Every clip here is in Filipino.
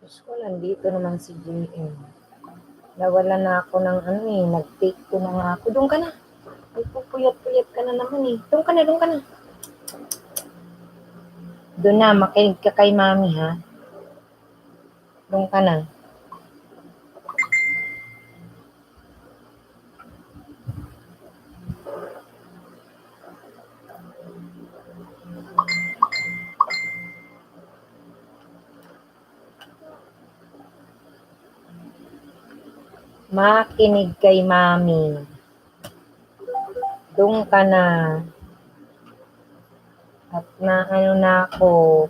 Diyos ko, nandito naman si JM. Nawalan na ako ng nag-take ko na nga ako. Doon ka na. Ay, pupuyat-puyat ka na naman eh. Doon ka na, doon ka na. Doon na, makinig ka kay mami ha. Doon ka na. Makinig kay mami. Doon ka na. At na ako.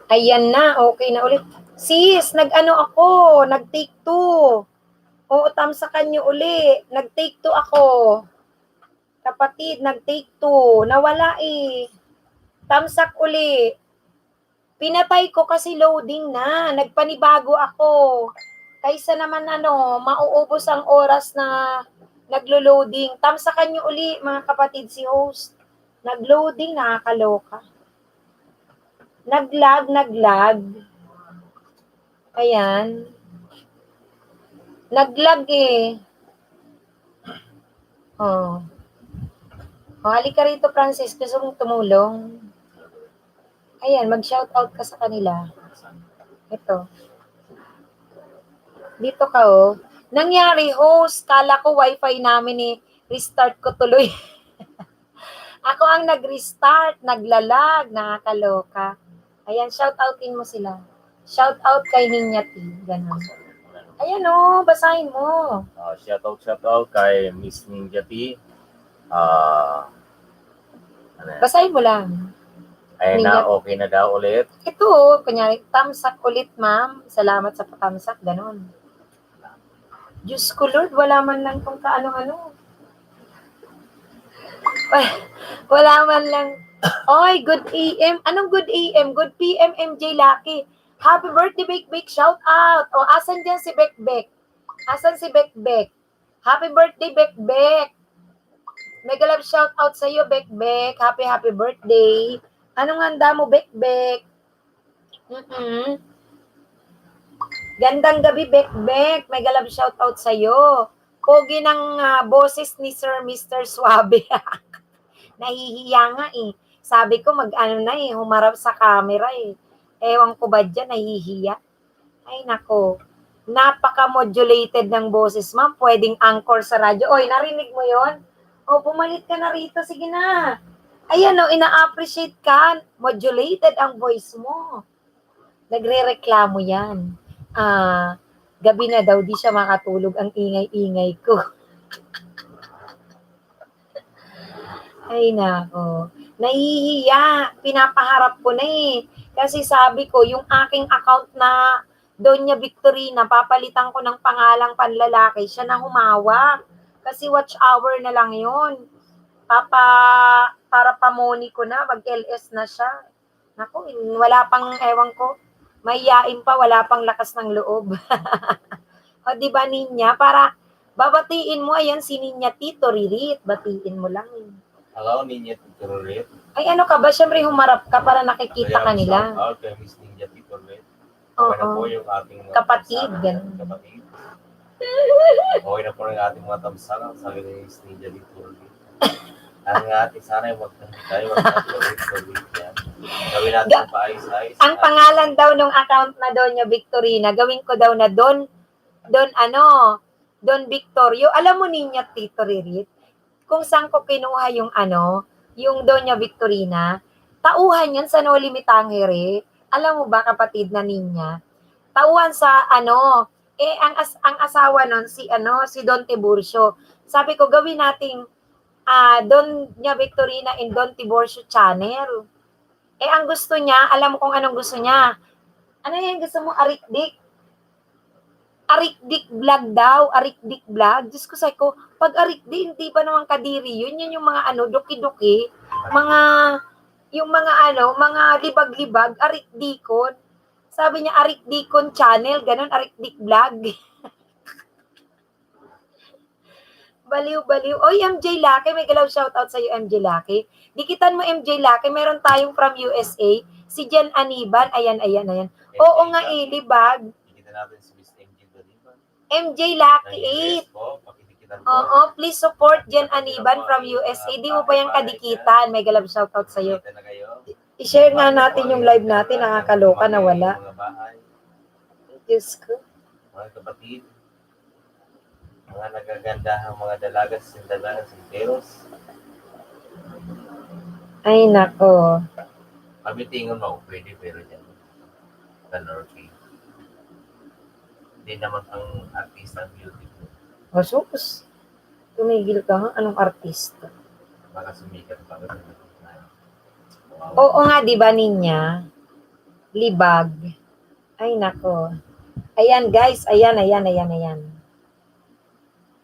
Ayan na, okay na ulit. Sis, ako, nag-take 2. Oo, tamsakan nyo uli. Nag-take 2 ako. Kapatid, nag-take 2. Nawala eh. Tamsak uli. Pinatay ko kasi loading na. Nagpanibago ako. Kaysa naman mauubos ang oras na naglo-loading. Tamsakan nyo uli, mga kapatid, si host. Nag-loading, nakakaloka. Naglag. Ayan. Naglag eh. Oh. Halika rito, Francis. Gusto mong tumulong? Ayan, mag-shoutout ka sa kanila. Ito. Dito ka oh. Nangyari, host. Kala ko wifi namin eh. Restart ko tuloy. Ako ang nag-restart, naglalag, nakakaloka. Ayan, shoutoutin mo sila. Shoutout kay Ninyati. Ganun. Ayan oh, basahin mo. Shoutout kay Miss Ninyati. Basahin mo lang. Ay na, okay na daw ulit. Ito, kunyari, tamsak ulit, ma'am. Salamat sa patamsak, ganun. Diyos ko, Lord, wala man lang kung kaano-ano. Wala man lang. Oy, good AM. Anong good AM? Good PM, MJ Lucky. Happy birthday, Bekbek. Shout out. O, asan dyan si Bekbek? Asan si Bekbek? Happy birthday, Bekbek. Mega love shout out sa iyo, Bekbek. Happy birthday. Anong handa mo, Bekbek? Gandang gabi, Bekbek. Mega love shout out sa iyo. Pogi ng boses ni Sir Mr. Suabe. Nahihiya nga eh. Sabi ko humarap sa camera eh. Ewan ko ba dyan, nahihiya. Ay nako. Napaka-modulated ng boses, ma'am. Pwedeng anchor sa radyo. Oy, narinig mo yon? O, pumalit ka na rito. Sige na. Ayan o, ina-appreciate ka. Modulated ang voice mo. Nagre-reklamo yan. Gabi na daw, di siya makatulog. Ang ingay-ingay ko. Ay nako. Nahihiya. Pinapaharap ko na eh. Kasi sabi ko, yung aking account na Doña Victorina, papalitan ko ng pangalang panlalaki, siya na humawak. Kasi watch hour na lang yun. Para pamoni ko na, mag-LS na siya. Naku, wala pang, ewan ko, mahiyain pa, wala pang lakas ng loob. O diba, Ninya? Para babatiin mo, ayan si Ninya Tito Ririt, batiin mo lang. Hello, Ninya Tito Ririt. Ay, ano ka ba? Siyempre, humarap ka para nakikita ka nila. Okay, Miss Ninya Tito Ririt. Okay na po yung ating kapatid. Ganun. Kapatid. Okay na po yung ating mga tamsalang. Sabi ni Miss Ninya Tito Ririt. Ang ating sana yung tayo mag-tuloy-tuloy yan. Gawin natin paayos-ayos. Ang pangalan daw ng account na Doña Victorina, gawin ko daw na Don Victorio. Alam mo Ninya Tito Ririt, kung saan ko kinuha yung Doña Victorina, tauhan yan sa No Limitangere. Alam mo ba, kapatid na Ninya? Tauhan sa ang asawa nun si Don Tiburcio. Sabi ko, gawin nating Doña Victorina and Don Tiburcio channel. Ang gusto niya, alam mo kung anong gusto niya. Ano yung gusto mo, Arikdik? Arikdik vlog daw, Arikdik vlog. Diyos ko, sabi ko, pag Arikdik, hindi pa naman kadiri yun. Yun yung mga duki-duki, mga libag-libag, Arikdikon. Sabi niya, Arikdikon channel, ganun, Arikdik vlog. Baliw-baliw. Oy, MJ Lucky, may galaw shoutout sa iyo, MJ Lucky. Dikitan mo, MJ Lucky, meron tayong from USA, si Jen Aniban. Ayan, ayan, ayan. Oo nga, libag. Kita natin si Miss MJ Dolivan. MJ Ng Lucky US 8. po, pakidikitan po. Oo, please support Jen Aniban from USA. Di mo pa yung kadikitan. May galab shoutout sa iyo. Kita na kayo. I-share nga natin yung live natin. Nakakaloka na wala. Mga bahay, Diyos ko. mga kapatid, mga nagagandahang mga dalaga sa sindalan, sinteros. Ay, nako. Kami tingin mo, pwede pero dyan. Tanorky. Hindi naman ang artista beautiful. Masus. Tumigil ka nga. Anong artista? Baka sumikat pa rin. Oo nga, di ba ninya? Libag. Ay, nako. Ayan, guys. Ayan, ayan, ayan, ayan.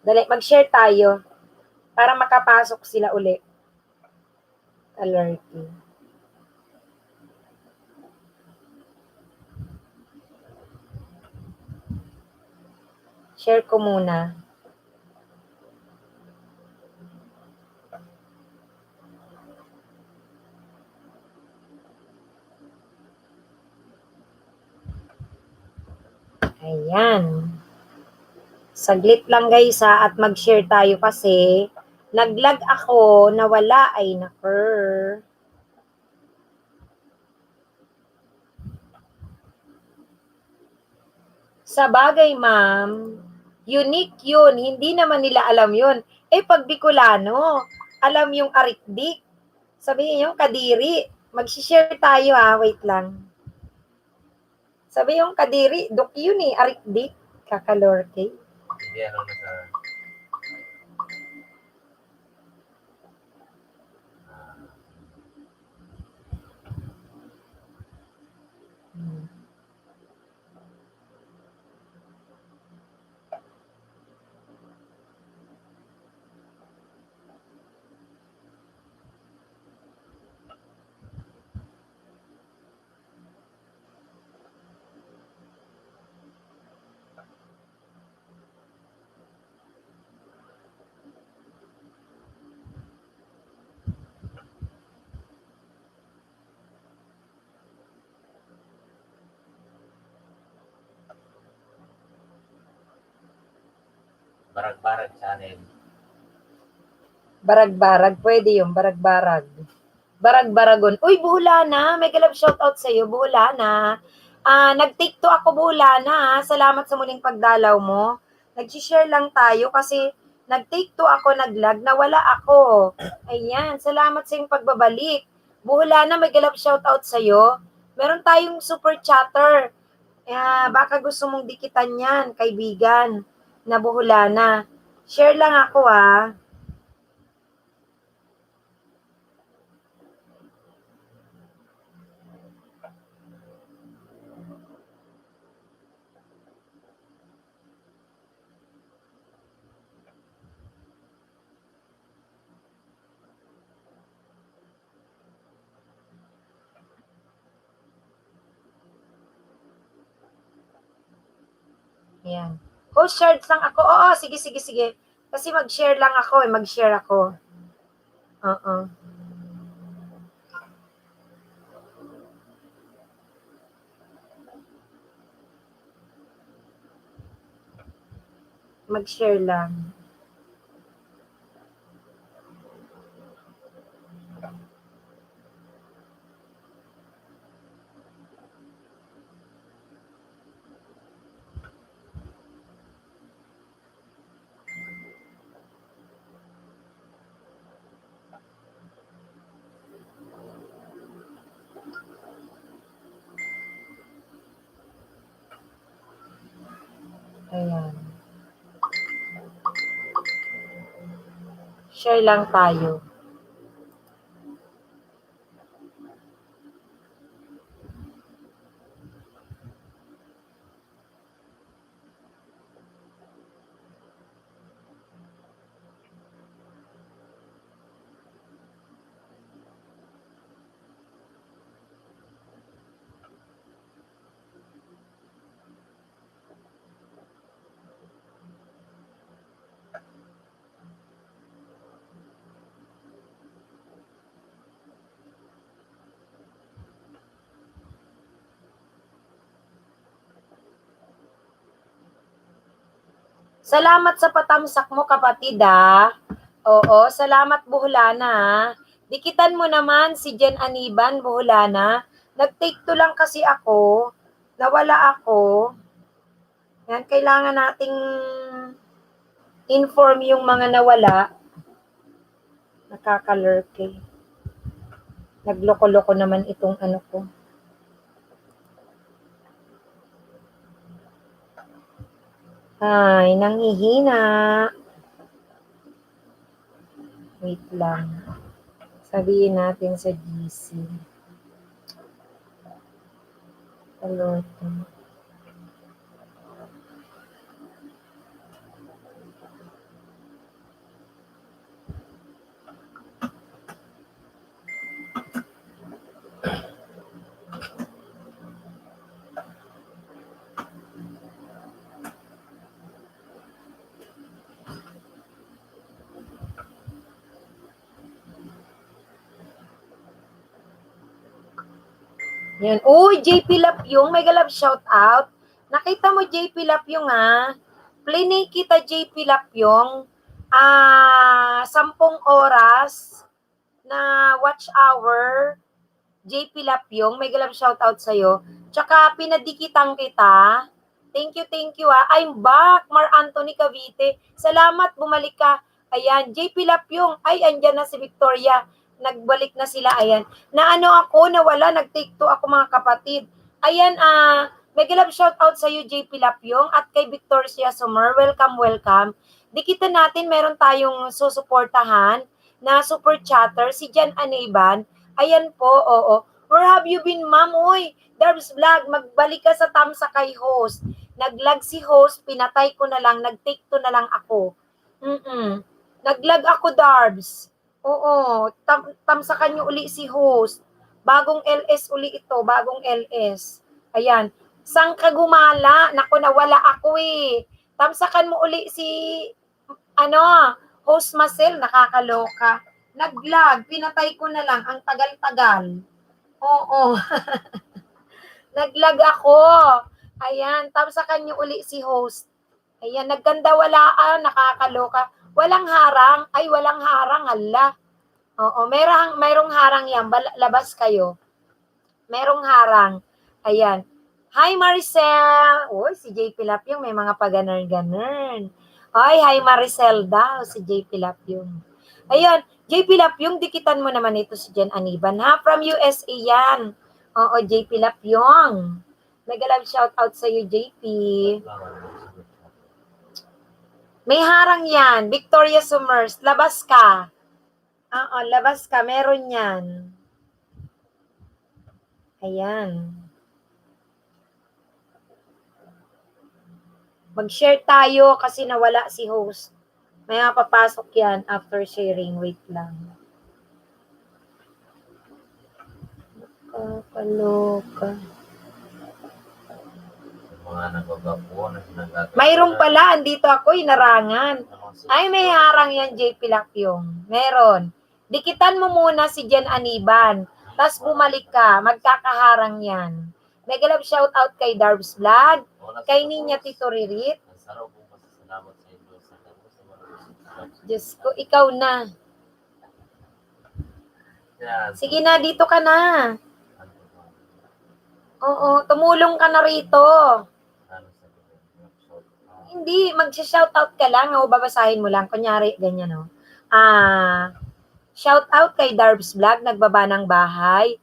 Dali, mag-share tayo para makapasok sila uli. Alerty. Share ko muna. Ayan. Saglit lang guys ha, at mag-share tayo kasi naglag ako, nawala ay naker. Sa bagay ma'am, unique yun, hindi naman nila alam yun. Eh pag Bicolano, alam yung arikdik. Sabihin yung kadiri. Mag-share tayo ha, wait lang. Sabi yung kadiri, duk yun eh, arikdik, kakalorke. Hindi ano na sa... Barag-barag channel. Barag-barag, pwede yung barag-barag. Barag-baragon. Uy, Buholana, may galab shoutout sa iyo, Buholana. Nag-take to ako, Buholana. Salamat sa muling pagdalaw mo. Nag-share lang tayo kasi nag-take to ako, naglag, nawala ako. Ayan, salamat sa iyong pagbabalik. Buholana, may galab shoutout sa iyo. Meron tayong super chatter. Baka gusto mong dikitan yan, kaibigan, na Buholana. Share lang ako, ah. Ayan. Host shared lang ako. Oo, sige, sige, sige. Kasi mag-share lang ako eh. Mag-share ako. Oo. Mag-share lang. Ayan. Share lang tayo. Salamat sa patamsak mo, kapatid, Oo, salamat, Buholana. Dikitan mo naman si Jen Aniban, Buholana. Nag-take 2 lang kasi ako. Nawala ako. Yan, kailangan nating inform yung mga nawala. Nakakalurk. Nagloko-loko naman itong ano ko. Ay, nanghihina. Wait lang. Sabihin natin sa GC. Alert. Yan. Uy, JP Lapyong, may galap shout out. Nakita mo JP Lapyong Plinay kita JP Lapyong. 10 oras na watch hour. JP Lapyong, may galap shout out sa'yo. Tsaka pinadikitan kita. Thank you I'm back, Mar Anthony Cavite. Salamat, bumalik ka. Ayan, JP Lapyong. Ay, andyan na si Victoria. Nagbalik na sila, ayan. Na ano ako, nawala, nag-take 2 ako, mga kapatid. Ayan, mega love shout out sa iyo, JP Lapyong, at kay Victoria Summer. Welcome. Dikita natin, meron tayong susuportahan na super chatter, si Jan Aniban. Ayan po, oo. Where have you been, ma'am? Uy, Darbs Vlog, magbalik ka sa tamsa kay host. Naglag si host, pinatay ko na lang, nag-take 2 na lang ako. Naglag ako, Darbs. Oo, tamsakan nyo uli si host. Bagong LS uli ito, bagong LS. Ayan. Sang ka gumala? Naku, nawala ako eh. Tamsakan mo uli si, host Marcel, nakakaloka. Naglag, pinatay ko na lang, ang tagal-tagal. Oo. Naglag ako. Ayan, tamsakan nyo uli si host. Ayan, nagganda walaan, nakakaloka. Walang harang. Ay, walang harang. Hala. Oo, mayroong harang yan. Labas kayo. Merong harang. Ayan. Hi, Maricel. Uy, si JP Lapyong may mga paganar-ganar. Ay, hi, Maricel daw. Si JP Lapyong. Ayun, JP Lapyong, dikitan mo naman ito si Jen Aniban, ha? From USA yan. Oo, JP Lapyong. Nag-love shout out sa iyo, JP. May harang yan. Victoria Summers, labas ka. Oo, labas ka. Meron yan. Ayan. Mag-share tayo kasi nawala si host. May papasok yan after sharing. Wait lang. Kaloka. Mga nagbabapo na sinagagawa. Mayroong pala, andito ako, inarangan. Ay, may harang yan, JP Lapyong. Meron. Dikitan mo muna si Jen Aniban. Tapos bumalik ka, magkakaharang yan. Mega love shout out kay Darbs Vlog, kay Ninya Tito Ririt. Diyos ko, ikaw na. Sige na, dito ka na. Oo, tumulong ka na rito. Hindi, mag-shoutout ka lang, babasahin mo lang. Kunyari, ganyan, shoutout kay Darbs Vlog, nagbaba ng bahay.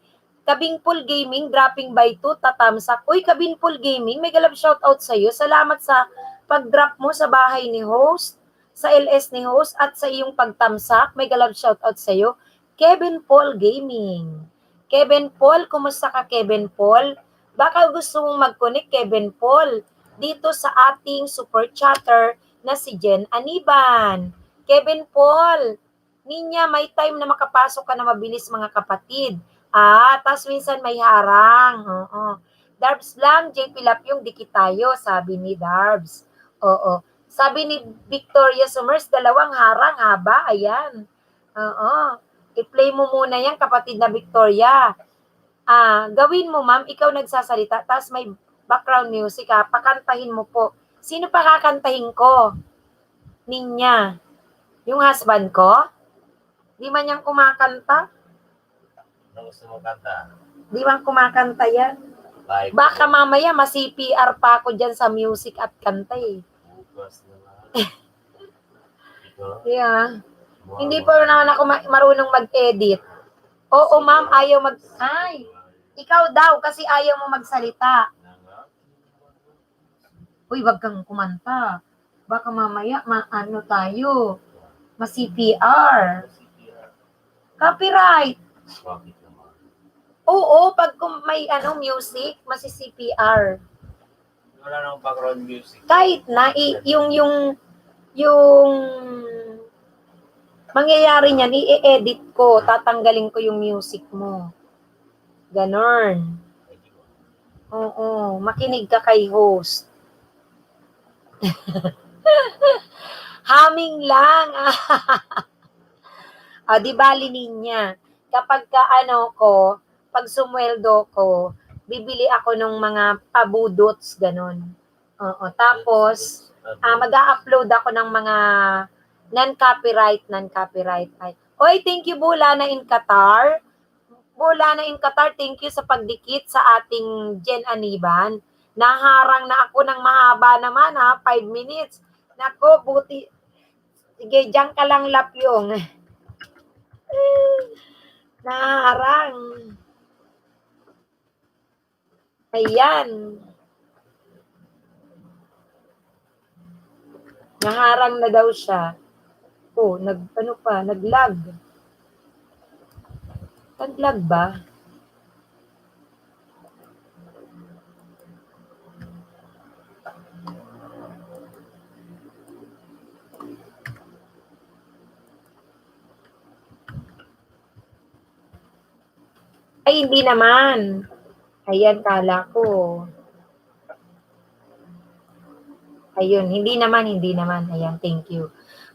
Kabingpol Gaming, dropping by 2, tatamsak. Uy, Kabingpol Gaming, may galap shoutout sa'yo. Salamat sa pag-drop mo sa bahay ni host, sa LS ni host, at sa iyong pagtamsak. May galap shoutout sa'yo. Kevin Paul Gaming. Kevin Paul, kumusta ka, Kevin Paul? Baka gusto mong mag-connect, Kevin Paul, dito sa ating super chatter na si Jen Aniban. Kevin Paul, Ninya, may time na makapasok ka na mabilis, mga kapatid. Tas minsan may harang. Oo. Darbs lang, JP Lapyong, dikit tayo, sabi ni Darbs. Oo. Sabi ni Victoria Summers, 2 harang, haba. Ayan. Oo. I-play mo muna yan, kapatid na Victoria. Gawin mo, ma'am, ikaw nagsasalita, tas may background music, pakantahin mo po. Sino pa kakantahin ko? Ninya. Yung husband ko, di man yan kumakanta. Ano gusto mo kanta? Di man kumakanta yan. Live. Baka mamaya ma-CPR pa ako dyan sa music at kanta eh. Bukas naman. Ito. Yeah. Hindi pa naman ako marunong mag-edit. Oo, ma'am, ayaw Ay, ikaw daw kasi ayaw mo magsalita. Uy, wag kang kumanta. Baka mamaya ano tayo. Ma-CPR. Copyright. Bakit naman? Oo, pag may music, masi-CPR. Wala nang background music. Kahit na yung mangyayari niyan, i-edit ko, tatanggalin ko yung music mo. Ganon. Oo, makinig ka kay host. Humming lang. Di bali niya. Kapag pag sumweldo ko, bibili ako ng mga pabudots, ganon. Oo, tapos, mag-a-upload ako ng mga non-copyright. Oy, thank you, Bulana in Qatar. Bulana in Qatar, thank you sa pagdikit sa ating Jen Aniban. Naharang na ako ng mahaba naman, 5 minutes. Nako, buti. Sige, diyan ka lang, Lapyong. Naharang. Ayan. Naharang na daw siya. Oh, naglag. Naglag ba? Ay, hindi naman. Ayan, kala ko. Ayun, hindi naman. Ayan, thank you.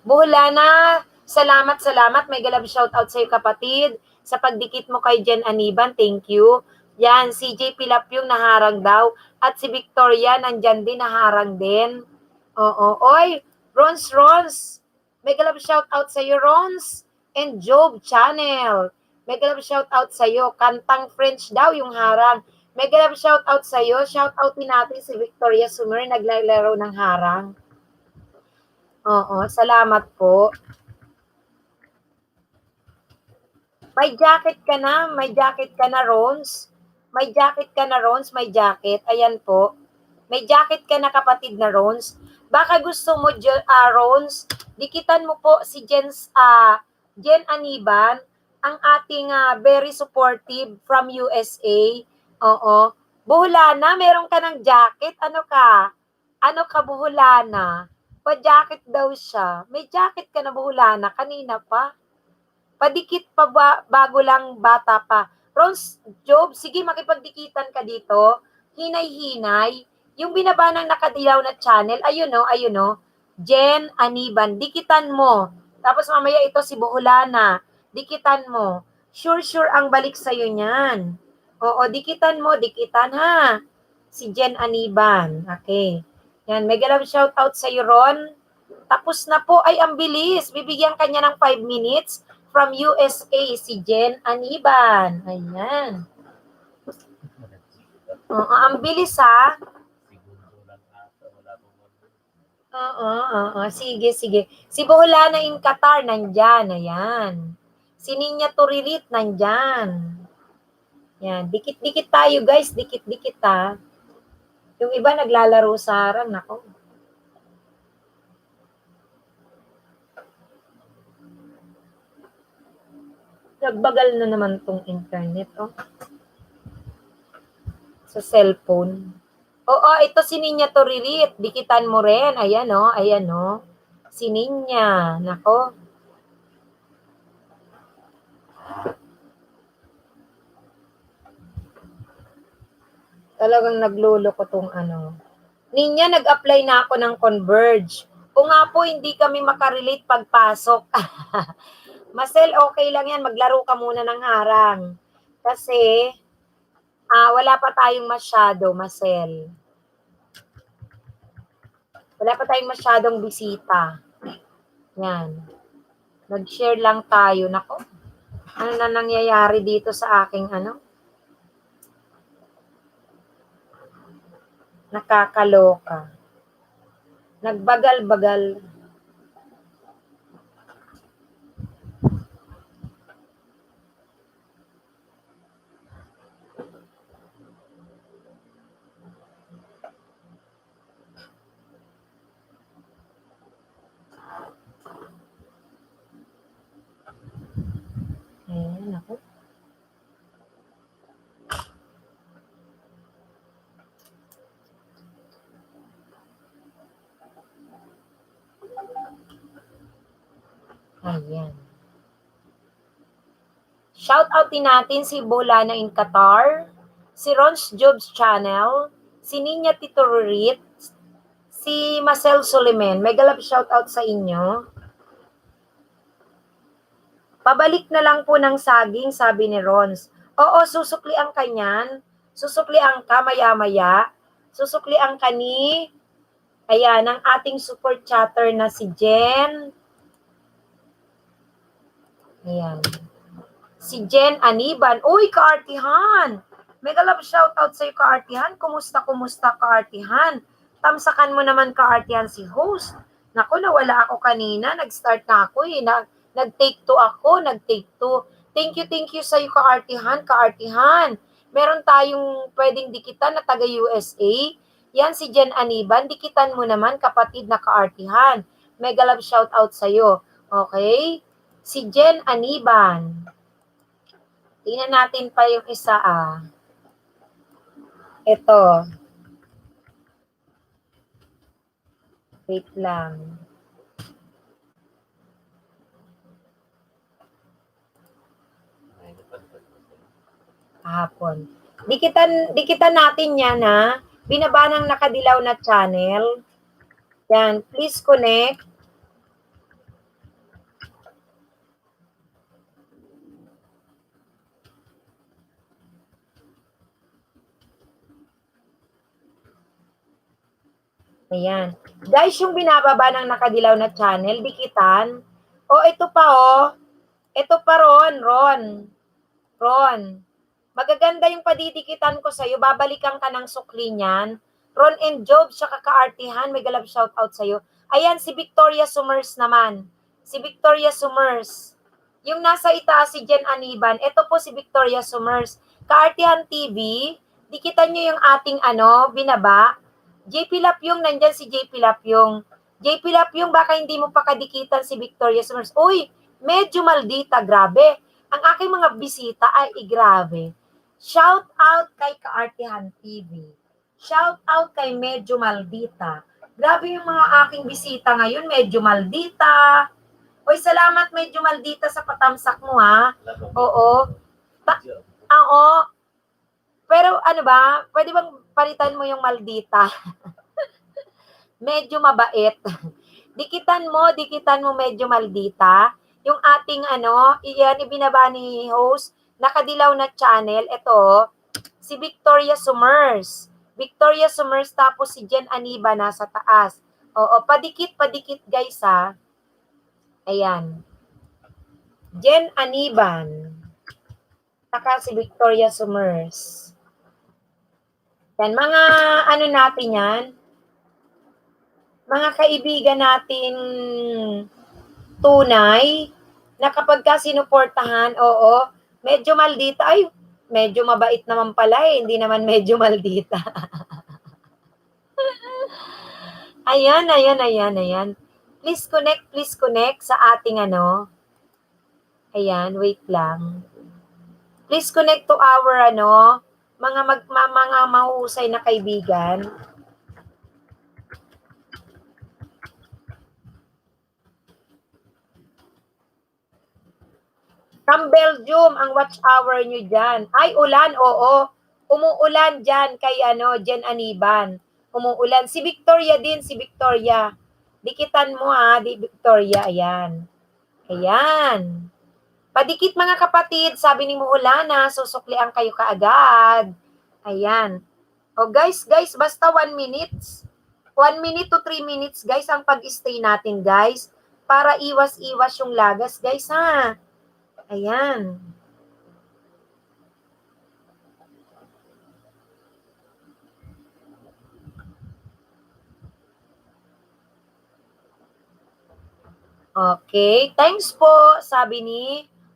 Bulana, salamat. May galab shoutout sa'yo, kapatid. Sa pagdikit mo kay Jen Aniban, thank you. Yan, CJ Pilapyong naharang daw. At si Victoria, nandyan din, naharang din. Oo. Oy, Rons. May galab shoutout sa'yo, Rons. And Job Channel. May galab shoutout sa'yo. Kantang French daw yung harang. May galab shoutout sa'yo. Shoutout din natin si Victoria Sumer, naglalaro ng harang. Oo, salamat po. May jacket ka na, Rons. May jacket. Ayan po. May jacket ka na, kapatid na Rons. Baka gusto mo, Rons, dikitan mo po si Jen Aniban, ang ating very supportive from USA. Oo. Buhulana, meron ka ng jacket. Ano ka, Buhulana? Pa-jacket daw siya. May jacket ka na, Buhulana. Kanina pa. Padikit pa bago lang, bata pa. Rons, Job, sige, makipagdikitan ka dito. Hinay-hinay. Yung binaba ng nakadilaw na channel, ayun o. Jen Aniban, dikitan mo. Tapos mamaya ito si Buhulana. Dikitan mo. Sure ang balik sa'yo niyan. Oo, dikitan ha. Si Jen Aniban. Okay. Yan, may galab shoutout sa'yo, Ron. Tapos na po. Ay, ang bilis. Bibigyan kanya ng 5 minutes. From USA, si Jen Aniban. Ayan. Ang bilis, ha? Oo. Sige. Si Boholana in Qatar, nandyan. Ayan. Si Ninya Turirit, nandyan. Yan. Dikit-dikit tayo, guys. Dikit-dikit, ha? Yung iba naglalaro sa harang. Nako. Nagbagal na naman tong internet, sa cellphone. Oo, ito si Ninya Toririt. Dikitan mo rin. Ayan, Si Ninya. Nako. Talagang nagluloko tong Ninya, nag-apply na ako ng Converge. O nga po, hindi kami makarelate pagpasok. Marcel, okay lang yan. Maglaro ka muna ng harang. Kasi, wala pa tayong masyado, Marcel. Wala pa tayong masyadong bisita. Yan. Nag-share lang tayo. Nako, ano na nangyayari dito sa aking ano? Nakakaloka. Nagbagal-bagal. Ayan, ako. Ayan. Shout out din natin si Bolana in Qatar, si Ron's Jobs Channel, si Ninya Titorit, si Marcel Suleiman. Mega love shout out sa inyo. Pabalik na lang po ng saging, sabi ni Rons. Oo, susuklian ka niyan. Susuklian ka maya-maya. Susuklian ka ni, ayan, ang ating super chatter na si Jen. Ayan. Si Jen Aniban. Uy, kaartihan! Mega love shout out sa'yo, kaartihan. Kumusta, kaartihan? Tamsakan mo naman, kaartihan, si host. Naku, nawala ako kanina. Nag-start na ako eh. Nag-take two ako. Nag-take two. Thank you sa'yo, kaartihan. Meron tayong pwedeng dikitan na taga USA. Yan si Jen Aniban. Dikitan mo naman, kapatid na kaartihan. Mega love shout out sa'yo. Okay? Si Jen Aniban. Tingnan natin pa yung isa Ito. Wait lang. Kahapon. Dikitan natin yan Binaba ng nakadilaw na channel. Yan. Please connect. Ayan. Guys, yung binababa ng nakadilaw na channel, dikitan. Ito pa Ito pa Ron. Magaganda yung padidikitan ko sa'yo. Babalikan ka ng sukli niyan. Ron and Job, saka kaartihan. May galab shout out sa'yo. Ayan, si Victoria Summers naman. Si Victoria Summers. Yung nasa itaas si Jen Aniban. Ito po si Victoria Summers. Kaartihan TV. Dikitan nyo yung ating binaba. JP Lapyong, nandyan si JP Lapyong. JP Lapyong, baka hindi mo pa kadikitan si Victoria Summers. Uy, medyo maldita, grabe. Ang aking mga bisita ay grabe. Shout out kay Kaartihan TV. Shout out kay Medyo Maldita. Grabe yung mga aking bisita ngayon, Medyo Maldita. Uy, salamat Medyo Maldita sa patamsak mo Oo. Oo. Pero ano ba, pwede bang palitan mo yung Maldita? Medyo mabait. Dikitan mo Medyo Maldita. Yung ating iyan ibinaba ni host, nakadilaw na channel, ito, si Victoria Summers. Victoria Summers, tapos si Jen Aniba nasa taas. Oo, padikit guys Ayan. Jen Aniban. Saka si Victoria Summers. Yan, mga natin yan. Mga kaibigan natin tunay, na kapag ka sinuportahan, medyo maldita, ay, medyo mabait naman pala hindi naman medyo maldita. Ayan. Please connect sa ating Ayan, wait lang. Please connect to our mga mahusay na kaibigan. From Belgium, ang watch hour nyo dyan. Ay, ulan, oo. Umuulan dyan kay Jen Aniban. Umuulan. Si Victoria din, si Victoria. Dikitan mo di Victoria, ayan. Ayan. Padikit mga kapatid, sabi ni Muulana, susuklian kayo kaagad. Ayan. Guys, basta 1 minute. 1 minute to 3 minutes, guys, ang pag-stay natin, guys. para iwas-iwas yung lagas, guys, ha? Ayan. Okay. Thanks po, sabi ni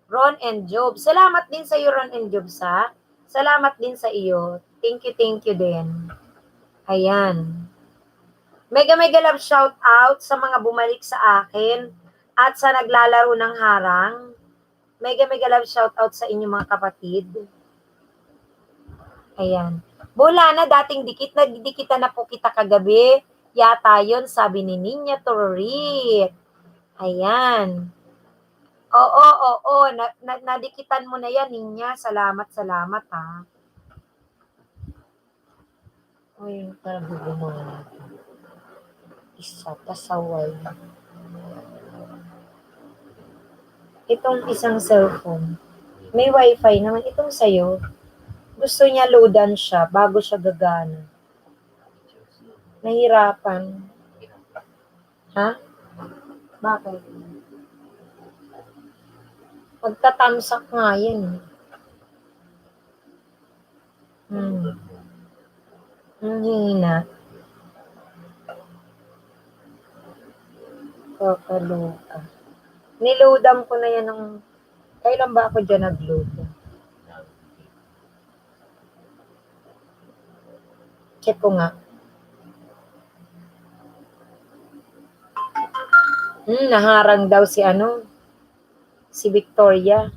Ron and Job. Salamat din sa iyo, Ron and Job, sa. Salamat din sa iyo. Thank you din. Ayan. Mega love shout out sa mga bumalik sa akin at sa naglalaro ng harang. Mega love shout out sa inyo mga kapatid. Ayan. Bola na, dating nagdikitan na po kita kagabi. Yata yun, sabi ni Ninya Torit. Ayan. Oo. Nadikitan mo na yan, Ninya. Salamat, ha. Uy, parang gugulo na. Isa, pasaway. Itong isang cellphone. May wifi naman. Itong sayo. Gusto niya loadan siya bago siya gagana. Nahirapan. Ha? Bakit? Magtatamsak nga yan. Ang hina. Kakaloka. Niloadan ko na yan ng... Kailan ba ako dyan nag-load? Check ko nga. Naharang daw si si Victoria.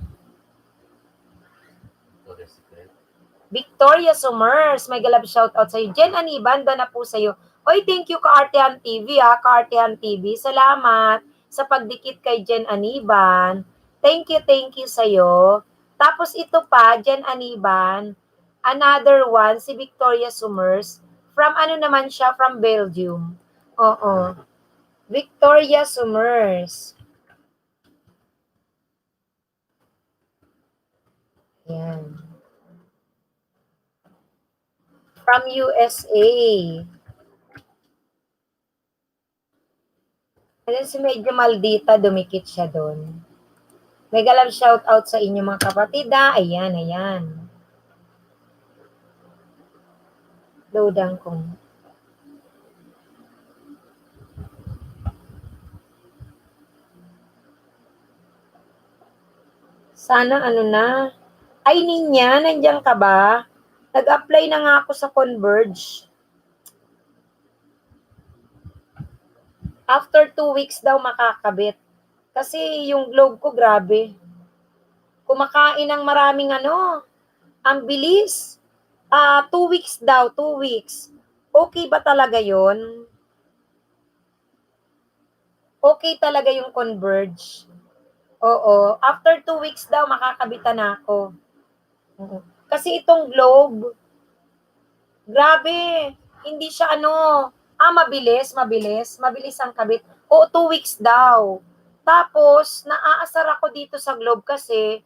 Victoria Summers, may galab shoutout sa'yo. Jen Anibanda na po sa'yo. Oy, thank you Kaartehan TV, Kaartehan TV. Salamat sa pagdikit kay Jen Aniban. Thank you sa'yo. Tapos ito pa, Jen Aniban, another one, si Victoria Summers. From naman siya? From Belgium. Oo. Victoria Summers. Yan. From USA. And then si medyo maldita, dumikit siya doon. Mega love shout out sa inyo mga kapatid. Ayan. Loadan ko. Sana na. Ay, Ninya, nandiyan ka ba? Nag-apply na nga ako sa Converge. After 2 weeks daw makakabit. Kasi yung globe ko, grabe. Kumakain ng maraming ang bilis. 2 weeks daw, 2 weeks. Okay ba talaga yon? Okay talaga yung Converge. Oo. After 2 weeks daw, makakabitan na ako. Kasi itong globe, grabe, hindi siya mabilis ang kabit. O 2 weeks daw. Tapos, naaasar ako dito sa globe kasi,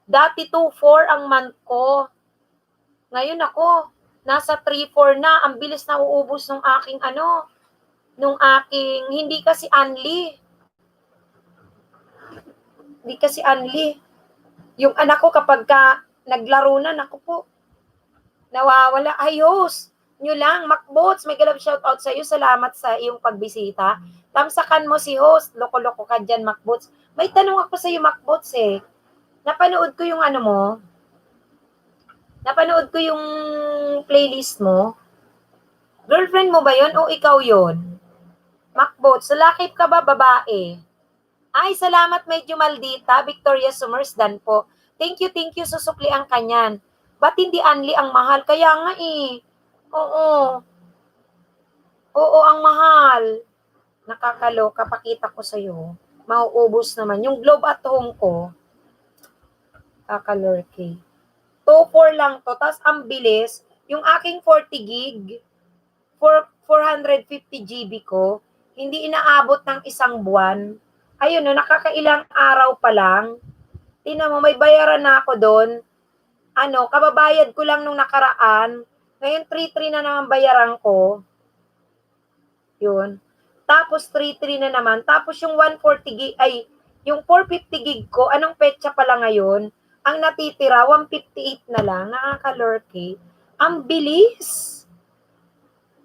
dati 2-4 ang month ko. Ngayon ako, nasa 3-4 na, ang bilis na uubos ng aking hindi kasi unli. Hindi kasi unli. Yung anak ko kapag naglaro na, naku po, nawawala. Ayos, nyo lang, Macbots, may galab shoutout sa iyo. Salamat sa iyong pagbisita. Tamsakan mo si host, loko-loko ka dyan, Macbots. May tanong ako sa iyo, Macbots Napanood ko yung mo. Napanood ko yung playlist mo. Girlfriend mo ba yon o ikaw yon? Macbots, lalaki ka ba, babae? Ay, salamat medyo maldita, Victoria Summers dan po. Thank you, susukli ang kanyan. Ba't hindi unli ang mahal? Kaya nga Oo, ang mahal. Nakakaloka, pakita ko sa'yo. Mauubos naman. Yung globe at home ko, kakalurky. 2-4 lang to. Tapos ang bilis, yung aking 40 gig, 450 GB ko, hindi inaabot ng isang buwan. Ayun, nakakailang araw pa lang. Tingnan mo, may bayaran na ako doon. Kababayad ko lang nung nakaraan. Ngayon, 3-3 na naman bayaran ko. Yun. Tapos 3.3 na naman. Tapos yung 140 gig, ay, yung 450 gig ko, anong petsa pala ngayon? Ang natitira, 158 na lang. Nakakalurky. Ang bilis.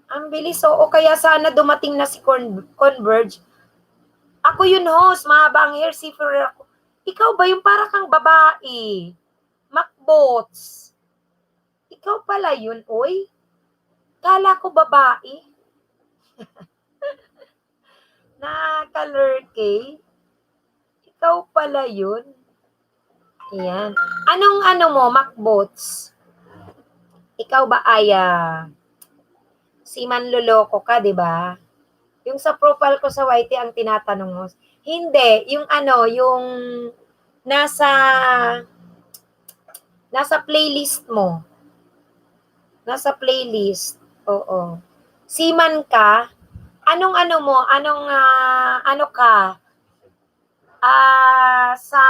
Ang bilis. Oo, kaya sana dumating na si Converge. Ako yun, host. Mahaba ang hair. Si Ferrer ako. Ikaw ba yung para kang babae? Macbots. Ikaw pala yun, oy. Kala ko babae. Nakakalurky. Ikaw pala yun. Ayan. Anong ano mo, Macbots? Ikaw ba ay si manloloko ka, di ba? Yung sa profile ko sa YT ang tinatanong mo. Hindi, yung ano, yung nasa playlist mo. Nasa playlist. Oo. Seaman ka? Anong ano mo? Anong ano ka? Sa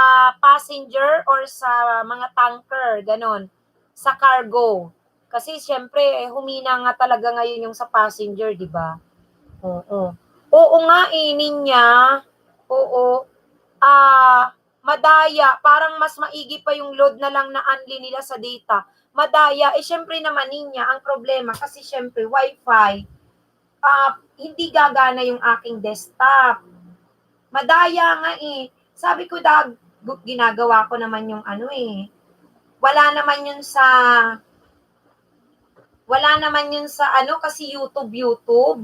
passenger or sa mga tanker, ganon. Sa cargo. Kasi syempre, humina nga talaga ngayon yung sa passenger, di ba? Oo. Oo nga, ninya. Oo. Madaya. Parang mas maigi pa yung load na lang na unli nila sa data. Madaya. Syempre naman ninya, ang problema, kasi syempre, wifi, hindi gagana yung aking desktop. Madaya nga Sabi ko, ginagawa ko naman yung ano Wala naman yun sa ano, kasi YouTube.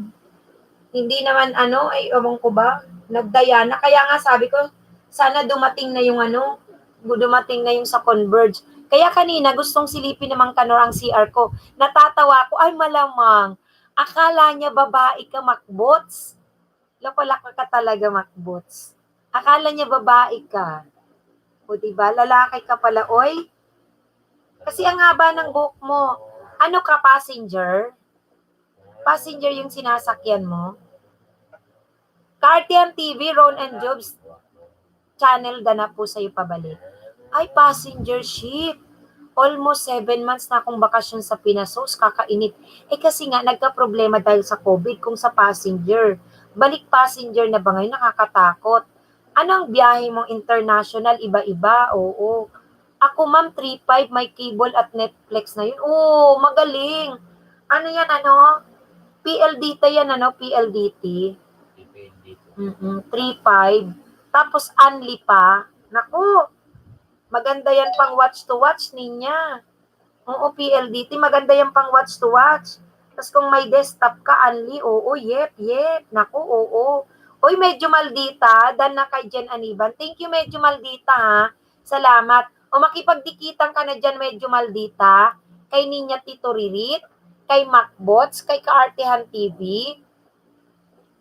Hindi naman ewan ko ba, nagdaya na. Kaya nga sabi ko, sana dumating na yung sa Converge. Kaya kanina, gustong silipin naman Kanor ang CR ko. Natatawa ko, ay malamang, akala niya babae ka, Macbots. Loko-loko ka talaga, Macbots. Akala niya babae ka. O diba, lalaki ka pala, oy. Kasi ang haba ng buhok mo. Ano ka, passenger? Passenger yung sinasakyan mo? Cartian TV, Ron and Jobs channel na po sa'yo pabalik. Ay, passenger ship. Almost 7 months na akong bakasyon sa Pinasos, kakainit. Kasi nga, nagka-problema dahil sa COVID kung sa passenger. Balik passenger na ba ngayon? Nakakatakot. Ano ang biyahe mong international? Iba-iba? Oo. Ako, ma'am, 3.5, may cable at Netflix na yun. Oo, magaling. Ano yan, PLDT yan, PLDT. 3.5. Tapos, unli pa. Naku, maganda yan pang watch to watch ninya. Oo, PLDT, maganda yan pang watch to watch. Tapos kung may desktop ka, unli, oo, yep. Naku, oo. Uy, medyo maldita, dan na kay Jen Aniban. Thank you, medyo maldita, ha. Salamat. O makipagdikitan ka na dyan, medyo maldita. Kay Ninya Tito Ririt, kay Macbots, kay Kaartehan TV,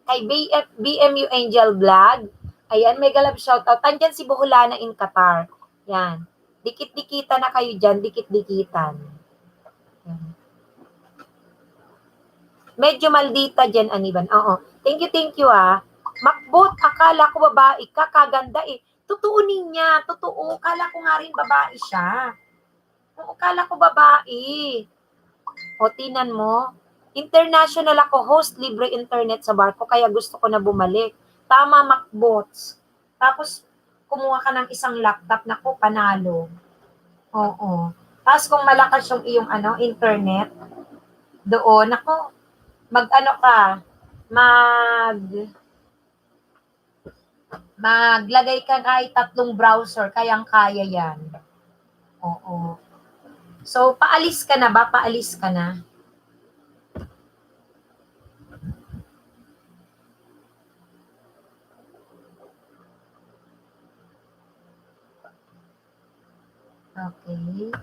kay BMU Angel Vlog. Ayan, mega love shoutout. Andyan si Buholana in Qatar. Yan. Dikit-dikitan na kayo dyan, dikit-dikitan. Yan. Medyo maldita dyan, Aniban. Oo. Thank you, Macbot, akala ko babae ka, kaganda Totoo niya, totoo. Kala ko nga rin babae siya. Oo, kala ko babae. O, tinan mo. International ako, host, libre internet sa barko, kaya gusto ko na bumalik. Tama, Macbots. Tapos, kumuha ka ng isang laptop, naku, panalo. Oo. Tapos, kung malakas yung iyong internet, doon, naku, maglagay ka kahit 3 browser, kayang-kaya yan. Oo. So, paalis ka na ba? Paalis ka na? Okay.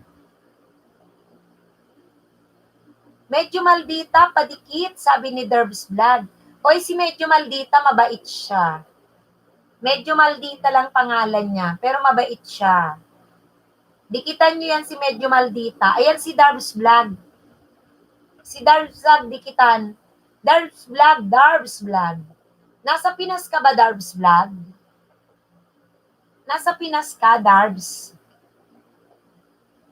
Medyo maldita, padikit, sabi ni Derbs Vlog. Oy, si Medyo Maldita, mabait siya. Medyo Maldita lang pangalan niya, pero mabait siya. Dikitan niyo yan si Medyo Maldita. Ayan si Derbs Vlog. Si Derbs Vlog, dikitan. Derbs Vlog. Nasa Pinas ka ba, Derbs Vlog? Nasa Pinas ka, Derbs?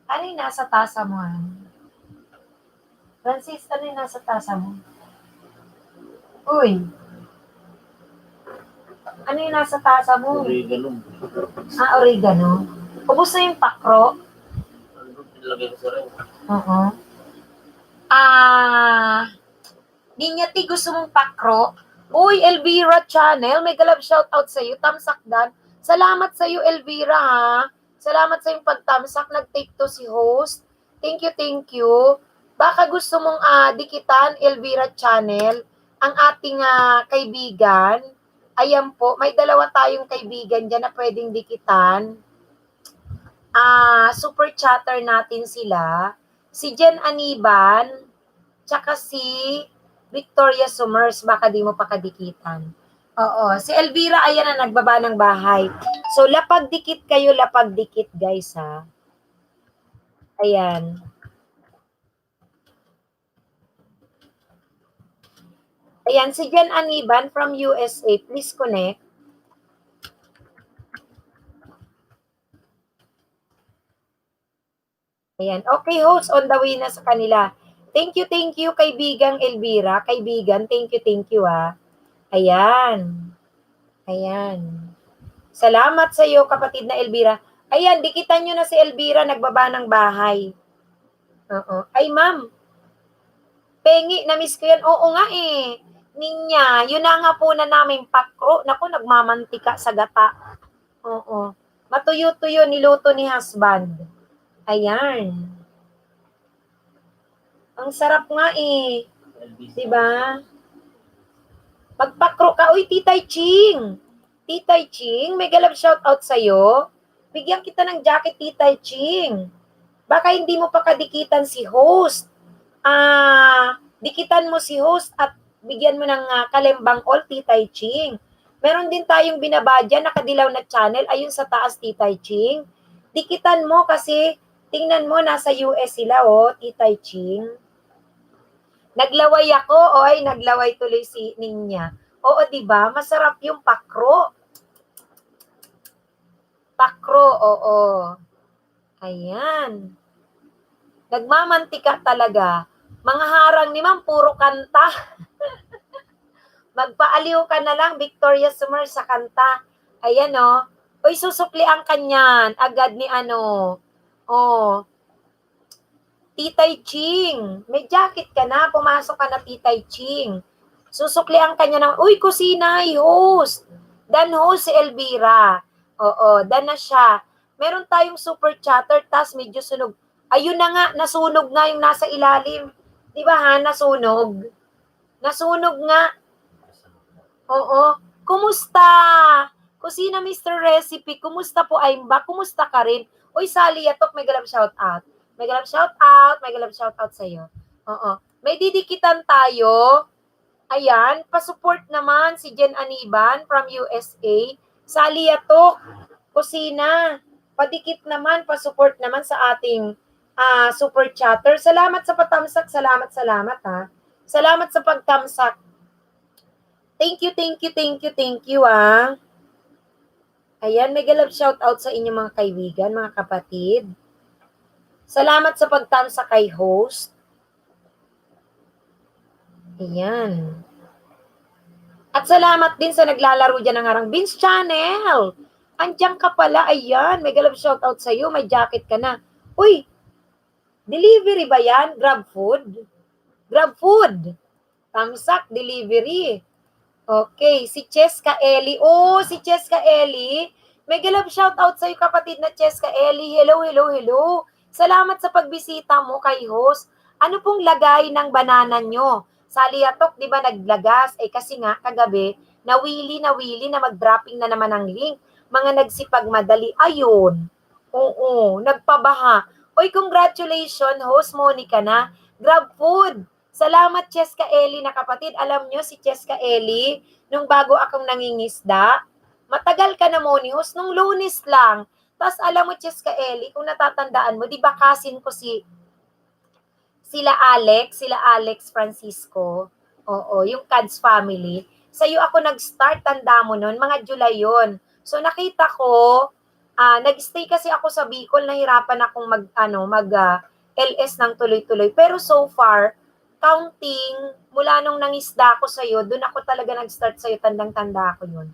Ano yung nasa tasa mo? Francis, ano yung nasa tasa mo? Uy. Ano yung nasa tasa mo? Oregano. Oregano. Ubus na yung pakro. Ano pinalagay ko sa rin? Oo. Ninyati, gusto mong pakro? Uy, Elvira Channel, may galab shoutout sa'yo. Tamsak dan. Salamat sa'yo, Elvira, ha? Salamat sa yung pagtamsak. Nag-take to si host. Thank you, thank you. Baka gusto mong dikitan, Elvira Channel, ang ating kaibigan. Ayan po, may dalawa tayong kaibigan dyan na pwedeng dikitan. Super chatter natin sila. Si Jen Aniban, tsaka si Victoria Summers, baka di mo pa kadikitan. Oo, si Elvira, ayan na, nagbaba ng bahay. So, lapag dikit kayo, lapag dikit, guys, ha? Ayan. Ayan, si Jen Aniban from USA, please connect. Ayan. Okay, host, on the way na sa kanila. Thank you, kaibigang Elvira. Kaibigan, thank you, ha. Ayan. Ayan. Salamat sa iyo, kapatid na Elvira. Ayan, dikitan nyo na si Elvira, nagbaba ng bahay. Oo. Ay, ma'am. Pengi, na-miss ko yan. Oo nga eh. Ninya, yun na nga po na namin pakro. Naku, nagmamantika sa gata. Oo. Matuyo-tuyo, niluto ni husband. Ayan. Ang sarap nga eh. Diba? Magpakro ka. Uy, Titay Ching. Titay Ching, may galab shoutout sa'yo. Bigyan kita ng jacket, Titay Ching. Baka hindi mo pa kadikitan si host. Dikitan mo si host at bigyan mo ng kalembang all, Titay Ching. Meron din tayong binaba dyan, nakadilaw na channel, ayun sa taas, Titay Ching. Dikitan mo kasi, tingnan mo, nasa US sila, oh, Titay Ching. Naglaway ako, oy, naglaway tuloy si Ninya. Oo, diba? Masarap yung pakro. Pakro, oo. Ayan. Nagmamantika talaga. Mga harang ni ma'am, puro kanta. Magpaaliw ka na lang, Victoria Summer, sa kanta. Ayan, o. Uy, susuklian ka niyan. Agad ni ano. Oh. Titay Ching. May jacket ka na. Pumasok ka na, Titay Ching. Susuklian ka niya ng, uy, kusina, host. Dan host si Elvira. Oo, dan na siya. Meron tayong super chatter, tas medyo sunog. Ayun na nga, nasunog nga yung nasa ilalim. Di ba ha, nasunog? Nasunog nga. Oo. Kumusta? Kusina Mr. Recipe, kumusta po Aimba? Kumusta ka rin? Uy, Sally Yatok, may galap shout out. May galap shout out sa'yo. Oo. May didikitan tayo. Ayan, pa-support naman si Jen Aniban from USA. Sally Yatok, kusina. Padikit naman, pa-support naman sa ating super chatter. Salamat sa patamsak. Salamat ha. Salamat sa pagtamsak. Thank you, ah. Ayan, may galap shout out sa inyo mga kaibigan, mga kapatid. Salamat sa pagtamsak kay host. Ayan. At salamat din sa naglalaro dyan ng Harang Beans Channel. Andiyan ka pala, ayan. May galap shout out sa'yo, may jacket ka na. Uy, delivery ba yan? Grab food? Grab food. Tamsak, delivery. Okay, si Cheska Eli. Oh, si Cheska Eli. May galap shoutout sa'yo, kapatid na Cheska Eli. Hello. Salamat sa pagbisita mo kay host. Ano pong lagay ng banana nyo? Sally Yatok, di ba naglagas? Kasi nga, kagabi, nawili na mag-dropping na naman ang link. Mga nagsipag madali. Ayun. Oo, nagpabaha. Oy, congratulations, host Monica na. Grab food. Salamat, Cheska Eli na kapatid. Alam nyo, si Cheska Eli, nung bago akong nangingisda, matagal ka na mo ni host, nung Lunes lang. Tapos alam mo, Cheska Eli, kung natatandaan mo, di ba kasin ko sila Alex Francisco, oo, yung Cads family. Sa'yo ako nag-start, tanda mo nun, mga July yun. So nakita ko, nag-stay kasi ako sa Bicol, nahirapan akong LS ng tuloy-tuloy. Pero so far, counting, mula nung nangisda ako sa'yo, doon ako talaga nag-start sa'yo, tandang-tanda ako yun.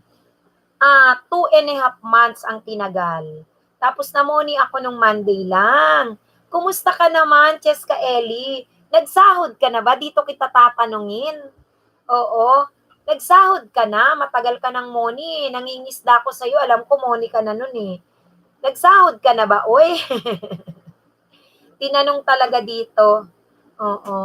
2.5 months ang tinagal. Tapos namoni ako nung Monday lang. Kumusta ka naman, Cheska Ellie? Nagsahod ka na ba? Dito kita tatanungin. Oo. Nagsahod ka na? Matagal ka ng moni. Nangingisda ko sa'yo. Alam ko moni ka na nun eh. Nagsahod ka na ba? Uy, tinanong talaga dito. Oo.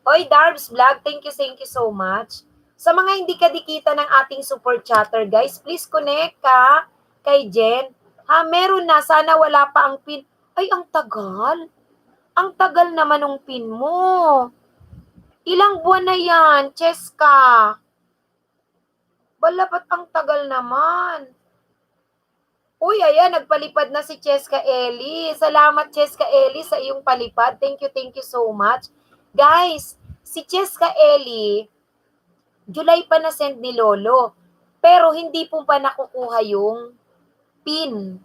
Oy, Darbs Vlog, thank you so much. Sa mga hindi kadikita ng ating super chatter, guys, please connect ka kay Jen. Ha, meron na. Sana wala pa ang pin. Ay, ang tagal. Ang tagal naman ng pin mo. Ilang buwan na yan, Cheska? Balapat ang tagal naman. Uy, ayan, nagpalipad na si Cheska Ellie. Salamat, Cheska Ellie, sa iyong palipad. Thank you so much. Guys, si Cheska Ellie, July pa na send ni Lolo. Pero hindi po pa nakukuha yung PIN.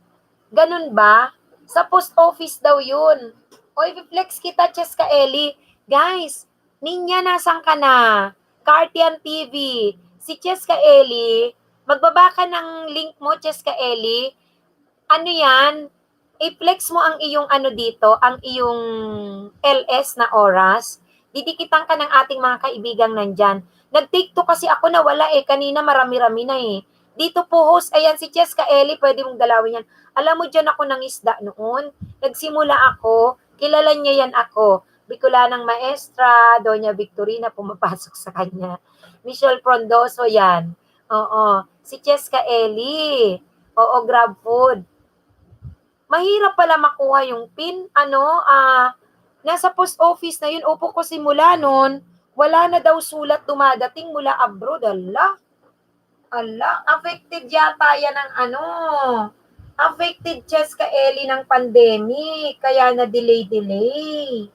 Ganun ba? Sa post office daw yun. Oy, flex kita, Cheska Ellie. Guys, Ninya, nasan ka na? Cartian TV. Si Cheska Ellie, magbaba ka ng link mo, Cheska Ellie. Ano yan? I-flex mo ang iyong ano dito, ang iyong LS na oras. Didikitan ka ng ating mga kaibigang nandyan. Nag-take two kasi ako na wala eh. Kanina marami-rami na eh. Dito po host, ayan si Cheska Ellie, pwede mong dalawin yan. Alam mo dyan ako ng isda noon. Nagsimula ako, kilala niya yan ako. Bicolanang Maestra, Doña Victorina pumapasok sa kanya. Michelle Frondoso yan. Oo. Si Cheska Ellie. Oo, Grab Food. Mahirap pala makuha yung PIN, nasa post office na yun, upo ko simula nun, wala na daw sulat dumadating mula abroad, affected yata yan ng affected Cheska Ellie ng pandemic, kaya na delay.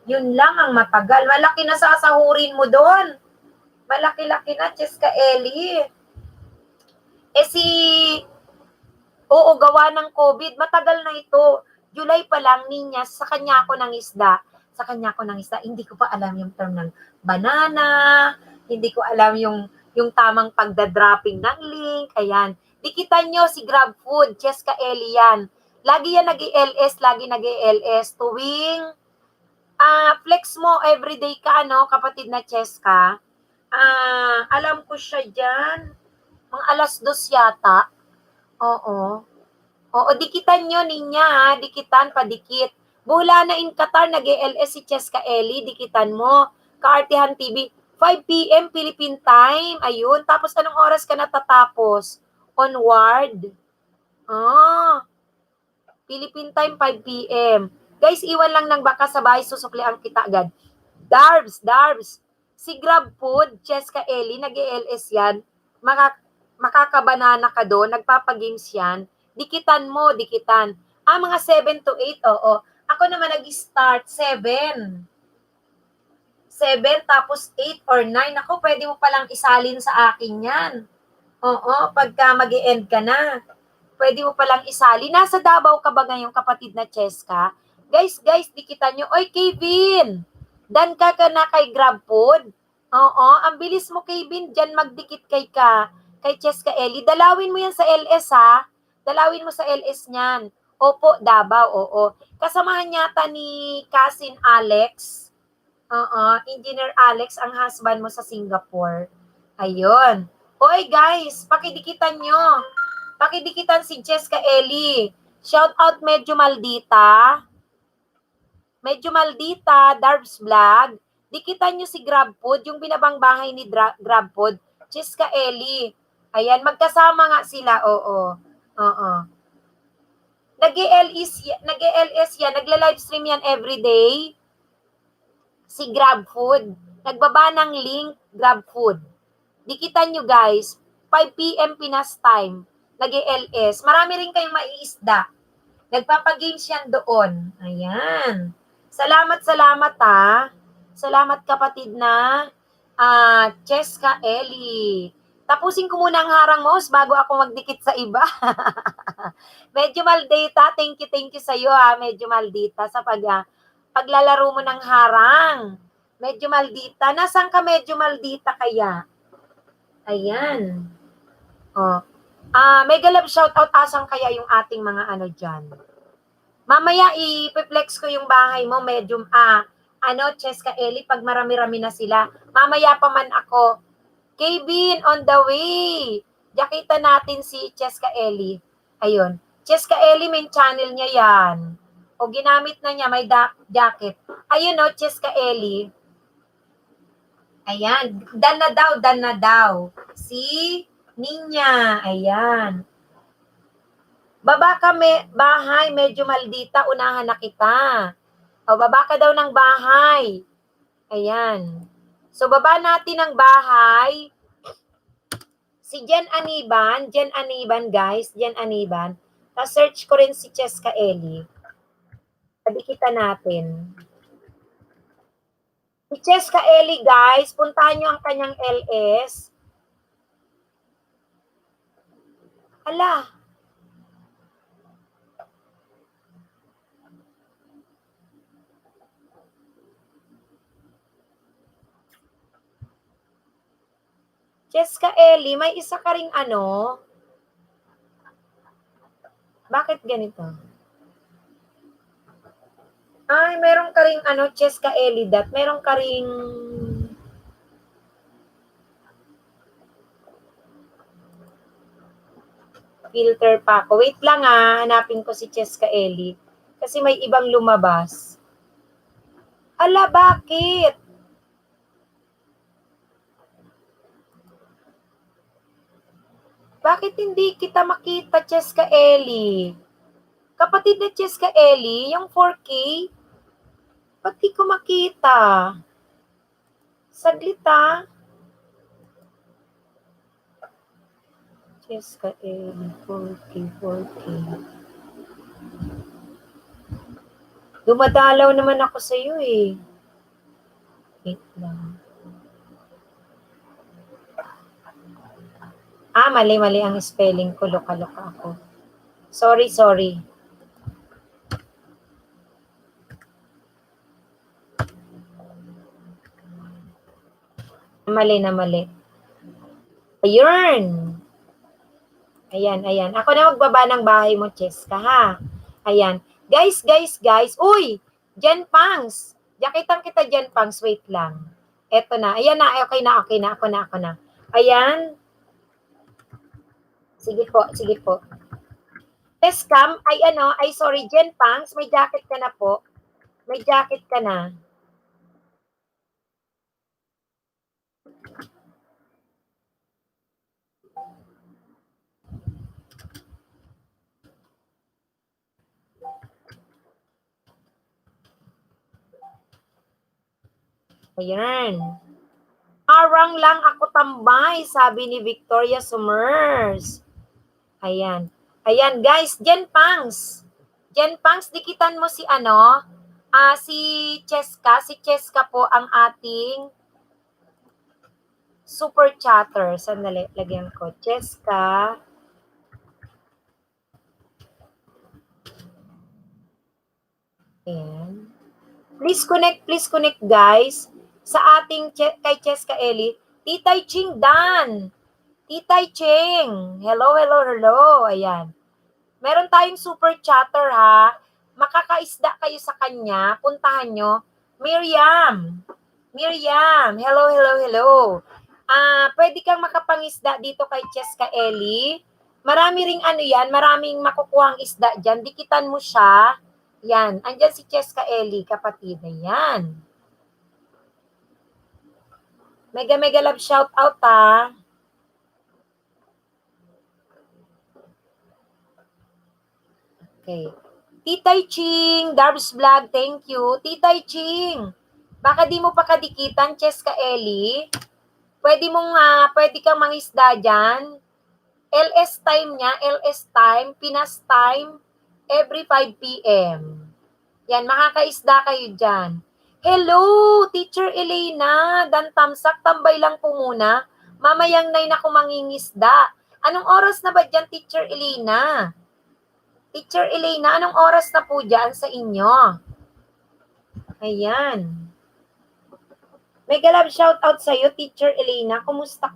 Yun lang ang matagal, malaki na sasahurin mo doon, malaki-laki na Cheska Ellie. Oo, gawa ng COVID. Matagal na ito. July pa lang, Ninya, sa kanya ako ng isda. Hindi ko pa alam yung term ng banana. Hindi ko alam yung tamang pagdadropping ng link. Ayan. Dikitan nyo si Grab Food, Cheska Ellie yan. Lagi yan nag-ELS. Tuwing flex mo, everyday ka, kapatid na Cheska. Alam ko siya dyan. Mga 2:00 yata. Oo, dikitan nyo, Ninya, ha? Dikitan, padikit. Bula na in Qatar, nag-ELS si Cheska Ellie, dikitan mo. Kaartihan TV, 5 p.m. Philippine time. Ayun, tapos anong oras ka natatapos? Onward. Philippine time, 5 p.m. Guys, iwan lang ng baka sa bahay, susuklian kita agad. Darbs. Si Grab Food, Cheska Ellie, nag-ELS yan. Makakabanana ka doon, nagpapagames yan. Dikitan mo. Mga 7 to 8, oo. Ako naman nag-start 7. 7 tapos 8 or 9. Ako, pwede mo palang isalin sa akin yan. Oo, pagka mag-e-end ka na. Pwede mo palang isali. Nasa Davao ka ba ngayong kapatid na Cheska? Guys, dikitan nyo. Oy, Kevin! Dan ka na kay Grab Food? Oo, ang bilis mo, Kevin. Diyan magdikit kay Cheska Ellie. Dalawin mo yan sa LS, ha? Dalawin mo sa LS niyan. Opo, Davao, oo. Kasamahan yata ni Cousin Alex. Engineer Alex, ang husband mo sa Singapore. Ayun. Hoy, guys, pakidikitan nyo. Pakidikitan si Cheska Ellie. Shout out Medyo Maldita, Darbs Vlog. Dikitan nyo si Grab Food, yung binabang bahay ni Grab Food. Cheska Ellie. Ayan, magkasama nga sila, oo. Nag-ELS yan, nagla-livestream yan everyday. Si Grab Food. Nagbaba ng link, Grab Food. Dikitan nyo guys, 5 p.m. Pinas time, nag-ELS. Marami rin kayong maiisda. Nagpapagames yan doon. Ayan. Salamat ha. Salamat kapatid na Cheska Ellie. Tapusin ko muna ang harang mo bago ako magdikit sa iba. Medyo Maldita, thank you sa iyo ha, Medyo Maldita, sa paglalaro mo ng harang. Medyo Maldita, nasaan ka Medyo Maldita kaya? Ayan. Oh. Mega love shoutout, asan kaya yung ating mga ano dyan? Mamaya i-flex ko yung bahay mo, medyo, Cheska Eli, pag marami-rami na sila. Mamaya pa man ako. Kevin, on the way. Jakita natin si Cheska Eli. Ayun. Cheska Eli, main channel niya yan. O ginamit na niya, may jacket. Ayun o, Cheska Eli. Ayan. Dan na daw. Si Ninya. Ayan. Baba kami, bahay, medyo maldita, unahan na kita. O, baba ka daw ng bahay. Ayan. So, baba natin ng bahay. Si Jen Aniban, guys, Jen Aniban. Na-search ko rin si Cheska Eli. Sabi kita natin. Si Cheska Eli, guys, puntahan nyo ang kanyang LS. Ala. Cheska Eli, may isa ka ring ano? Bakit ganito? Ay, meron ka ring ano, Cheska Eli, meron ka ring filter pa ako. Wait lang hanapin ko si Cheska Eli. Kasi may ibang lumabas. Ala, bakit? Bakit hindi kita makita, Cheska Eli? Kapatid na Cheska Eli, yung 4K, ba't di ko makita? Saglit Cheska Eli, 4K. Dumadalaw naman ako sa iyo eh. Wait lang. Mali ang spelling ko. Loka-loka ako. Sorry. Mali. Ayun. Ayan. Ako na magbaba ng bahay mo, Cheska, ha? Ayan. Guys. Uy! Jen Pangs. Jakitang kita, Jen Pangs. Wait lang. Eto na. Ayan na. Okay na. Ako na. Ayan. Sige po. Teskam, sorry, Jen Pangs, may jacket ka na po. May jacket ka na. Ayan. Arang lang ako tambay, sabi ni Victoria Summers. Ayan, guys, Jen Pangs, dikitan mo si si Cheska. Si Cheska po ang ating super chatter. Sandali, lagyan ko. Cheska. Ayan. Please connect, guys. Sa ating kay Cheska Eli. Titay Ching Dan. Titay Ching. Hello. Ayan. Meron tayong super chatter, ha. Makakaisda kayo sa kanya. Puntahan nyo. Miriam. Hello. Pwede kang makapangisda dito kay Cheska Eli. Marami ring maraming makukuhang isda dyan. Dikitan mo siya. Yan. Andyan si Cheska Eli, kapatid na yan. Mega love shout out, ha. Okay. Titay Ching, Darbs Vlog, thank you. Titay Ching, baka di mo pa kadikitan, Cheska Eli. Pwede kang mangisda dyan. LS time, Pinas time, every 5 p.m. Yan, makakaisda kayo dyan. Hello, Teacher Elena, Dan Tamsak, tambay lang po muna. Mamayang 9 ako mangingisda. Anong oras na ba dyan, Teacher Elena? Teacher Elena, anong oras na po dyan sa inyo? Ayan. Mega love shout out sa iyo, Teacher Elena. Kumusta?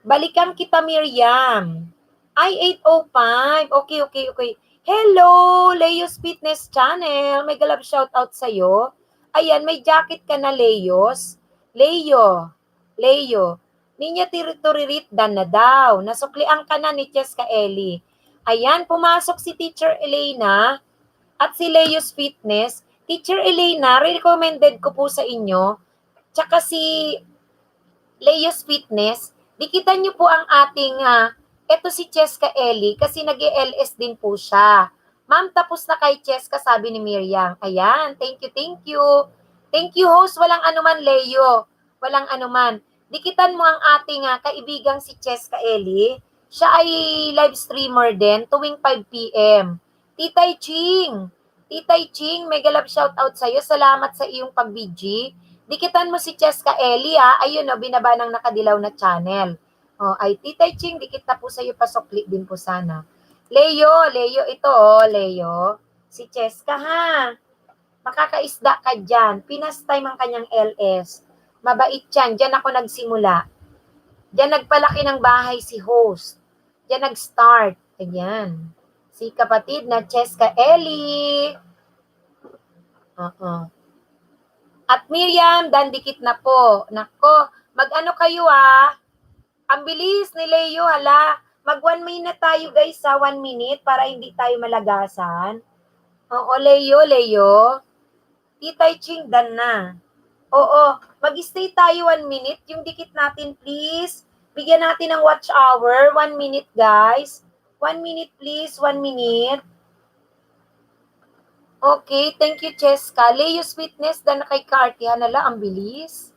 Balikan kita, Miriam. Ay, 8:05. Okay. Hello, Leo's Fitness Channel. May galab shoutout sa'yo. Ayan, may jacket ka na, Leos. Leo. Ninya tiritorit dan na daw. Nasuklian ka na ni Cheska Eli. Ayan, pumasok si Teacher Elena at si Leo's Fitness. Teacher Elena, recommended ko po sa inyo. Tsaka si Leo's Fitness, dikitan niyo po ang ating, eto si Cheska Eli, kasi nag-LS din po siya. Ma'am, tapos na kay Cheska, sabi ni Miriam. Ayan, thank you. Thank you, host. Walang anuman, Leo. Walang anuman. Dikitan mo ang ating kaibigang si Cheska Eli. Siya ay live streamer din, tuwing 5 p.m. Titay Ching, mega love shoutout sa'yo. Salamat sa iyong pag-BG. Dikitan mo si Cheska Eli, ayun, binaba ng nakadilaw na channel. Ay, Titay Ching, dikit na po sa'yo, pasokli din po sana. Leo, ito, Leo. Si Cheska, ha? Makakaisda ka dyan. Pinastime ang kanyang LS. Mabait yan. Dyan ako nagsimula. Dyan nagpalaki ng bahay si host. Dyan nag-start. Ayan. Si kapatid na Cheska Eli. At Miriam, dandikit na po. Nako, mag-ano kayo Ang bilis ni Leo, hala. Mag 1 minute tayo guys sa 1 minute para hindi tayo malagasan. Oo, Leo. Titay Ching, dan na. Oo, mag-stay tayo 1 minute. Yung dikit natin, please. Bigyan natin ng watch hour. 1 minute, guys. 1 minute, please. 1 minute. Okay, thank you, Cheska. Leo's Fitness, dan na kay Carty. Hanala, ang bilis.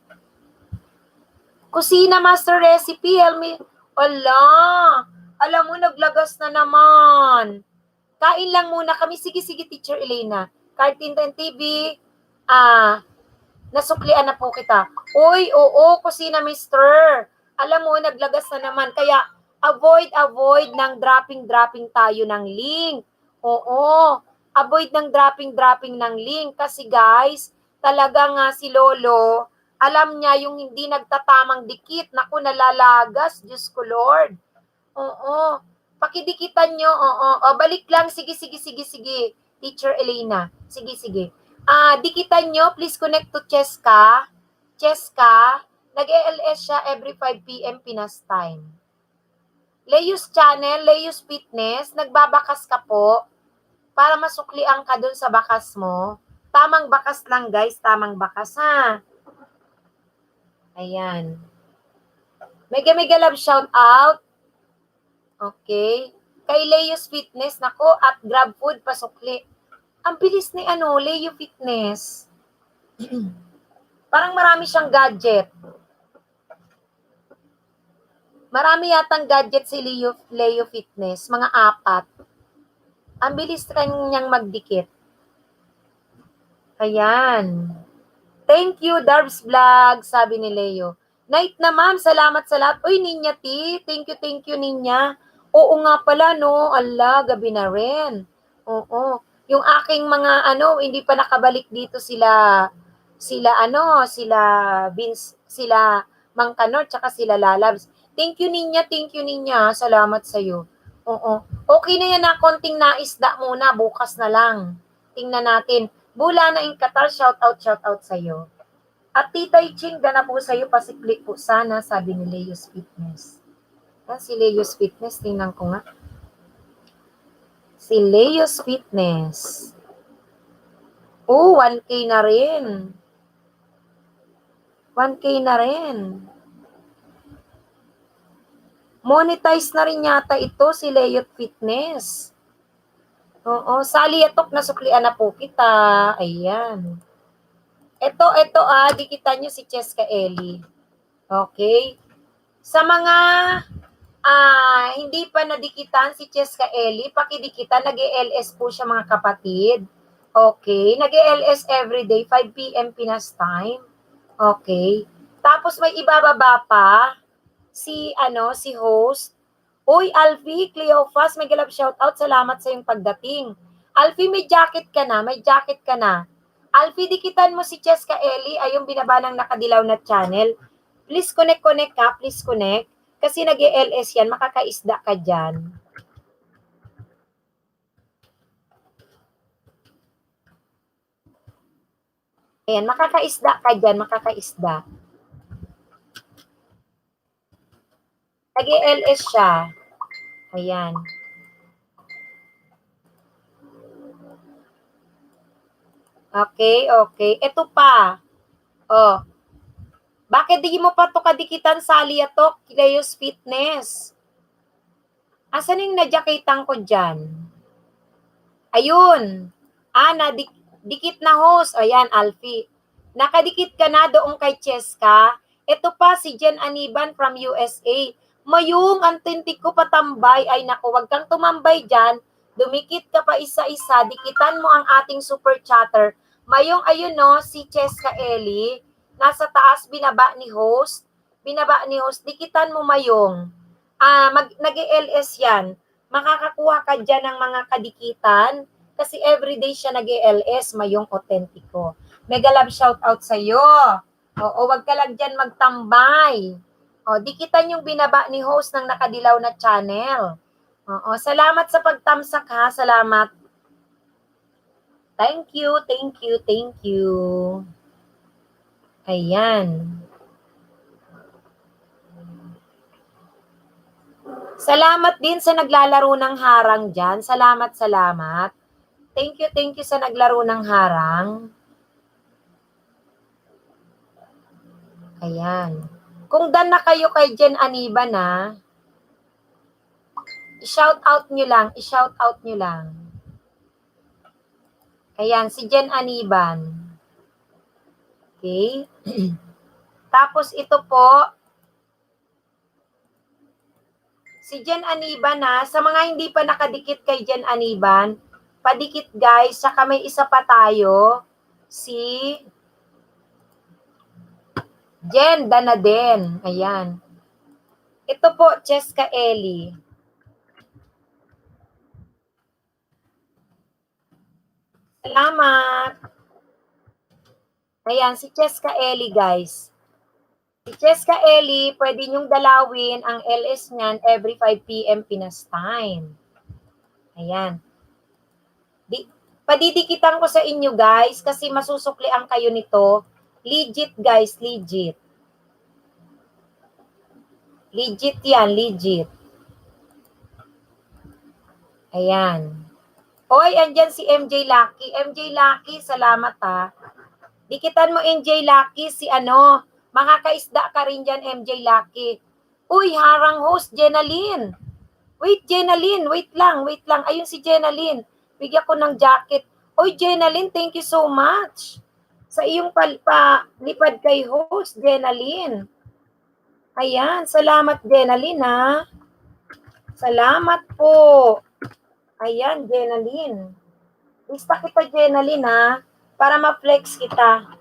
Kusina Master Recipe, Helmi. Alam mo, naglagas na naman. Kain lang muna kami. Sige, Teacher Elena. Cartintan TV, nasuklian na po kita. Uy, oo, Kusina Mister. Alam mo, naglagas na naman. Kaya, avoid ng dropping tayo ng link. Oo, avoid ng dropping ng link. Kasi guys, talagang si Lolo, alam niya yung hindi nagtatamang dikit. Naku, nalalagas. Diyos ko, Lord. Oo. Pakidikitan nyo. Oo. Balik lang. Sige. Teacher Elena. Sige. Dikitan nyo. Please connect to Cheska. Nag-ELS siya every 5 p.m. Pinas time. Leo's Channel, Leo's Fitness. Nagbabakas ka po para masuklian ka dun sa bakas mo. Tamang bakas lang, guys. Tamang bakas, ha? Ayan. Mega love shout out. Okay. Kay Leo's Fitness, nako, at Grab Food, pasukli. Ang bilis ni Leo Fitness. Parang marami siyang gadget. Marami yatang gadget si Leo Fitness. Mga 4. Ang bilis kanyang magdikit. Ayan. Thank you, Darbs Vlog, sabi ni Leo. Night na, ma'am. Salamat sa lahat. Uy, Ninya T. Thank you, Ninya. Oo nga pala, no. Ala, gabi na rin. Oo. Yung aking mga, hindi pa nakabalik dito sila Vince, sila Mang Kanor, tsaka sila Lalabs. Thank you, Ninya. Salamat sa'yo. Oo. Okay na yan konting naisda muna. Bukas na lang. Tingnan natin. Bula na in Qatar, shout out sa'yo. At Titay Ching, na po sa'yo, pasiklik po sana, sabi ni Leo's Fitness. Si Leo's Fitness, tingnan ko nga. Si Leo's Fitness. 1K na rin. 1K na rin. Monetize na rin yata ito, si Leo's Fitness. Oo, sali atok, nasuklian na po kita. Ayan. Ito, dikitan nyo si Cheska Eli. Okay? Sa mga hindi pa nadikitan si Cheska Eli, pakidikitan, nag-ELS po siya mga kapatid. Okay? Nag-ELS everyday, 5 p.m. Pinas time. Okay? Tapos may ibababa pa si host. Uy, Alfie, Cleophas, may galap shoutout. Salamat sa iyong pagdating. Alfie, may jacket ka na. Alfie, dikitan mo si Cheska Eli. Ay, yung binaba ng nakadilaw na channel. Please connect ka. Please connect. Kasi nag-LS yan, makakaisda ka dyan. Ayan, makakaisda ka dyan, makakaisda. Nag-LS siya. Ayan. Okay, okay. Ito pa. Oh. Bakit di mo pa to kadikitan sa Aliatok, Kileos Fitness? Asan yung nadyakitan ko dyan? Ayun. Dikit na host. Ayan, Alfie. Nakadikit ka na doon kay Cheska. Ito pa si Jen Aniban from USA. Mayung, ang tintik ko patambay. Ay naku, wag kang tumambay dyan. Dumikit ka pa isa-isa. Dikitan mo ang ating super chatter. Mayung, ayun no, si Cheska Eli. Nasa taas, binaba ni host. Binaba ni host. Dikitan mo mayung. Nag-LS yan. Makakakuha ka dyan ng mga kadikitan. Kasi everyday siya nag-LS, mayong autentiko. Mega love shout out sa'yo. Oo, wag ka lang dyan magtambay. O, dikitan yung binaba ni host ng nakadilaw na channel. Oo, salamat sa pagtamsak ha. Salamat. Thank you, thank you, thank you. Ayan. Salamat din sa naglalaro ng harang dyan. Salamat, salamat. Thank you sa naglaro ng harang. Ayan. Kung done na kayo kay Jen Aniban na, i-shout out nyo lang, i-shout out nyo lang. Ayan, si Jen Aniban. Okay. Tapos ito po, si Jen Aniban na, sa mga hindi pa nakadikit kay Jen Aniban, padikit guys, saka may isa pa tayo, si Jen Danaden. Ayan. Ito po, Cheska Eli. Salamat. Ayan, si Cheska Eli, guys. Si Cheska Eli, pwede nyong dalawin ang LS niyan every 5 p.m. Pinas time. Ayan. Padidikitan ko sa inyo, guys, kasi masusuklian kayo nito. Legit, guys, legit. Legit yan, legit. Ayan. Hoy, andyan si MJ Lucky. MJ Lucky, salamat ha. Dikitan mo MJ Lucky si ano, makakaisda ka rin dyan MJ Lucky. Uy, harang host, Jenaline. Wait, Jenaline, wait lang. Ayun si Jenaline. Bigyan ko ng jacket. Uy, Jenaline, thank you so much. Sa iyong lipad kay host, Jenaline. Ayan, salamat Jenaline ha. Salamat po. Ayan, Jenaline. Lista kita, Jenaline, ha? Para ma-flex kita.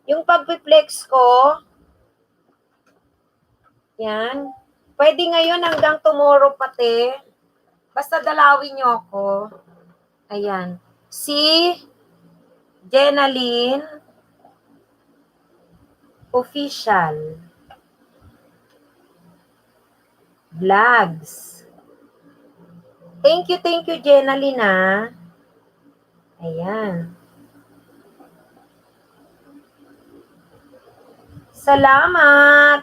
Yung pag-flex ko, yan. Pwede ngayon hanggang tomorrow pati. Basta dalawin nyo ako. Ayan. Si Jenaline Official Vlogs. Thank you, Jenaline, ha? Ayan. Salamat!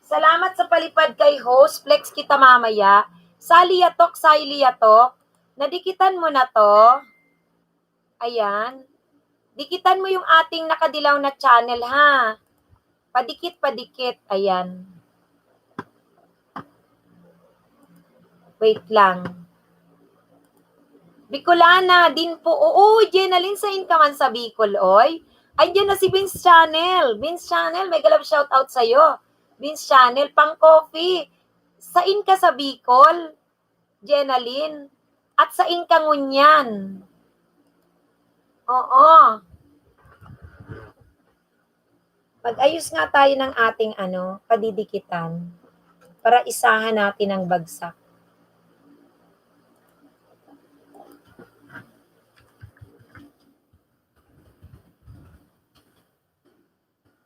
Salamat sa palipad kay host. Flex kita mamaya. Sa Liatok. Nadikitan mo na to. Ayan. Dikitan mo yung ating nakadilaw na channel, ha? Padikit. Ayan. Wait lang. Bicolana din po. Oo, Jenaline, sain ka man sa Bicol, oy. Andiyan na si Vince Channel. Vince Channel, may galap shout out sa'yo. Vince Channel, pang coffee. Sain ka sa Bicol, Jenaline. At sain ka ngunyan. Oo. Mag-ayos nga tayo ng ating padidikitan para isahan natin ang bagsak.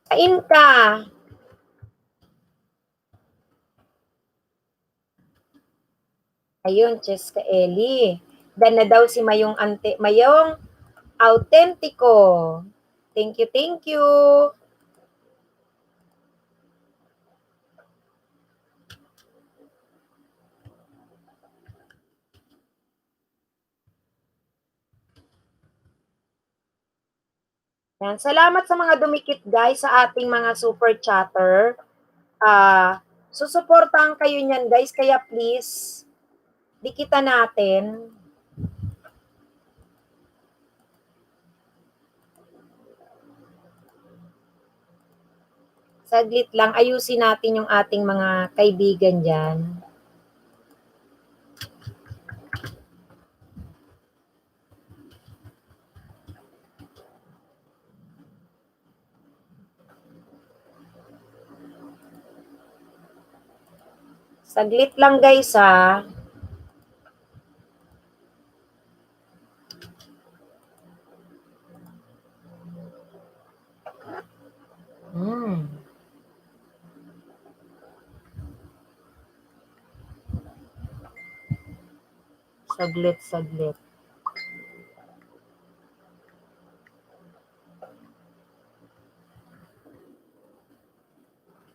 Sain ka. Ayun, Cheska Eli. Dan na daw si Mayong Autentico. Thank you, thank you. Yan. Salamat sa mga dumikit guys sa ating mga super chatter. Susuportahan kayo niyan guys, kaya please, dikitan natin. Saglit lang, ayusin natin yung ating mga kaibigan dyan. Saglit lang guys ha. Saglit.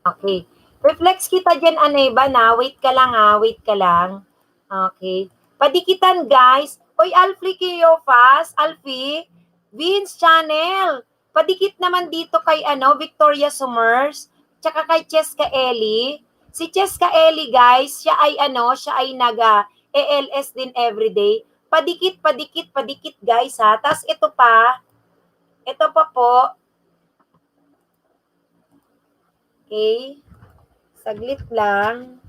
Okay. Reflex kita dyan, Aneba, na. Wait ka lang, ha. Wait ka lang. Okay. Padikitan, guys. Oy, Alfie Kiyofas, Alfie, Vince Channel. Padikit naman dito kay, Victoria Summers, tsaka kay Cheska Eli. Si Cheska Eli, guys, siya ay, ALS din everyday. Padikit, guys, ha. Tapos ito pa po. Okay. Saglit lang.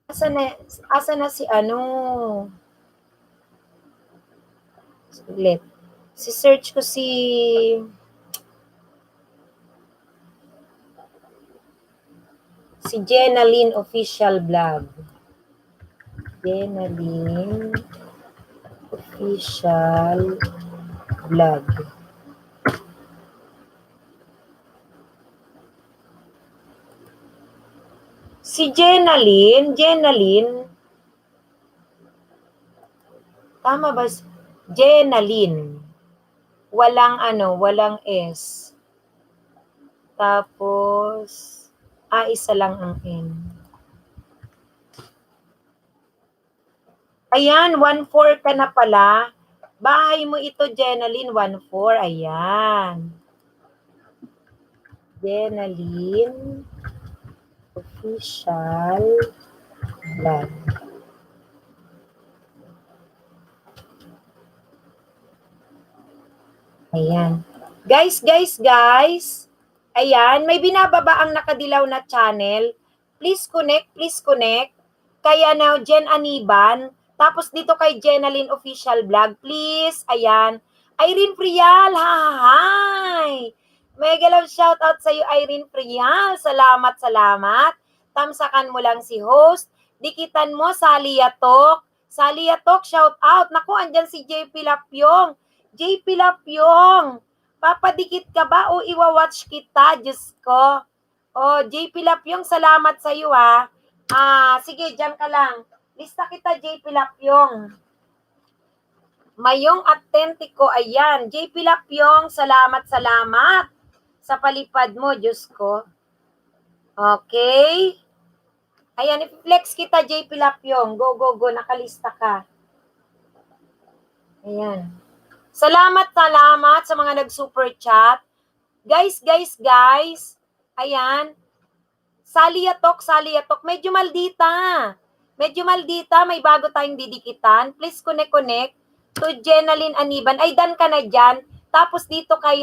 Asa na si Saglit. Si-search ko si Jenaline Official Vlog. Jenaline Official Vlog. Si Jenaline, tama ba? Jenaline. Walang S. Tapos, isa lang ang N. Ayan, 1-4 ka na pala. Bahay mo ito, Jenaline, 1-4. Ayan. Jenaline Official Vlog. Ayan. Guys. Ayan, may binababa ang nakadilaw na channel. Please connect. Kaya now, Jen Aniban. Tapos dito kay Jenaline Official Vlog. Please, ayan. Irene Frial, hi! Mega love shoutout sa iyo, Irene Frial. Salamat. Tamsakan mo lang si host. Dikitan mo, Saliatok, shoutout. Naku, andyan si JP Lapyong. Papadikit ka ba o iwa-watch kita? Diyos ko. JP Lapyong, salamat sa iyo ha. Sige, dyan ka lang. Lista kita, JP Lapyong. Mayong Autentico, ayan. JP Lapyong, salamat sa palipad mo, Diyos ko. Okay. Ayan, i-flex kita, JP Lapyong. Go, nakalista ka. Ayan. Salamat sa mga nag-super chat. Guys. Ayan. Saliatok. Medyo maldita, may bago tayong didikitan. Please connect to Jenaline Aniban. Ay, dan ka na dyan. Tapos dito kay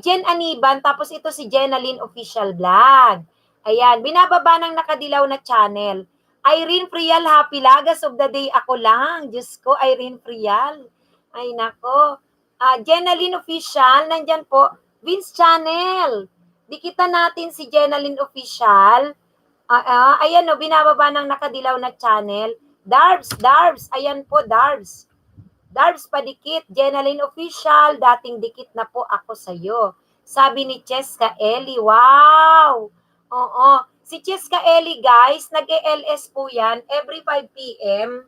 Jen Aniban. Tapos ito si Jenaline Official Vlog. Ayan, binababa ng nakadilaw na channel. Irene Frial, happy lagas of the day. Ako lang. Diyos ko, Irene Frial. Ay, nako. Jenaline Official, nandyan po. Vince Channel. Dikitan natin si Jenaline Official. Ayan binababa ng nakadilaw na channel. Darbs. Ayan po, Darbs. Darbs, padikit. Jenaline Official, dating dikit na po ako sa'yo. Sabi ni Cheska Eli, wow! Oo. Si Cheska Eli, guys, nag-ELS po yan every 5 p.m.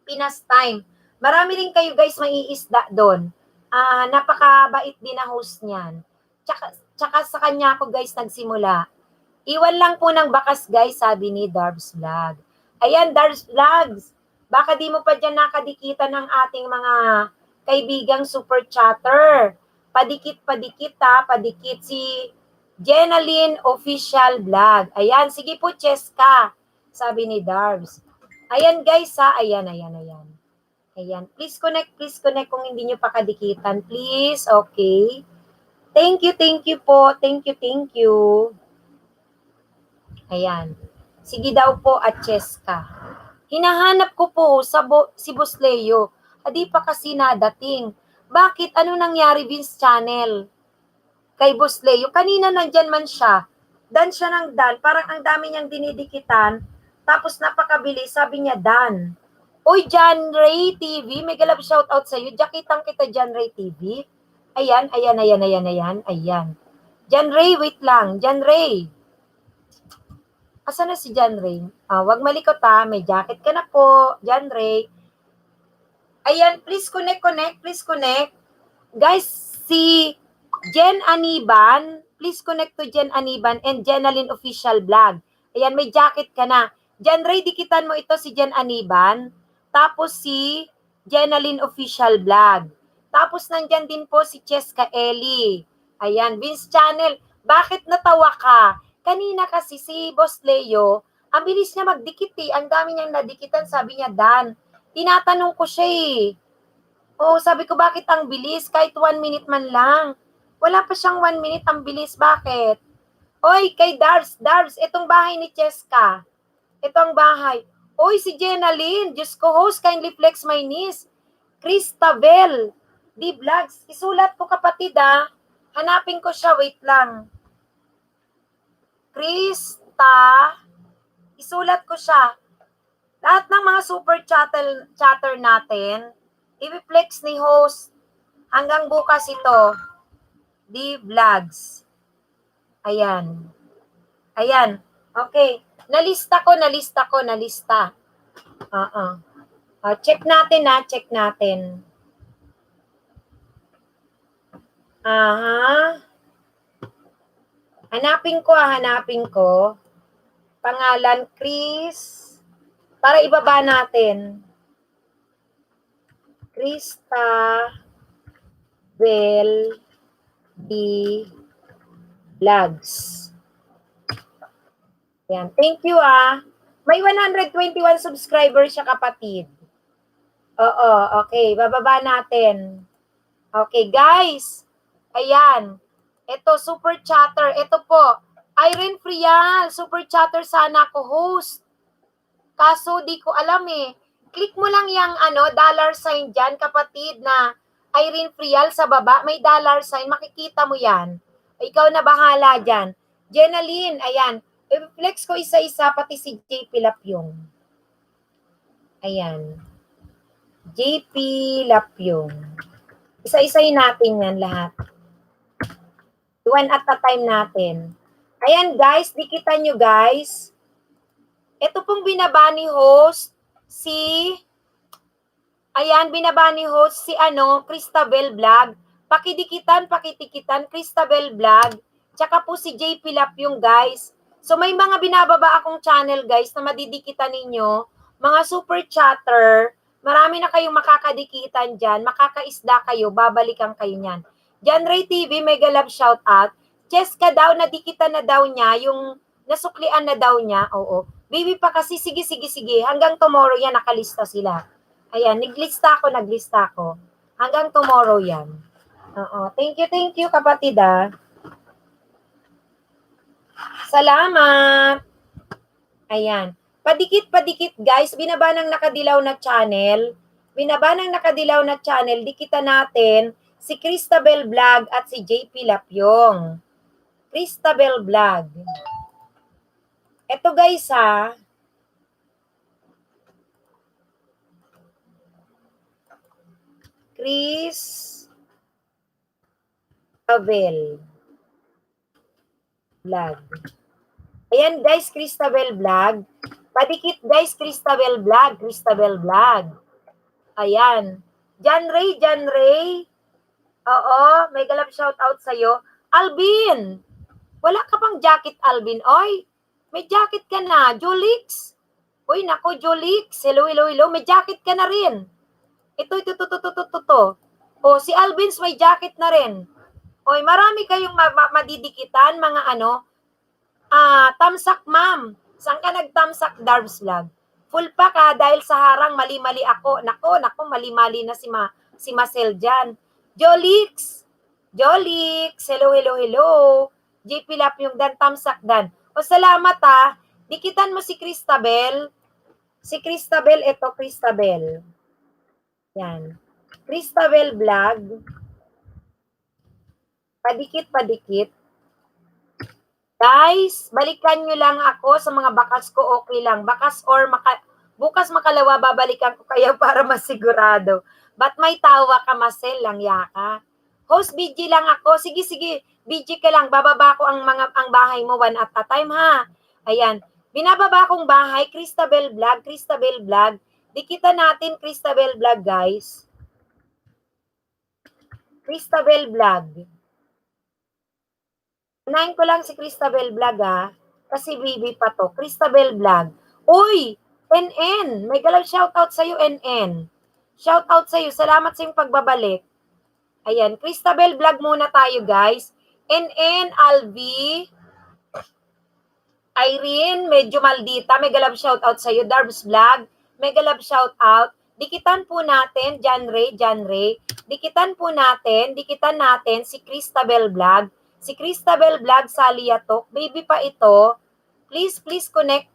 Pinas time. Marami rin kayo, guys, maiisda doon. Napakabait din na host niyan. Tsaka sa kanya ako, guys, nagsimula. Iwan lang po ng bakas, guys, sabi ni Darbs Vlog. Ayan, Darbs Vlogs. Baka di mo pa dyan nakadikitan ng ating mga kaibigang super chatter. Padikit-padikit ha, padikit si Jenaline Official Vlog. Ayan, sige po, Cheska, sabi ni Darbs. Ayan, guys, ha. Ayan. Ayan, please connect kung hindi nyo pa kadikitan. Please, okay. Thank you po. Thank you. Ayan. Sige daw po at Cheska. Hinahanap ko po si Boss Leo. Di pa kasi nadating. Bakit? Ano nangyari, Vince Channel? Kay Boss Leo. Kanina nandyan man siya. Dan siya ng dan. Parang ang dami niyang dinidikitan. Tapos napakabilis. Sabi niya, dan. Uy, John Ray TV. May galap shoutout sa'yo. Jakitang kita, John Ray TV. Ayan. John Ray, wait lang. John Ray. Asan na si John Ray? Wag malikot ha. May jacket ka na po, John Ray. Ayan, please connect. Guys, si Jen Aniban, please connect to Jen Aniban and Jenaline Official Vlog. Ayan, may jacket ka na. John Ray, dikitan mo ito si Jen Aniban. Tapos si Jenaline Official Vlog. Tapos nandyan din po si Cheska Eli. Ayan, Vince Channel. Bakit natawa ka? Kanina kasi si Boss Leo, ang bilis niya magdikit eh. Ang dami niyang nadikitan, sabi niya, Dan. Tinatanong ko siya eh. Sabi ko, bakit ang bilis? Kahit 1 minute man lang. Wala pa siyang 1 minute, ang bilis. Bakit? Oy, kay Darbs, itong bahay ni Cheska. Ito ang bahay. Oy, si Jenaline, Diyos ko, host, kindly flex my niece. Cristabel, D Vlogs. Isulat ko, kapatid ha. Hanapin ko siya, wait lang. Isulat ko siya. Lahat ng mga super chatter natin, i-flex ni host hanggang bukas ito. D Vlogs. Ayan. Okay. Nalista ko. Check natin. Hanapin ko. Pangalan, Chris. Para ibaba natin. Cristabel D Vlogs. Yan. Thank you May 121 subscribers siya, kapatid. Oo, okay. Bababa natin. Okay, guys. Ayan. Ito, super chatter. Ito po. Irene Frial, super chatter sana ako host. Kaso di ko alam eh. Click mo lang yung dollar sign dyan, kapatid, na Irene Frial sa baba. May dollar sign. Makikita mo yan. Ikaw na bahala dyan. Jenaline, ayan. I-flex ko isa-isa, pati si JP Lapyong. Ayan. JP Lapyong. Isa-isahin natin yan lahat. One at a time natin. Ayan guys, dikitan nyo guys. Ito pong binaba ni host, Cristabel Vlog. Pakitikitan, Cristabel Vlog. Tsaka po si JP Lapyong guys. So may mga binababa akong channel guys na madidikitan ninyo. Mga super chatter. Marami na kayong makakadikitan dyan. Makakaisda kayo. Babalikan kayo niyan. John Ray TV, mega love shout out. Cheska daw, nadikitan na daw niya. Yung nasuklian na daw niya. Oo. Baby pa kasi, sige. Hanggang tomorrow yan, nakalista sila. Ayan, naglista ako. Hanggang tomorrow yan. Oo. Thank you, kapatid Salamat. Ayan. Padikit guys. Binaba ng nakadilaw na channel. Dikitan natin si Cristabel Vlog at si JP Lapyong. Cristabel Vlog. Ito guys Cristabel Vlog. Ayan guys, Cristabel Vlog. Padikit guys, Cristabel Vlog. Cristabel Vlog. Ayan. John Ray. Oo, may galap shoutout sa'yo. Alvin! Wala ka pang jacket, Alvin. Oy, may jacket ka na. Jolix. Uy, nako, Jolix. Hello. May jacket ka na rin. Ito. O, si Alvin's may jacket na rin. Oy, marami kayong madidikitan, mga tamsak, ma'am. Saan ka nagtamsak, Darbs Vlog? Full pack dahil sa harang, mali-mali ako. Nako, mali-mali na si Marcel dyan. Jolix, hello. JP Lap yung dan, tamsak dan. O, salamat dikitan mo si Cristabel. Si Cristabel, ito, Cristabel. Yan. Cristabel Vlog. Padikit. Guys, balikan nyo lang ako sa mga bakas ko, okay lang. Bakas or bukas makalawa, babalikan ko kayo para masigurado. Ba't may tawa ka, Marcel? Lang yaka. Host, BG lang ako. Sige. BG ka lang. Bababa ko ang bahay mo one at a time, ha? Ayan. Binababa kong bahay, Cristabel Vlog. Dikitan natin Cristabel Vlog, guys. Cristabel Vlog. Unahin ko lang si Cristabel Vlog, kasi baby pa to. Cristabel Vlog. Uy! NN! May galap shoutout sa'yo, NN. Shoutout sa'yo. Salamat sa iyong pagbabalik. Ayan. Cristabel Vlog muna tayo, guys. NN, Alvi, Irene, medyo maldita. May galap shoutout sa'yo. Darbs Vlog. May galap shoutout. Dikitan po natin, John Ray. Dikitan natin si Cristabel Vlog. Si Cristabel Vlog, Saliatok. Baby pa ito. Please connect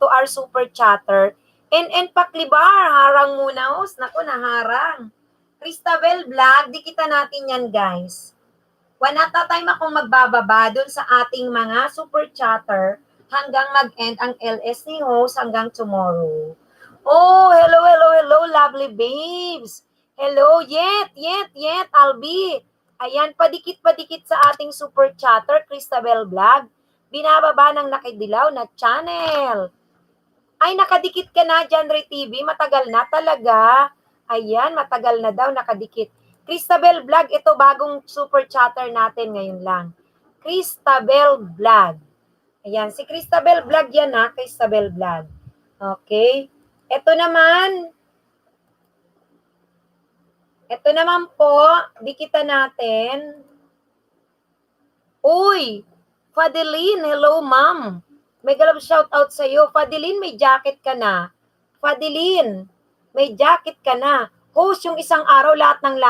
to our super chatter. NN Paklibar, harang muna, host. Naku, naharang. Cristabel Vlog, dikitan natin yan, guys. One at a time akong magbababa dun sa ating mga super chatter hanggang mag-end ang LS ni host hanggang tomorrow. Oh, hello, lovely babes. Hello, yet, Albi. Ayan, padikit sa ating super chatter, Cristabel Vlog. Binababa ng nakidilaw na channel. Ay, nakadikit ka na, Genre TV. Matagal na talaga. Ayan, matagal na daw nakadikit. Cristabel Vlog, ito bagong super chatter natin ngayon lang. Cristabel Vlog. Ayan, si Cristabel Vlog yan Cristabel Vlog. Okay. Ito naman po, dikitan natin. Uy, Fadeline, hello ma'am. May galap shoutout sa'yo. Fadeline, may jacket ka na. Host, yung isang araw, lahat ng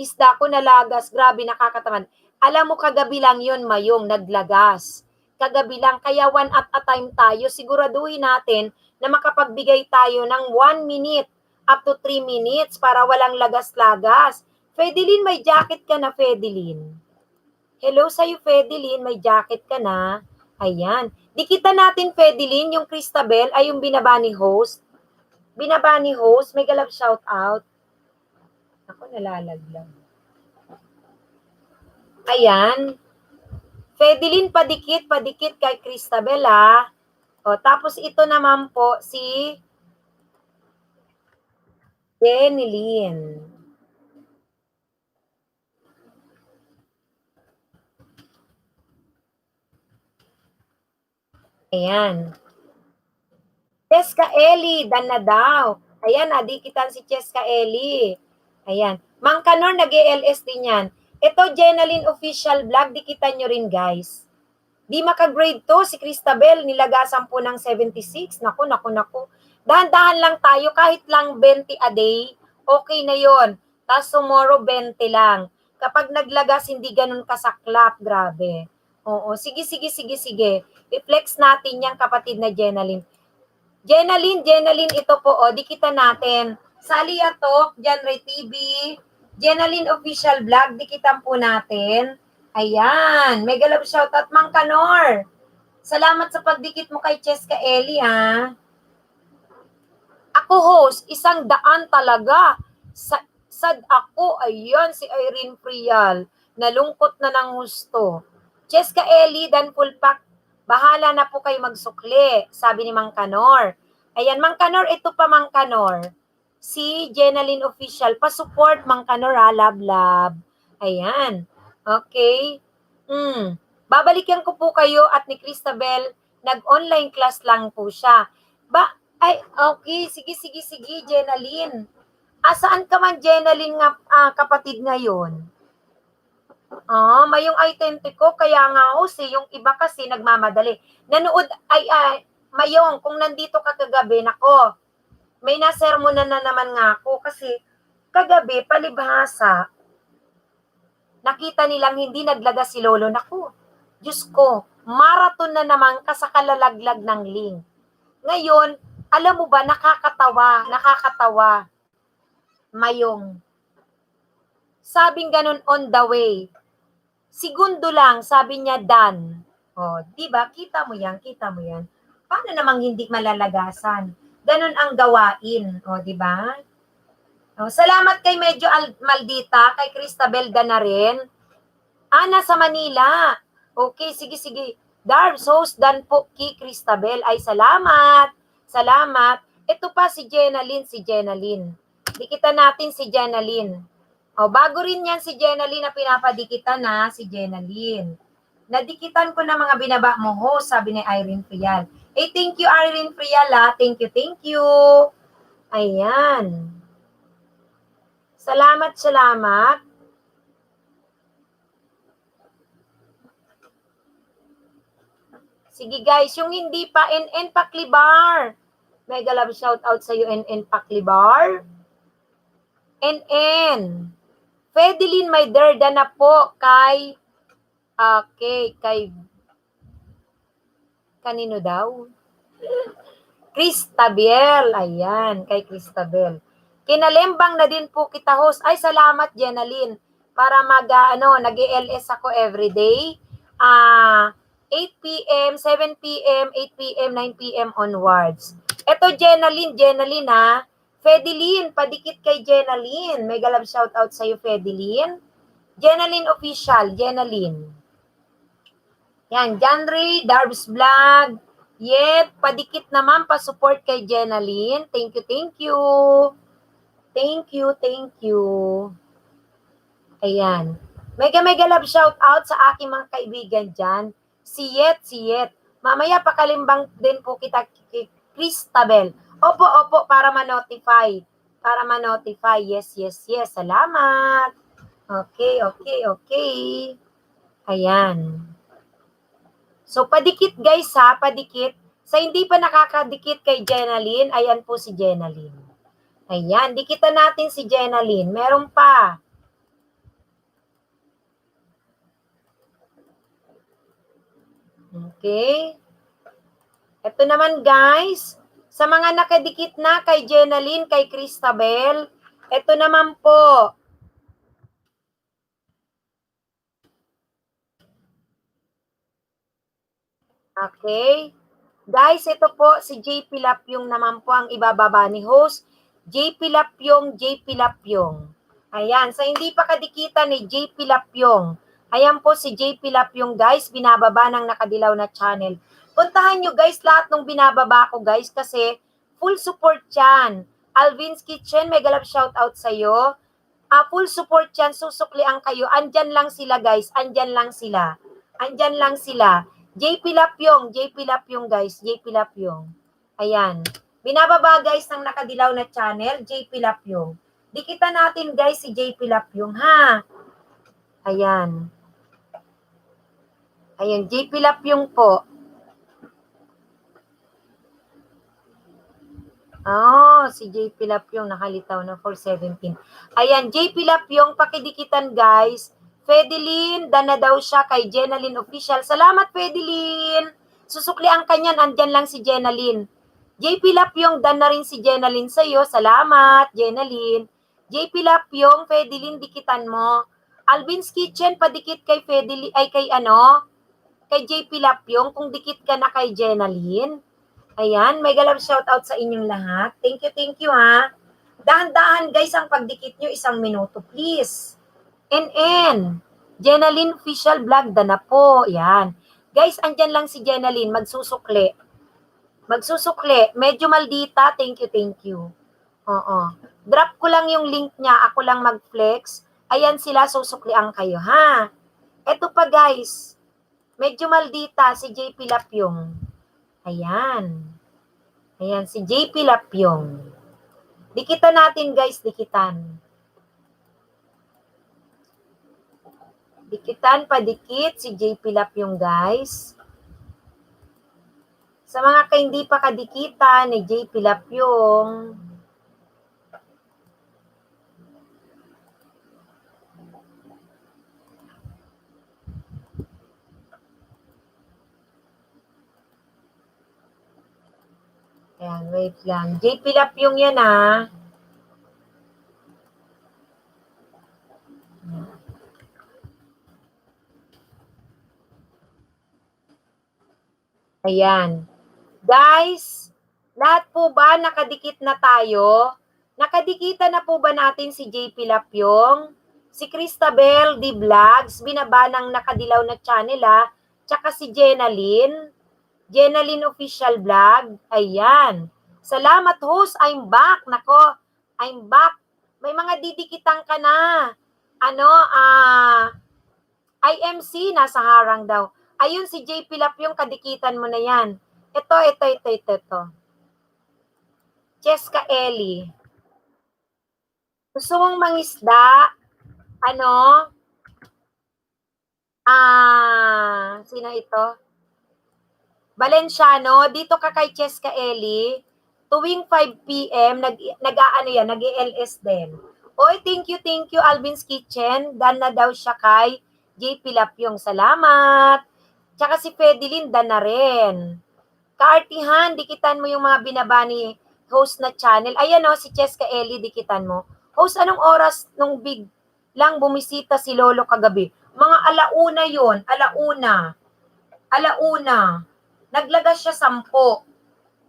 isda ko nalagas. Grabe, nakakatamad. Alam mo, kagabi lang yun, Mayong, naglagas. Kagabi lang, kaya one at a time tayo. Siguraduhin natin na makapagbigay tayo ng 1 minute up to 3 minutes para walang lagas-lagas. Fedeline, may jacket ka na, Fedeline. Hello sa'yo, Fedeline, may jacket ka na. Ayan. Dikitan natin, Fedeline, yung Cristabel ay yung binaba ni host. May galap shout out. Ako, nalalaglag. Ayan. Fedeline, padikit kay Cristabel, O, tapos ito naman po si Jenilyn. Ayan. Cheska Eli, dan na daw. Ayan, nadikitan si Cheska Eli. Ayan. Mang Kanor, nag-ELS din yan. Ito, Jenalyn Official Vlog, dikitan nyo rin, guys. Di maka-grade to, si Cristabel, nilagasan po ng 76. Naku. Dahan-dahan lang tayo, kahit lang 20 a day, okay na yon. Tapos tomorrow, 20 lang. Kapag naglagas, hindi ganun kasaklap, grabe. Oo, sige. I-flex natin yan, kapatid na Jenalyn. Jenalyn, ito po, dikitan natin. Saliatok, Genre TV, Jenalyn Official Vlog, dikitan po natin. Ayan, mega love shoutout, Mang Kanor. Salamat sa pagdikit mo kay Cheska Eli, Ako, host, 100 talaga. Sad Ayan, si Irene Frial. Nalungkot na ng gusto. Cheska Eli, dan full pack. Bahala na po kayo magsukli, sabi ni Mang Kanor. Ayan, Mang Kanor, ito pa Mang Kanor. Si Jenaline Official, pa-support Mang Kanor ha, love. Ayan. Okay. Babalikan ko po kayo at ni Cristabel, nag-online class lang po siya. Okay, sige, Jenaline. Saan ka man, Jenaline, nga, kapatid ngayon? Mayong identity ko, kaya nga yung iba kasi nagmamadali. Nanood, Mayong, kung nandito ka kagabi, nako, may nasermonan na naman nga ako kasi kagabi, palibhasa, nakita nilang hindi naglaga si Lolo. Nako, Diyos ko, marathon na naman kasakalalaglag ng link. Ngayon, alam mo ba, nakakatawa, Mayong. Sabing ganun on the way. Segundo lang, sabi niya, done. Di ba? Kita mo yan. Paano namang hindi malalagasan? Ganun ang gawain. di ba? Salamat kay Medyo Maldita, kay Cristabel na rin. Nasa Manila. Okay, sige. Darbs, host dan po kay Cristabel. Ay, salamat. Ito pa si Jenaline. Dikitan natin si Jenaline. Bago rin yan si Jenaline na pinapadikitan na si Jenaline. Nadikitan ko na mga binaba mo, host, sabi ni Irene Frial. Thank you, Irene Frial, ha. Thank you. Ayan. Salamat. Sige guys, yung hindi pa, NN Paklibar. Mega love shout out sa iyo, NN Paklibar. NN. Fedeline, may derda na po kay kanino daw? Cristabel. Ayan, kay Cristabel. Kinalembang na din po kita, host. Ay, salamat, Jenaline. Para nag-ELS ako everyday. 8 p.m., 7 p.m., 8 p.m., 9 p.m. onwards. Ito, Jenaline, ha? Fedeline, padikit kay Jenaline. Mega love shout out sa iyo, Fedeline. Jenaline Official, Jenaline. Yan, Janry, Darbs Vlog. Padikit naman, pa-support kay Jenaline. Thank you. Ayan. Mega love shout out sa aking mga kaibigan dyan. Si Yet. Mamaya pakalimbang din po kita kay Cristabel. Opo, para ma-notify. Yes. Salamat. Okay. Ayan. So, padikit guys ha, padikit. Sa hindi pa nakakadikit kay Jenaline, ayan po si Jenaline. Ayan, dikitan natin si Jenaline. Meron pa. Okay. Ito naman guys, sa mga nakadikit na kay Jenaline, kay Cristabel, ito naman po. Okay. Guys, ito po si JP Lapyong naman po ang ibababa ni host. JP Lapyong. Ayan, sa hindi pa kadikita ni JP Lapyong. Ayan po si JP Lapyong guys, binababa ng Nakadilaw na channel. Puntahan nyo guys lahat ng binababa ko guys kasi full support yan. Alvin's Kitchen, mega love shout out sa iyo. Full support yan, susuklian kayo. Andyan lang sila guys, andyan lang sila. JP Lapyong guys, JP Lapyong. Ayan. Binababa guys ng Nakadilaw na channel, JP Lapyong. Dikitan natin guys si JP Lapyong ha. Ayan, JP Lapyong po. Si JP Lapyong nakalitaw na 417. Ayan, JP Lapyong, pakidikitan guys. Fedeline, na daw siya kay Jenaline Official. Salamat, Fedeline. Susuklian ka niyan, andyan lang si Jenaline. JP Lapyong, na rin si Jenaline sa'yo. Salamat, Jenaline. JP Lapyong, Fedeline, dikitan mo. Alvin's Kitchen, padikit kay Fedeline, kay JP Lapyong, kung dikit ka na kay Jenaline. Ayan, mega love shout out sa inyong lahat. Thank you ha. Dahan-dahan guys ang pagdikit nyo, 1 minuto please. NN, Jenaline Official Vlog, na po. Yan. Guys, andyan lang si Jenaline, magsusukli. Medyo maldita, thank you. Oo. Drop ko lang yung link niya, ako lang mag-flex. Ayan sila, susuklian kayo, ha? Eto pa guys, medyo maldita si JP Lapyong. Ayan. Ayan, si JP Lapyong. Dikitan natin guys, dikitan. Dikitan, padikit si JP Lapyong guys. Sa mga hindi pa kadikitan ni JP Lapyong, ayan, wait lang. JP Lapyong yan, ha. Ayan. Guys, lahat po ba nakadikit na tayo? Nakadikitan na po ba natin si JP Lapyong? Si Cristabel D. Vlogs, binaba ng nakadilaw na channel, ha? Tsaka si Jenaline Official Vlog. Ayan. Salamat host, I'm back. Nako, I'm back. May mga didikitan ka na. IMC, nasa harang daw. Ayun, si JP Lapyong, kadikitan mo na yan. Ito. Cheska Eli. Gusto mong mangisda? Sino ito? Valenciano, dito ka kay Cheska Eli. Tuwing 5 p.m., nag-ELS din. Oy, thank you, Alvin's Kitchen. Dan na daw siya kay JP Lapyong. Salamat. Tsaka si Fedeline, dan na rin. Kaartihan, dikitan mo yung mga binaba ni host na channel. Ayan o, si Cheska Eli, dikitan mo. Host, anong oras nung big lang bumisita si Lolo kagabi? Mga alauna yun, alauna. Naglagas siya 10.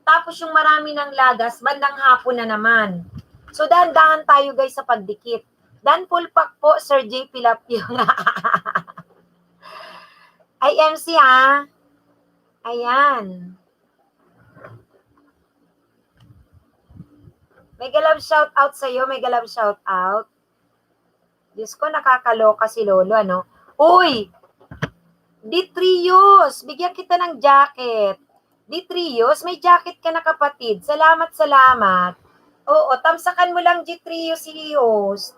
Tapos yung marami ng lagas, bandang hapon na naman. So, dahan-dahan tayo guys sa pagdikit. Dan full pack po, Sir J. Pilapio. IMC, ha? Ayan. May galab shout out sa'yo, may galab shout out. Diyos ko, nakakaloka si Lolo, ano? Uy! Ditrius, bigyan kita ng jacket. Ditrius, may jacket ka na kapatid. Salamat. Oo, tamsakan mo lang Ditrius si host.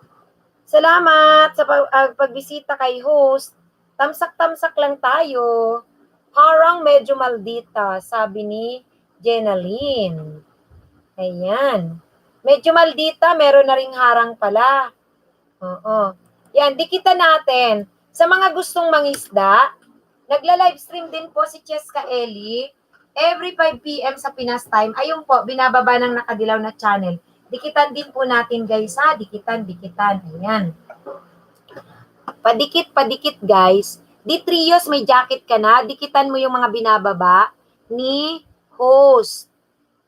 Salamat sa pagbisita kay host. Tamsak lang tayo. Harang medyo maldita, sabi ni Jenaline. Ayan. Medyo maldita, meron na ring harang pala. Oo. Yan, dikita natin. Sa mga gustong mangisda, nagla-livestream din po si Cheska Eli. Every 5 p.m. sa Pinas time. Ayun po, binababa ng nakadilaw na channel. Dikitan din po natin guys, ha? Dikitan. Ayan. Padikit guys. Ditrios, may jacket ka na. Dikitan mo yung mga binababa ni host.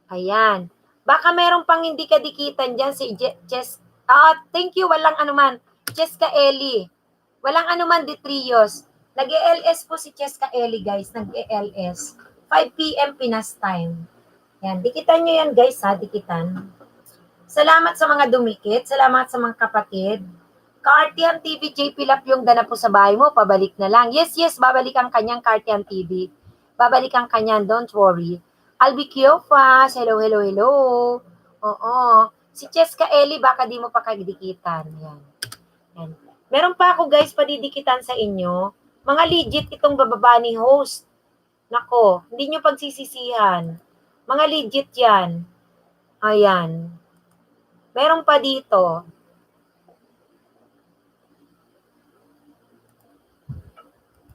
Ayan. Baka meron pang hindi ka dikitan dyan si thank you, walang anuman. Cheska Eli. Walang anuman, Ditrios. Nag-ELS po si Cheska Eli, guys. Nag-ELS. 5 p.m. Pinas time. Yan. Dikitan nyo yan, guys, ha? Dikitan. Salamat sa mga dumikit. Salamat sa mga kapatid. Kaartihan TV, JP Lapyong, dana po sa bahay mo. Pabalik na lang. Yes, babalik ang kanyang Kaartihan TV. Babalik ang kanyan, don't worry. Albi Kiofas, hello. Oo. Si Cheska Eli, baka di mo pa kadikitan. Yan. Meron pa ako guys, padidikitan sa inyo. Mga legit itong bababa ni host. Nako, hindi nyo pagsisisihan. Mga legit yan. Ayan. Meron pa dito.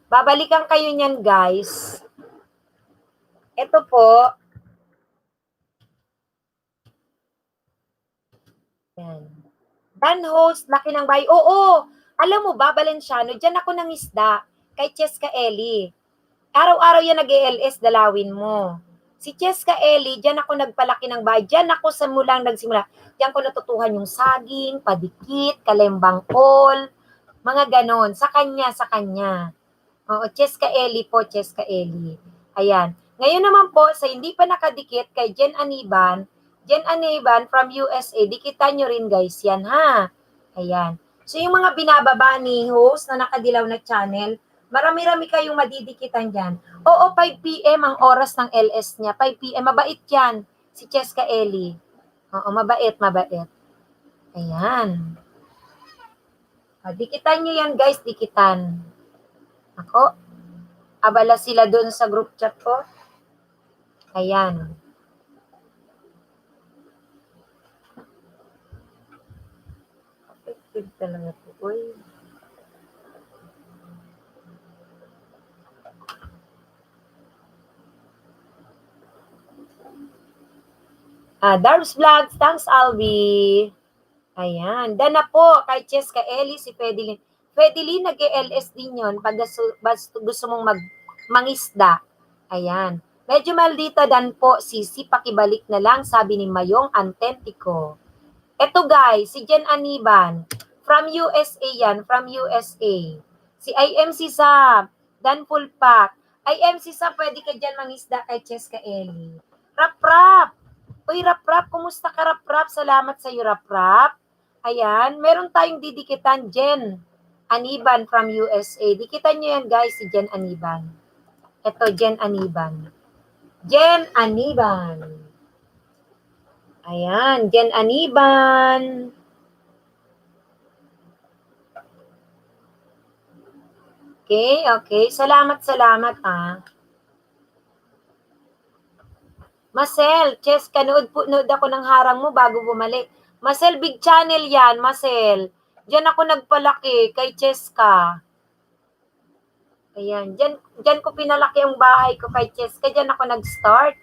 Babalikan kayo niyan guys. Ito po. Yan. Dan host, laki ng bahay. Oo, alam mo ba, Valenciano, dyan ako ng isda kay Cheska Eli. Araw-araw yan nag-ELS, dalawin mo. Si Cheska Eli, diyan ako nagpalaki ng bahay. Diyan ako nagsimula. Diyan ko natutuhan yung saging, padikit, kalembang all, mga ganon. Sa kanya. Oo, Cheska Eli po, Cheska Eli. Ayan. Ngayon naman po, sa hindi pa nakadikit kay Jen Aniban from USA, dikitan nyo rin guys yan ha. Ayan. So yung mga binababa ni host na nakadilaw na channel, marami-rami kayong madidikitan dyan. Oo, 5 p.m. ang oras ng LS niya. 5 p.m. Mabait yan. Si Cheska Eli. Oo, mabait. Ayan. Dikitan nyo yan guys, dikitan. Ako, abala sila doon sa group chat ko. Ayan. Effective talaga po. Uy. Darbs Vlogs, thanks Alvi. Ayan. Dan na po kay Cheska Eli, si Fedeline. Fedeline, nag-LS din yon pag gusto mong mangisda. Ayan. Medyo maldita dan po, sisi, pakibalik na lang, sabi ni Mayong Antentico. Eto guys, si Jen Aniban. From USA yan, from USA. Si IMC Sab, Dan Full Pack. IMC Sab, pwede ka dyan mangisda kay Cheska Eli. Rap. Uy, Rap, kumusta ka, Rap? Salamat sa iyo, Rap. Ayan, meron tayong didikitan, Jen Aniban from USA. Dikitan nyo yan, guys, si Jen Aniban. Ito, Jen Aniban. Ayan, Jen Aniban. Okay. Salamat Marcel, Cheska, nood ako ng harang mo bago bumalik. Marcel, big channel yan, Marcel. Diyan ako nagpalaki kay Cheska. Ayan, diyan ko pinalaki ang bahay ko kay Cheska. Diyan ako nag-start.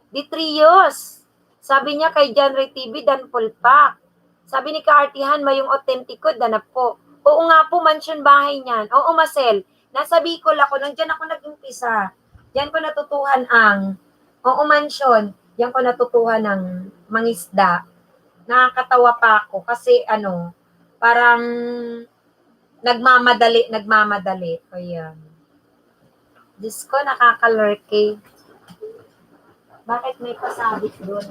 Di 3 years. Sabi niya kay John Ray TV, Dan Pulpak. Sabi ni Kaartihan, mayong autentiko, danap po. Oo nga po, mansion bahay niyan. Oo, Marcel. Nasa Bicol ako, nandiyan ako nag-umpisa. Diyan ko natutuhan Oo, mansion. Diyan ko natutuhan ng mangisda. Nakakatawa pa ako kasi parang nagmamadali. Ayan. Diyos ko, nakakalurky. Bakit may pasabit doon?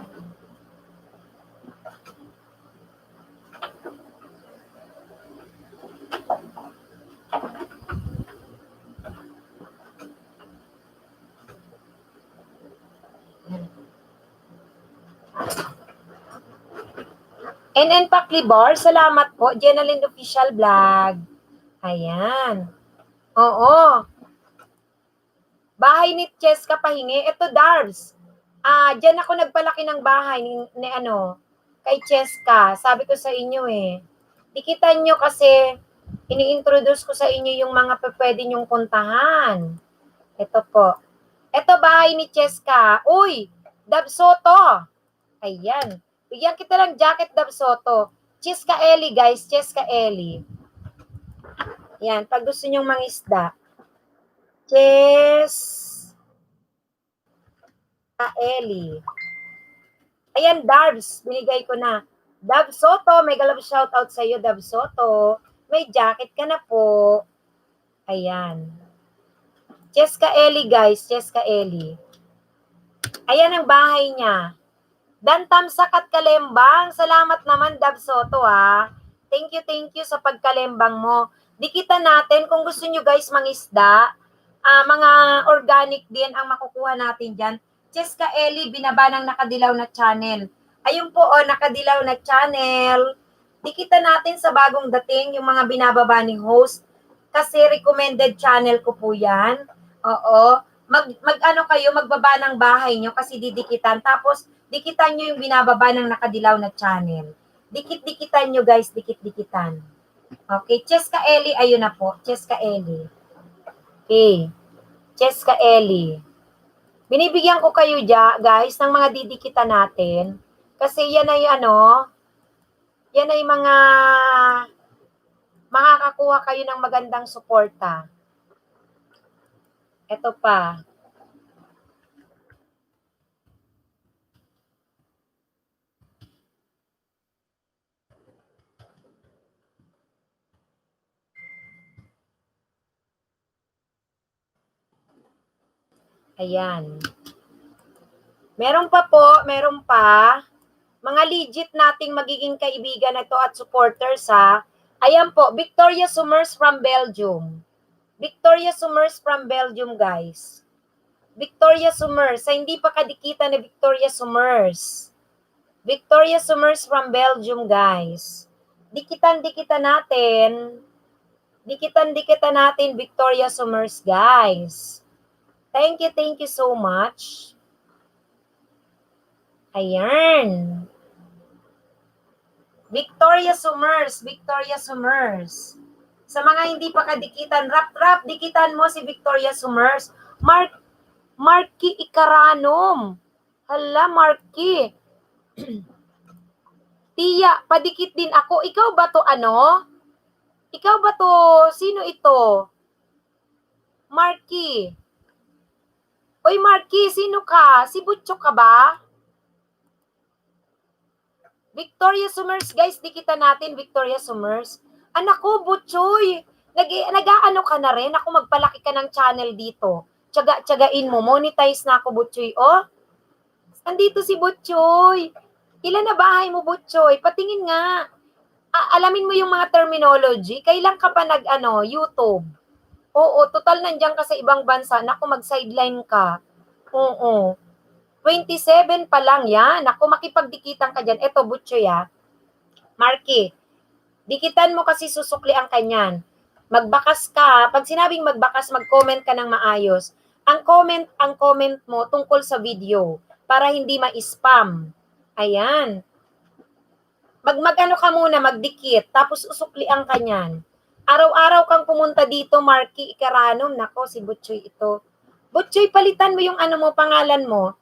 NN Paklibar, salamat po. Jenaline Official Vlog. Ayan. Oo. Bahay ni Cheska pahingi. Ito, Darbs. Diyan ako nagpalaki ng bahay ni kay Cheska. Sabi ko sa inyo Dikitan nyo kasi ini-introduce ko sa inyo yung mga pwede nyong puntahan. Ito po. Ito bahay ni Cheska. Uy, Dab Soto. Ayan. Bigyan kita ng jacket, Dab Soto. Cheska Eli, guys. Cheska Eli. Yan. Pag gusto nyong mangisda. Cheska Eli. Ayan, Darbs. Binigay ko na. Dab Soto, may galab shoutout sa iyo, Dab Soto. May jacket ka na po. Ayan. Cheska Eli, guys. Cheska Eli. Ayan ang bahay niya. Dan Tamsak at Kalembang. Salamat naman, Dab Soto, Thank you sa pagkalembang mo. Dikitan natin kung gusto nyo guys mangisda. Mga organic din ang makukuha natin dyan. Cheska Eli, binaba ng Nakadilaw na channel. Ayun po, Nakadilaw na channel. Dikitan natin sa bagong dating yung mga binababa ni host. Kasi recommended channel ko po yan. Oo. Magbaba ng bahay nyo kasi didikitan. Tapos, dikitan nyo yung binababa ng Nakadilaw na channel. Dikit-dikitan nyo guys, dikit-dikitan. Okay, Cheska Eli, ayun na po. Cheska Eli. Okay. Cheska Eli. Binibigyan ko kayo guys ng mga didikitan natin. Kasi yan ay yan ay mga makakakuha kayo ng magandang suporta. Ito pa. Ayan. Meron pa po, meron pa. Mga legit nating magiging kaibigan na to at supporters ha. Ayan po, Victoria Summers from Belgium. Victoria Summers from Belgium, guys. Victoria Summers. Sa hindi pa kadikita ni Victoria Summers. Victoria Summers from Belgium, guys. Dikitan-dikitan natin. Dikitan-dikitan natin, Victoria Summers, guys. Thank you so much. Ayan. Victoria Summers, Victoria Summers. Sa mga hindi pa kadikitan, rap, dikitan mo si Victoria Summers. Marky Icaranom. Hala, Marky. Tia, padikit din ako. Ikaw ba to ano? Ikaw ba to? Sino ito? Marky. Oy, Marky, sino ka? Si Butcho ka ba? Victoria Summers, guys, dikitan natin, Victoria Summers. Anak ko, Butchoy, nag-aano ka na rin? Ako, magpalaki ka ng channel dito. Tsaga-tsagain mo, monetize na ako, Butchoy. Oh, andito si Butchoy. Ilan na bahay mo, Butchoy? Patingin nga. Alamin mo yung mga terminology. Kailan ka pa YouTube? Oo, total nandiyan ka sa ibang bansa. Naku, mag-sideline ka. Oo. 27 pa lang yan. Ako, makipagdikitan ka dyan. Eto, Butchoy, ha. Marky, dikitan mo kasi susukli ang kanyan. Magbakas ka. Pag sinabing magbakas, mag-comment ka ng maayos. Ang comment mo tungkol sa video para hindi ma-spam. Ayan. Mag-ano ka muna, magdikit. Tapos usukli ang kanyan. Araw-araw kang pumunta dito, Marky Icaranom. Nako, si Butchoy ito. Butchoy, palitan mo yung pangalan mo.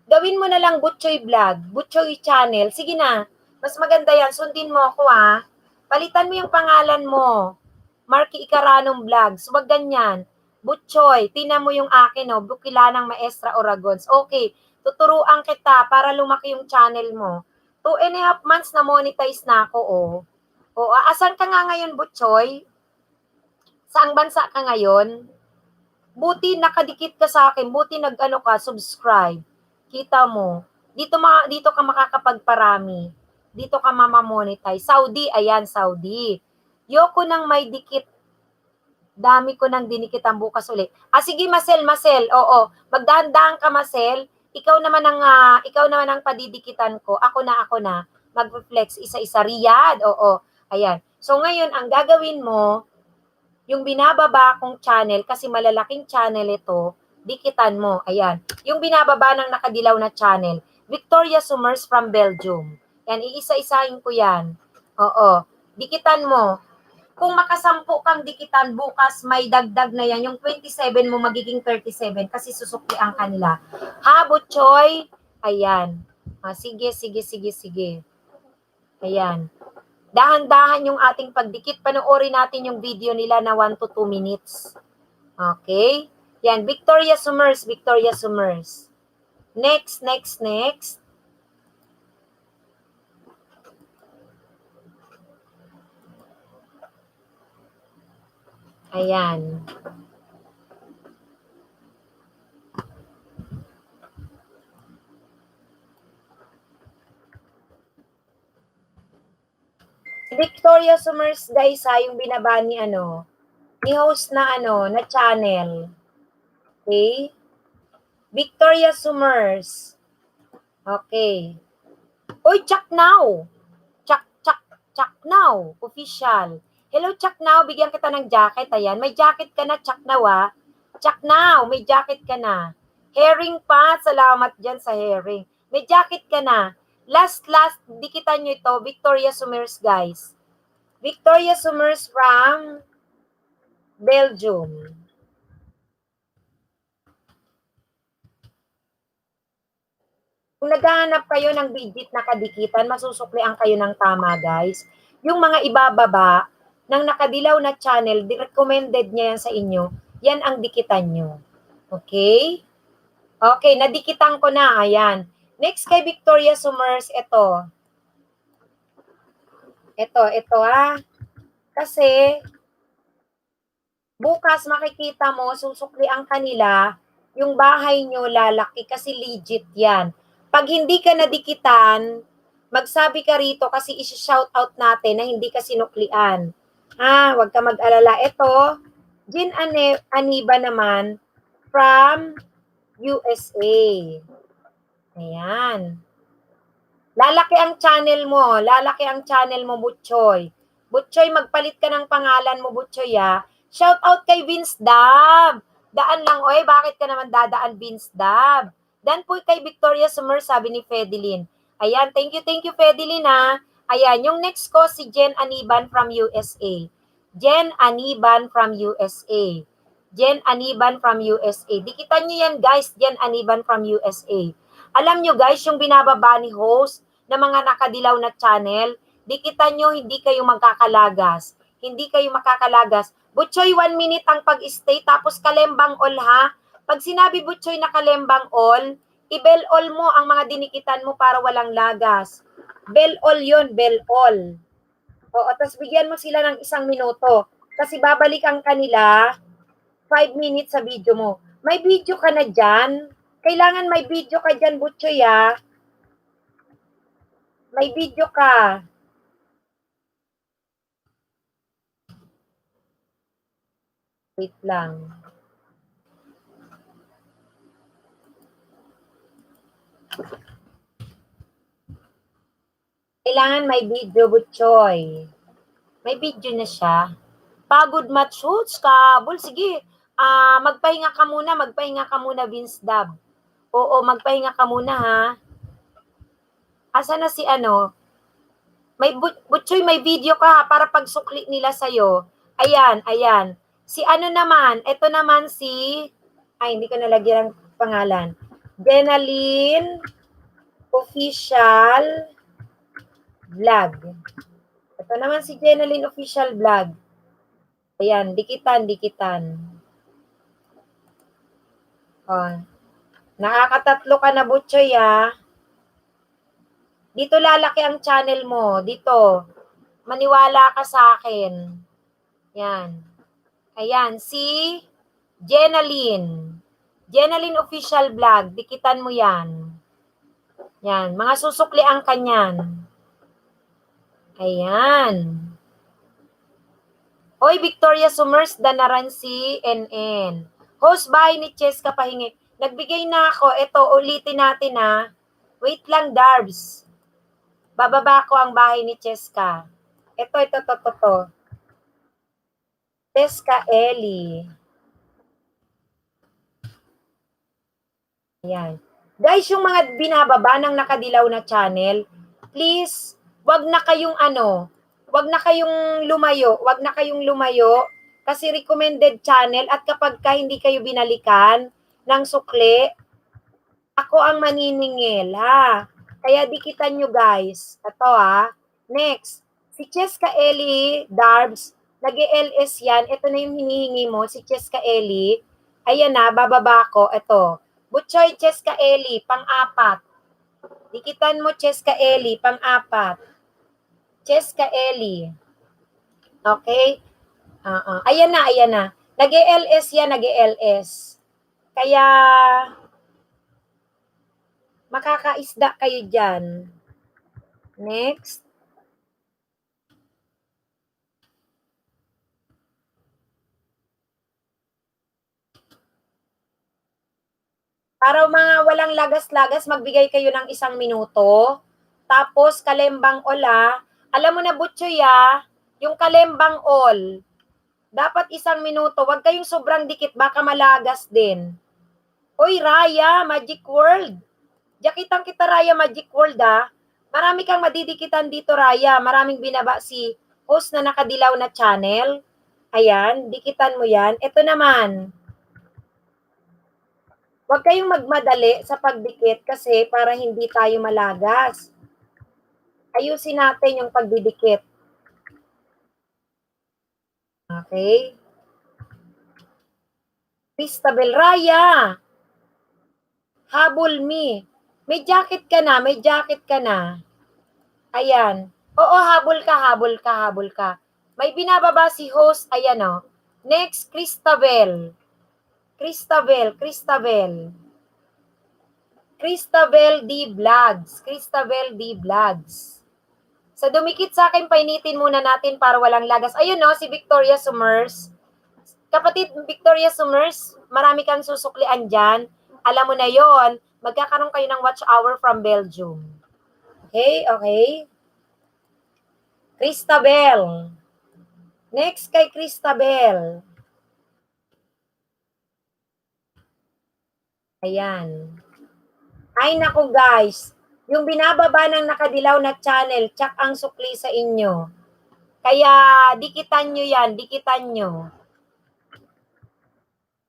Gawin mo na lang Butchoy Vlog, Butchoy Channel. Sige na, mas maganda yan. Sundin mo ako ha. Palitan mo yung pangalan mo. Marky Icaranom Vlogs. Huwag ganyan. Butchoy, tina mo yung akin, Bukilanang Maestra Oragons. Okay, tuturuan kita para lumaki yung channel mo. 2.5 months na monetize na ako, asan ka nga ngayon, Butchoy? Saang bansa ka ngayon? Buti nakadikit ka sa akin. Buti subscribe. Kita mo, dito ka makakapagparami. Dito ka mamamonetize. Saudi, ayan, Saudi. Yoko nang may dikit. Dami ko nang dinikitan bukas ulit. Sige, Marcel. Oo, magdahan-dahan ka, Marcel. Ikaw naman ang padidikitan ko. Ako na. Mag-reflex isa-isa. Riyadh, oo. Ayan. So, ngayon, ang gagawin mo, yung binababa kong channel, kasi malalaking channel ito, dikitan mo. Ayan. Yung binababa ng nakadilaw na channel. Victoria Summers from Belgium. Yan, iisa-isahin ko yan. Oo. Dikitan mo. Kung makasampu kang dikitan, bukas may dagdag na yan. Yung 27 mo magiging 37 kasi susukli ang kanila. Ha, Butchoy? Ayan. Sige. Ayan. Dahan-dahan yung ating pagdikit. Panoorin natin yung video nila na 1 to 2 minutes. Okay? Yan, Victoria Summers. Next. Ayan. Victoria Summers, guys, yung binaba ni ni host na na channel. Okay? Victoria Summers. Okay. Oy, Chuck Now. Chuck Now. Official. Hello, Chuck Now. Bigyan kita ng jacket. Ayan. May jacket ka na, Chuck Now, ha. Chuck Now. May jacket ka na. Herring pa. Salamat dyan sa herring. May jacket ka na. Last, dikitan nyo ito. Victoria Summers, guys. Victoria Summers from Belgium. Kung naghahanap kayo ng digit na kadikitan, masusuklian kayo ng tama, guys. Yung mga ibababa ng nakadilaw na channel, recommended niya yan sa inyo, yan ang dikitan nyo. Okay? Okay, nadikitan ko na. Ayan. Next kay Victoria Summers, ito. Ito ha. Kasi, bukas makikita mo, susuklian kanila yung bahay nyo lalaki kasi legit yan. Pag hindi ka nadikitan, magsabi ka rito kasi isi-shout out natin na hindi ka sinuklian. Ha, huwag ka mag-alala. Ito, Jean Aniba naman from USA. Ayan. Lalaki ang channel mo, Butchoy. Butchoy, magpalit ka ng pangalan mo, Butchoy, ha. Shout out kay Vince Dab. Daan lang, oy, bakit ka naman dadaan, Vince Dab? Dan po kay Victoria Summer, sabi ni Fedeline. Ayan, thank you, Fedeline, ha. Ayan, yung next ko, si Jen Aniban from USA. Jen Aniban from USA. Jen Aniban from USA. Dikitan nyo yan, guys, Jen Aniban from USA. Alam nyo, guys, yung binababa ni host, na mga nakadilaw na channel, dikitan nyo, hindi kayo magkakalagas. Hindi kayo makakalagas. Butchoy, 1 minute ang pag-stay, tapos kalembang all, ha? Pag sinabi, Butchoy, na kalembang all, i-bell all mo ang mga dinikitan mo para walang lagas. Bell all yun, bell all. Oo, tapos bigyan mo sila ng 1 minuto. Kasi babalik ang kanila, 5 minutes sa video mo. May video ka na dyan. Kailangan may video ka dyan, Butchoy, ha? May video ka. Wait lang. Kailangan may video, Butchoy. May video na siya. Pagod matchoots ka. Bul, sige. Magpahinga ka muna, Vince Dab. Oo, magpahinga ka muna, ha. Asa na si ano? May Butchoy, may video ka, ha, para pagsukli nila sa'yo. Ayan. Si ano naman, ito naman si, ay, hindi ko nalagyan ang pangalan. Jenaline Official Vlog. Ito naman si Jenaline Official Vlog. Ayan, dikitan. Oh. Nakakatatlo ka na, Butchoy, ha. Dito lalaki ang channel mo. Dito. Maniwala ka sa akin. Yan. Ayan, si Jenaline. Jenaline Official Vlog. Dikitan mo yan. Yan. Mga susukli ang kanyan. Ayan. Hoy, Victoria Summers, danaran si NN. Host bahay ni Cheska Pahingi. Nagbigay na ako. Ito, ulitin natin, ha. Wait lang, Darbs. Bababa ko ang bahay ni Cheska. Ito. Cheska Ellie. Ayan. Guys, yung mga binababa ng nakadilaw na channel, please, wag na kayong lumayo, kasi recommended channel, at kapag hindi kayo binalikan ng sukli, ako ang maniningil, ha. Kaya dikitan nyo, guys. Ito, ha. Next, si Cheska Ellie Darbs, nag-LS yan. Ito na yung hinihingi mo, si Cheska Ellie. Ayan na, bababa ko. Ito. Butchoy, Cheska Ellie, pang-4. Dikitan mo, Cheska Ellie, pang-4. Cheska Ellie. Okay? Ayan na. Nag-LS yan, nag-LS. Kaya, makakaisda kayo dyan. Next. Para mga walang lagas-lagas, magbigay kayo ng 1 minuto. Tapos, kalembang ola. Alam mo na, Butchoy, yung kalembang all, dapat 1 minuto. Huwag kayong sobrang dikit, baka malagas din. Oy, Raya, Magic World. Diyakitan kita, Raya, Magic World, ha. Marami kang madidikitan dito, Raya. Maraming binaba si host na nakadilaw na channel. Ayan, dikitan mo yan. Ito naman. Huwag kayong magmadali sa pagdikit kasi para hindi tayo malagas. Ayusin natin yung pagdidikit. Okay? Cristabel, Raya. Habol me. May jacket ka na. Ayan. Oo, habol ka. May binababa si host. Ayan, o. Next, Cristabel. Cristabel D. Vlogs. Cristabel D. Vlogs. Sa dumikit sa akin, painitin muna natin para walang lagas. Ayun no, si Victoria Summers. Kapatid Victoria Summers, marami kang susuklian dyan. Alam mo na yon, magkakaroon kayo ng watch hour from Belgium. Okay. Cristabel. Next kay Cristabel. Ayan. Ay naku guys, yung binababa ng nakadilaw na channel, tsak ang sukli sa inyo. Kaya dikitan nyo yan, dikitan nyo.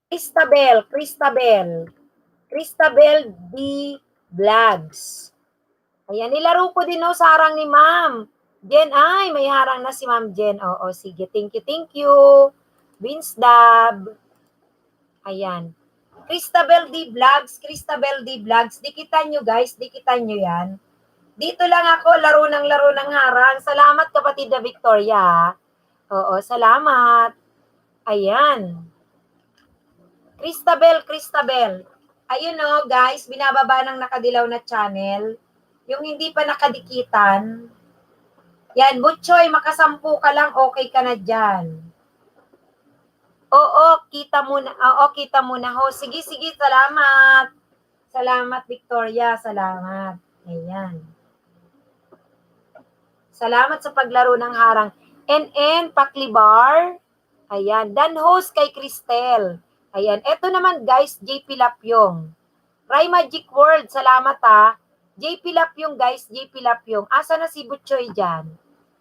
Cristabel D. Vlogs. Ayan, nilaro ko din sa harang ni Ma'am Jen. Ay, may harang na si Ma'am Jen. Oo, sige. Thank you. Vince Dab. Ayan. Cristabel D. Vlogs. Dikitan nyo guys, dikitan nyo yan. Dito lang ako, laro ng harang. Salamat kapatid na Victoria. Oo, salamat. Ayan. Cristabel. Ayun guys, binababa ng nakadilaw na channel. Yung hindi pa nakadikitan. Yan, Butchoy, makasampu ka lang, okay ka na dyan. Oo, kita muna ho. Sige, salamat. Salamat, Victoria, salamat. Ayan. Salamat sa paglaro ng harang. NN, Paklibar. Ayan, dan host kay Cristel. Ayan, eto naman guys, JP Lapyong. Ray Magic World, salamat ha. JP Lapyong guys, JP Lapyong. Asa na si Butchoy dyan?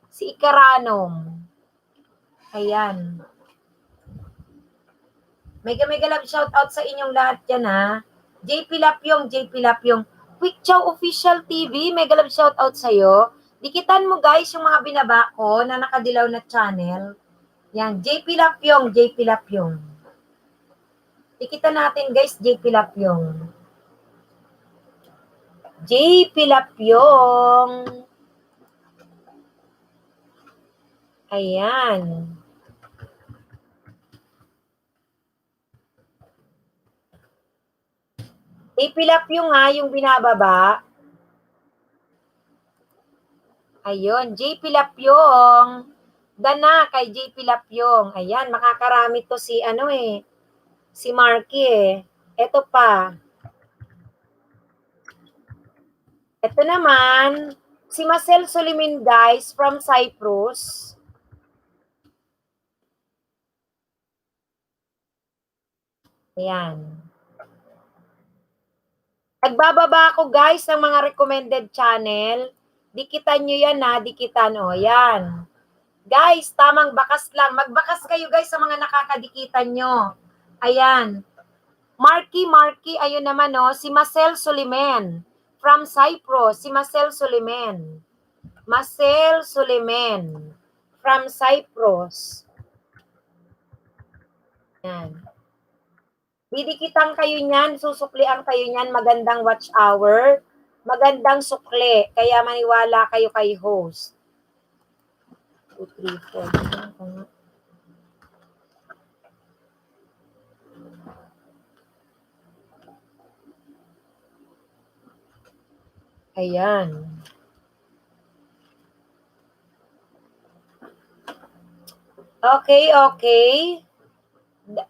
Si Ikaranong. Ayan. Mega love shout out sa inyong lahat dyan ha. JP Lapyong. Quick Chow Official TV, mega love shout out sa'yo. Dikitan mo guys yung mga binaba ko na nakadilaw na channel. Yan, JP Lapyong. Dikitan natin guys, JP Lapyong. Ayan. JP yung binababa. Ayun, JP Lapyong. Dana kay JP Lapyong. Ayan, makakarami to si si Marky Ito pa. Ito naman, si Marcel Solimin guys from Cyprus. Ayan. Nagbababa ako guys ng mga recommended channel. Dikitan nyo yan dikitan yan. Guys, tamang bakas lang. Magbakas kayo guys sa mga nakakadikitan nyo. Ayan. Marky, ayun naman si Marcel Solimen from Cyprus. Si Marcel Solimen from Cyprus. Ayan. Didikitan kayo niyan, susuklian kayo niyan, magandang watch hour, magandang sukli, kaya maniwala kayo kay host. 2, 3, 4. Ayan. Okay.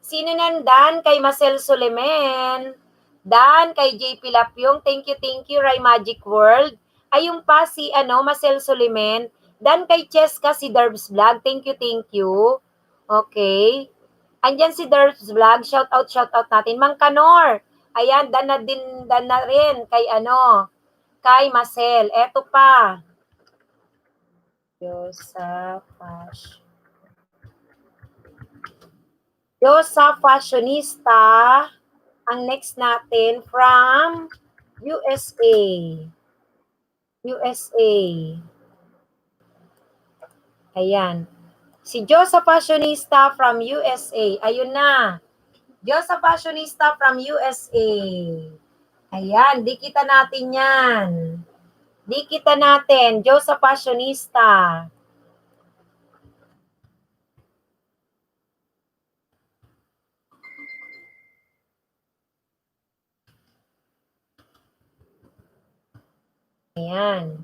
Sino nandan? Kay Marcel Suleman. Dan, kay JP Lapyong. Thank you, Ray Magic World. Ayun pa si Marcel Suleman. Dan kay Cheska, si Derbs Vlog. Thank you. Okay. Andyan si Derbs Vlog. Shout out natin. Mang Kanor. Ayan, dan na rin kay kay Marcel. Eto pa. Yosa Fashionista, ang next natin from USA. Ayan. Si Yosa Fashionista from USA. Ayun na. Yosa Fashionista from USA. Ayan, dikita natin yan. Yosa Fashionista. Ayan.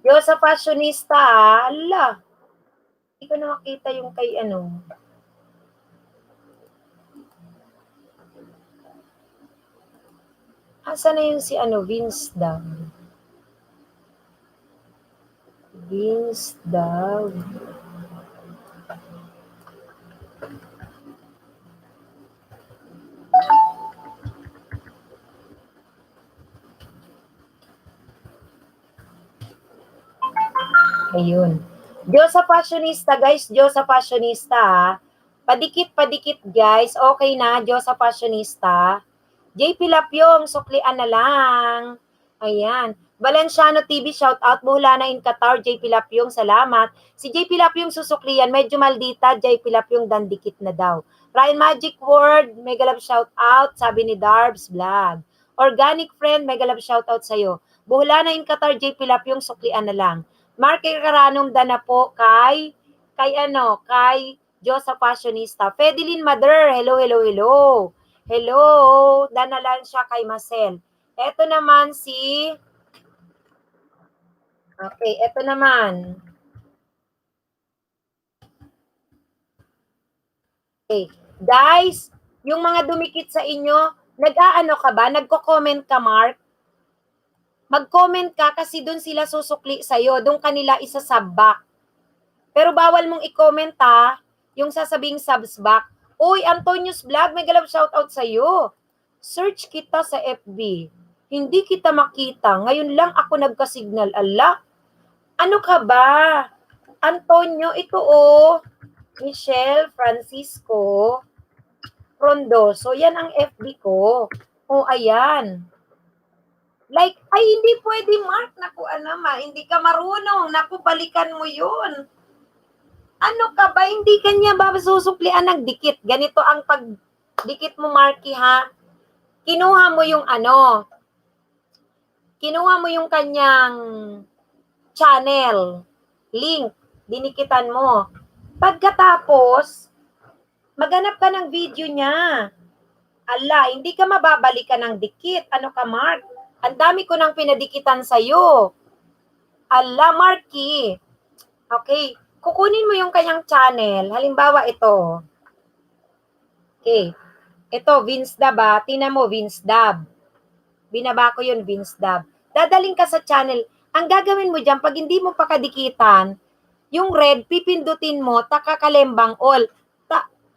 Diyos sa fashionista, ala. Hindi ko na makita yung kay ano. Asa na yung si ano, Vince Dab? Vince Dab. Ayun. Diyos sa fashionista, guys. Diyos sa fashionista, ha? Padikit-padikit, guys. Okay na, Diyos sa fashionista. JP Lapyong, suklian na lang. Ayan. Valenciano TV, shout out. Buhula na in Qatar, JP Lapyong, salamat. Si JP Lapyong susuklian, medyo maldita, JP Lapyong dandikit na daw. Ryan Magic Word, mega love shout out, sabi ni Darbs Vlog. Organic Friend, mega love shout out sa'yo. Buhula na in Qatar, JP Lapyong, suklian na lang. Mark Karanong Dana po kay Diyos sa fashionista. Fedeline Mother, hello, hello, hello. Hello, danalan siya kay Marcel. Ito naman si okay, ito naman. Okay. Guys, yung mga dumikit sa inyo, nag-aano ka ba? Nagko-comment ka, Mark? Mag-comment ka kasi doon sila susukli sa'yo. Doon kanila isa-subback. Pero bawal mong i-comment ha, yung sasabing subs back. Uy, Antonio's Vlog, may galap shoutout sa'yo. Search kita sa FB. Hindi kita makita. Ngayon lang ako nagka-signal. Ala, ano ka ba? Antonio, ito oh. Michelle Francisco Rondoso. Yan ang FB ko. Oh, ayan. Like, ay hindi pwede, Mark. Naku, hindi ka marunong. Naku, balikan mo yun. Ano ka ba? Hindi kanya ba susuklian ng dikit? Ganito ang pagdikit mo, Marky, ha? Kinuha mo yung kinuha mo yung kanyang channel, link, dinikitan mo. Pagkatapos, maghanap ka ng video niya. Ala, hindi ka mababalikan ng dikit. Ano ka, Mark? Ang dami ko nang pinadikitan sa'yo. Ala, Marky. Okay. Kukunin mo yung kanyang channel. Halimbawa, ito. Okay. Ito, Vince Dab, ha? Tingnan mo, Vince Dab. Binaba ko yun, Vince Dab. Dadaling ka sa channel. Ang gagawin mo dyan, pag hindi mo pakadikitan, yung red, pipindutin mo, takakalembang all.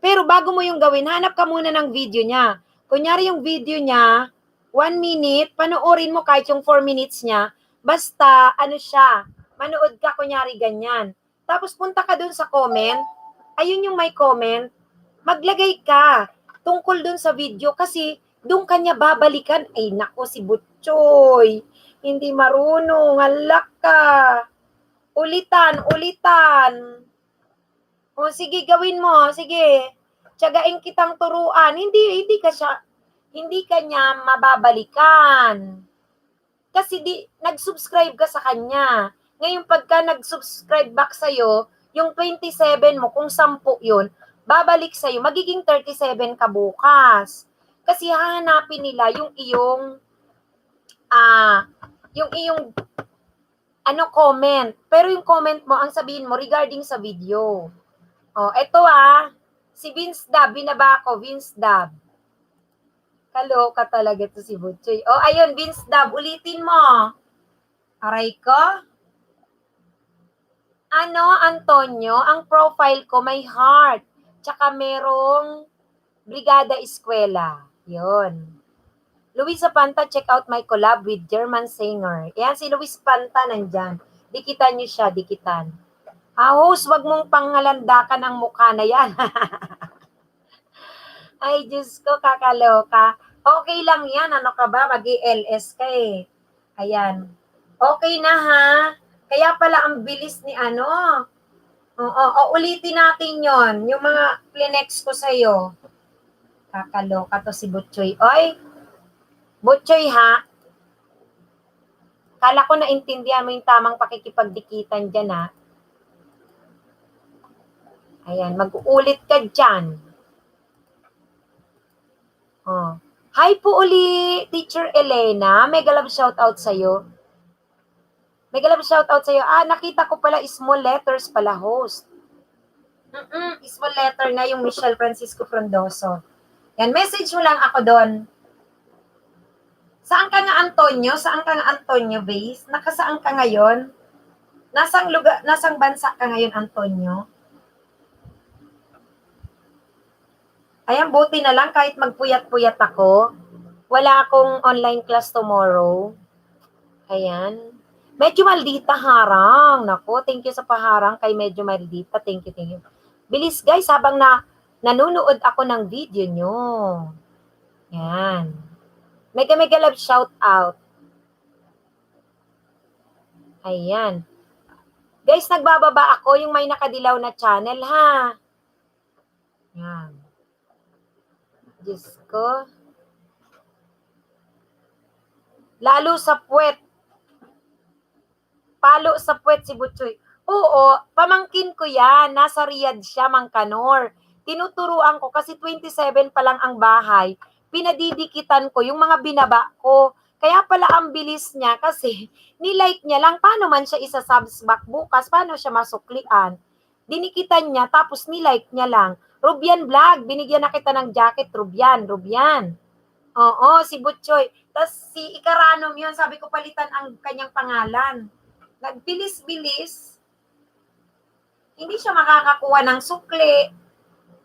Pero bago mo yung gawin, hanap ka muna ng video niya. Kunyari yung video niya, 1 minute, panoorin mo kahit yung 4 minutes niya, basta, siya, manood ka, kunyari ganyan. Tapos punta ka dun sa comment, ayun yung may comment, maglagay ka tungkol dun sa video kasi dun kanya babalikan. Ay nako, si Butchoy, hindi marunong, halak ka. Ulitan. O sige, gawin mo, sige. Tiyagain kitang turuan. Hindi ka niya mababalikan. Kasi nag-subscribe ka sa kanya. Ngayon, pagka nag-subscribe back sa'yo, yung 27 mo, kung 10 yun, babalik sa'yo, magiging 37 ka bukas. Kasi hahanapin nila yung iyong comment. Pero yung comment mo, ang sabihin mo regarding sa video. Oh, eto si Vince Dab, binaba ko, Vince Dab. Kaloka talaga to si Butchoy. Oh, ayun, Vince Dab, ulitin mo. Aray ko. Antonio, ang profile ko may heart. Tsaka merong Brigada Eskwela. Yun. Luis Panta, check out my collab with German singer. Yan, si Luis Panta nandyan. Dikitan nyo siya, dikitan. Host, wag mong pangalandakan ang mukha na yan. Ay, Diyos ko, kakaloka. Okay lang yan, ano ka ba? Mag-i-LS ka eh. Ayan. Okay na ha. Kaya pala ang bilis ni ulitin natin yon. Yung mga plinex ko sa'yo. Kakaloka to si Butchoy. Oy, Butchoy ha. Kala ko naintindihan mo yung tamang pakikipagdikitan dyan ha. Ayan, mag-uulit ka dyan. Oh. Hi po uli, Teacher Elena. Mega love shoutout sa'yo. Mega love shoutout sa'yo. Nakita ko pala small letters pala host. Small letter na yung Michelle Francisco Frondoso. Yan, message mo lang ako doon. Saan ka nga, Antonio? Saan ka nga, Antonio base? Nakasaan ka ngayon? Nasang bansa ka ngayon, Antonio? Ayan, buti na lang kahit magpuyat-puyat ako. Wala akong online class tomorrow. Ayan. Medyo maldita harang. Nako, thank you sa paharang kay medyo maldita. Thank you. Bilis guys, habang nanonood ako ng video nyo. Yan. Mega love shout out. Ayan. Guys, nagbababa ako yung may nakadilaw na channel ha. Yan. Diyos ko. Lalo sa puwet. Palo sa puwet si Butchoy. Oo, pamangkin ko yan. Nasa Riyadh siya, Mangkanor. Tinuturuan ko kasi 27 pa lang ang bahay. Pinadidikitan ko yung mga binaba ko. Kaya pala ang bilis niya kasi nilike niya lang. Paano man siya isa-subsback bukas? Paano siya masuklian? Dinikitan niya tapos nilike niya lang. Rubian Vlog, binigyan na kita ng jacket. Rubian. Oo, si Butchoy. Tapos si Ikaranom yun, sabi ko palitan ang kanyang pangalan. Nagbilis-bilis. Hindi siya makakakuha ng sukli.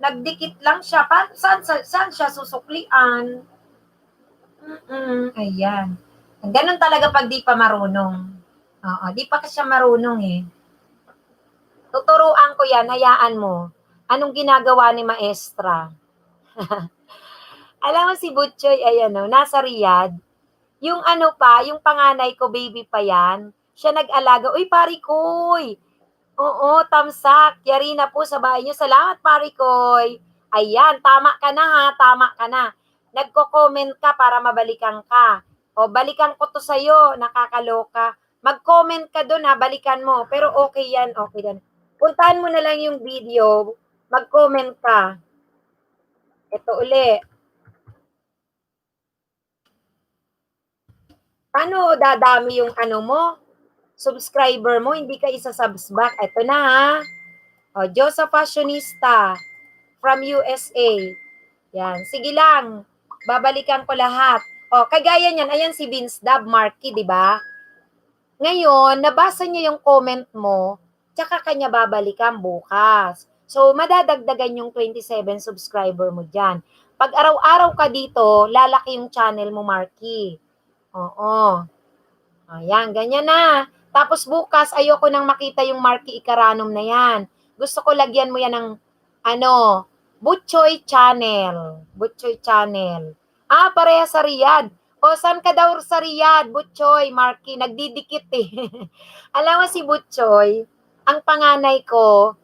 Nagdikit lang siya. Saan siya susuklian? Ayan. Ganun talaga pag di pa marunong. Oo, di pa siya marunong eh. Tuturuan ko yan, hayaan mo. Anong ginagawa ni Maestra? Alam mo si Butchoy, ayan o, nasa Riyadh. Yung ano pa, yung panganay ko, baby pa yan, siya nag-alaga. Uy, pari koy! Oo, tamsak. Yari na po sa bahay niyo. Salamat, pari koy. Ayan, tama ka na ha, tama ka na. Nagko-comment ka para mabalikan ka. O, balikan ko to sa'yo, nakakaloka. Mag-comment ka doon ha, balikan mo. Pero okay yan. Puntahan mo na lang yung video, mag-comment ka. Ito uli. Paano dadami yung ano mo? Subscriber mo, hindi ka isa-subscribe. Ito na ha. O, Joseph Fashionista from USA. Yan. Sige lang. Babalikan ko lahat. O, kagaya niyan, ayan si Vince Dab Marky, di ba? Ngayon, nabasa niya yung comment mo, tsaka kanya babalikan bukas. So, madadagdagan yung 27 subscriber mo dyan. Pag araw-araw ka dito, lalaki yung channel mo, Marky. Oo. Ayan, ganyan na. Tapos bukas, ayoko nang makita yung Marky Ikaranom na yan. Gusto ko lagyan mo yan ng, Butchoy Channel. Butchoy Channel. Pareha sa Riyadh. O, saan ka daw sa Riyadh, Butchoy, Marky? Nagdidikit eh. Alam mo si Butchoy, ang panganay ko,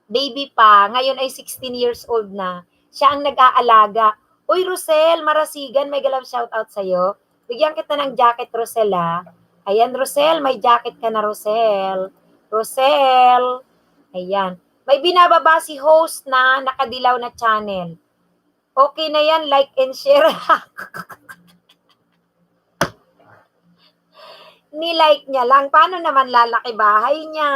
baby pa, ngayon ay 16 years old na. Siya ang nag-aalaga. Uy, Rosel, Marasigan, may galap shoutout sa'yo. Bigyan kita ng jacket, Rosel, ha? Ayan, Rosel, may jacket ka na, Rosel. Rosel. Ayan. May binababa si host na nakadilaw na channel. Okay na yan, like and share. Ni-like niya lang. Paano naman lalaki bahay niya?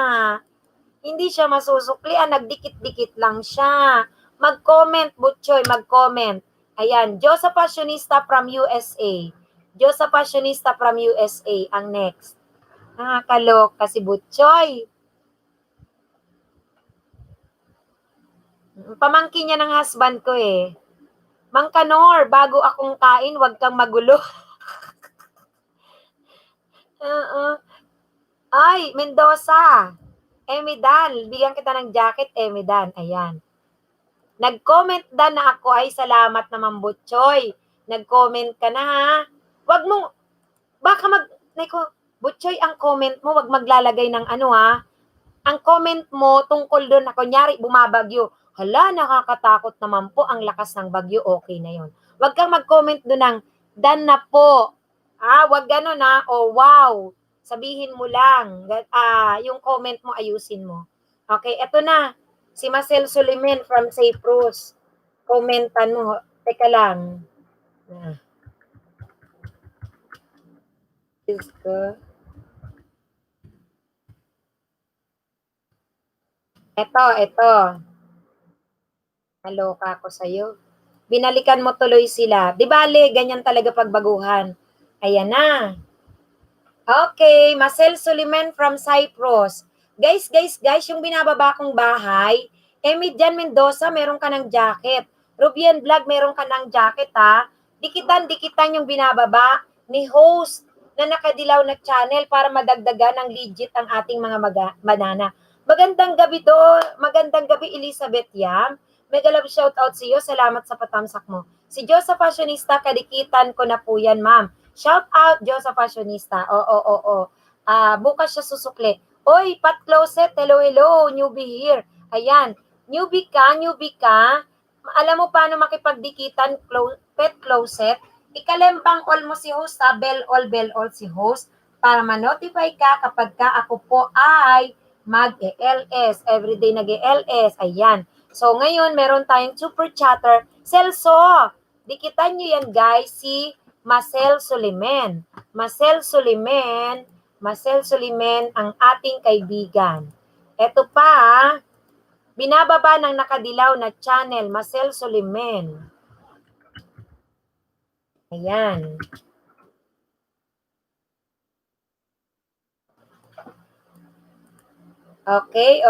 Hindi siya masusuklian, nagdikit-dikit lang siya. Mag-comment, Butchoy, mag-comment. Ayan, Joseph Fashionista from USA. Joseph Fashionista from USA, ang next. Nakakaloka si Butchoy. Pamangkin niya ng husband ko eh. Mangkanor, bago akong kain, wag kang magulo. Ay, Mendoza. Emidan, bigyan kita ng jacket, Emidan. Ayan. Nag-comment dan na ako, ay salamat naman, Butchoy. Nag-comment ka na ha. Wag mo, baka Butchoy, ang comment mo, wag maglalagay ng ano ha. Ang comment mo tungkol doon na kunyari bumabagyo. Hala, nakakatakot naman po ang lakas ng bagyo, okay na yon. Wag kang mag-comment doon ng dan na po. Wag gano'n ha. O wow. Sabihin mo lang. Yung comment mo, ayusin mo. Okay, eto na. Si Marcel Suliman from Cyprus. Komentan mo. Teka lang. Diyos ko. Ito. Naloka ako sa'yo. Binalikan mo tuloy sila. Di bale, ganyan talaga pagbaguhan. Ayan na. Okay, Marcel Suliman from Cyprus. Guys, yung binababa kong bahay, Emidian Mendoza, meron ka ng jacket. Rubian Vlog, meron ka ng jacket ha. Dikitan yung binababa ni host na nakadilaw na channel para madagdagan ng legit ang ating mga banana. Magandang gabi magandang gabi Elizabeth Yam. Mega love shout out sa iyo, salamat sa patamsak mo. Si Joseph Fashionista, kadikitan ko na po yan ma'am. Shout out, Joseph Fashionista. Oo. Bukas siya susukli. Oy, Pat Closet, hello, newbie here. Ayan, newbie ka. Alam mo paano makipagdikitan, Pet Closet? Ikalembang all mo si host, bell all si host, para ma-notify ka kapag ako po ay mag-ELS. Everyday nag-ELS. Ayan. So, ngayon, meron tayong super chatter. Celso, dikitan nyo yan, guys, si Marcel Suliman. Marcel Suliman ang ating kaibigan. Ito pa, binababa ng nakadilaw na channel, Marcel Suliman. Ayan. Okay.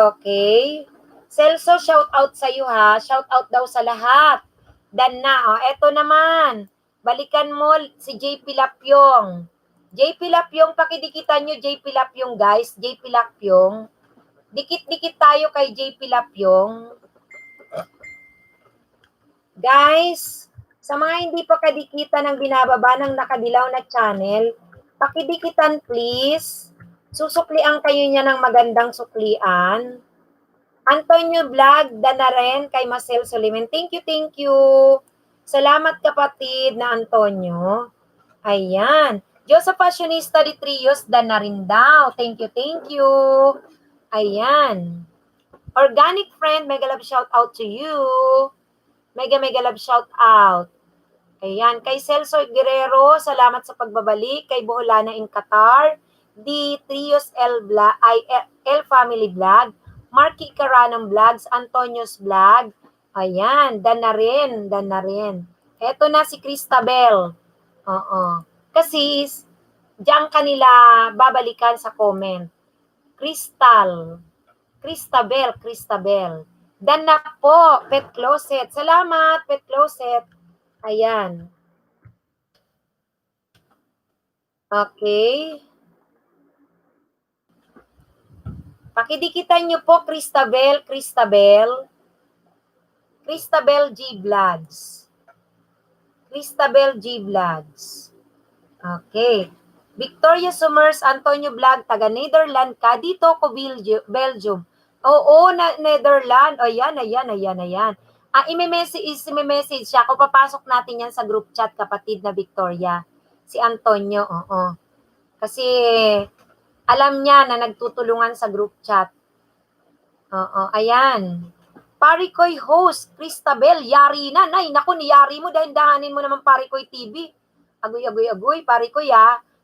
Celso, shout out sa iyo ha. Shout out daw sa lahat. Dan na, eto naman. Balikan mo si JP Lapyong. JP Lapyong, pakidikitan nyo JP Lapyong guys. JP Lapyong. Dikit-dikit tayo kay JP Lapyong. Guys, sa mga hindi pa kadikitan ng binababa ng nakadilaw na channel, pakidikitan please. Susuklian kayo niya ng magandang suklian. Antonio Vlog, na rin kay Marcel Suliman. Thank you. Salamat kapatid na Antonio. Ayan. Joseph Fashionista de Trios, na rin daw. Thank you. Ayan. Organic friend, mega love shout out to you. Mega love shout out. Ayan. Kay Celso Guerrero, salamat sa pagbabalik. Kay Boholana in Qatar. The Trios L Family Vlog. Marky Caranong Vlogs, Antonio's Vlog. Ayan, dan na rin. Eto na si Cristabel. Kasi, diyan kanila babalikan sa comment. Cristabel. Dan na po, Pet Closet. Salamat, Pet Closet. Ayan. Okay. Pakidikitan nyo po, Cristabel G Vlogs. Okay. Victoria Summers, Antonio Vlog, taga Netherlands ka. Dito ko, Belgium. Oo, Netherlands. Ayan. I-message siya. Kung papasok natin yan sa group chat, kapatid na Victoria. Si Antonio, oo. Kasi, alam niya na nagtutulungan sa group chat. Ayan. Parikoy host, Cristabel, yari na. Nay, naku, niyari mo dahil dahanin mo naman Parikoy TV. Agoy, Parikoy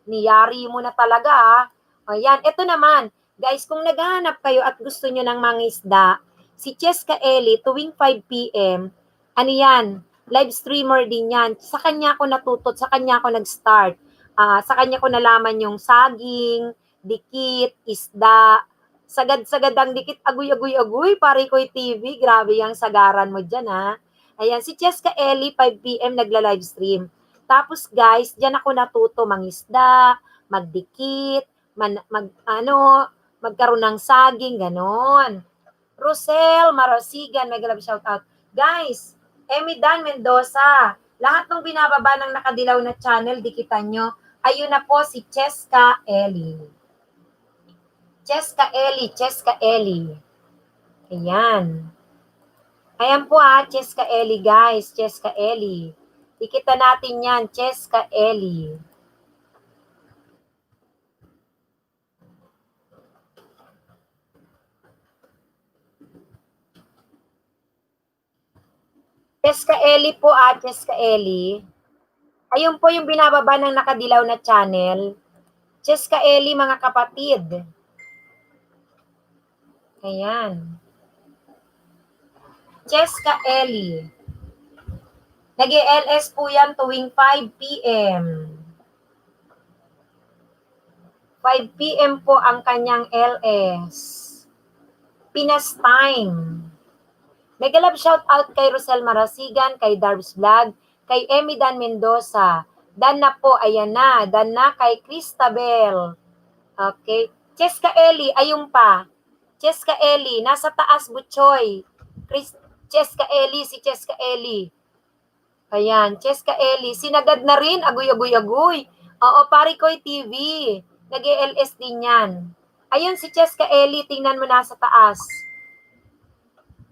niyari mo na talaga Ayan, ito naman. Guys, kung naghahanap kayo at gusto nyo ng mga isda, si Cheska Eli, tuwing 5 p.m., ano yan, live streamer din yan. Sa kanya ako natutot, sa kanya ako nag-start. Sa kanya ko nalaman yung saging, dikit, isda, sagad-sagad ang dikit, agoy, Parikoy TV, grabe yung sagaran mo dyan Ayan, si Cheska Eli, 5 p.m. nagla-livestream. Tapos guys, diyan ako natuto mangisda, magdikit, magkaroon ng saging, ganon. Rosel, Marasigan, mega love shout out. Guys, Emidan Mendoza, lahat ng binababa ng nakadilaw na channel, dikitan nyo, ayun na po si Cheska Eli. Cheska Eli. Ayan. Ayan po Cheska Eli guys, Cheska Eli. Ikita natin yan, Cheska Eli. Cheska Eli po, Cheska Eli. Ayun po yung binababa ng nakadilaw na channel. Cheska Eli, mga kapatid. Ayan. Cheska Eli. Nag-LS po yan tuwing 5 p.m. 5 p.m. po ang kanyang LS. Pinas time. Mega love shout out kay Rosel Marasigan, kay Darbs Vlog, kay Emmy Dan Mendoza. Dan na po, ayan na. Dan na kay Cristabel. Okay. Cheska Eli, ayun pa. Cheska Eli, nasa taas, Butchoy. Cheska Eli, si Cheska Eli. Ayan, Cheska Eli. Sinagad na rin, aguy-aguy-aguy. Oo, Parikoy TV. Nag-LS din yan. Ayun, si Cheska Eli, tingnan mo nasa taas.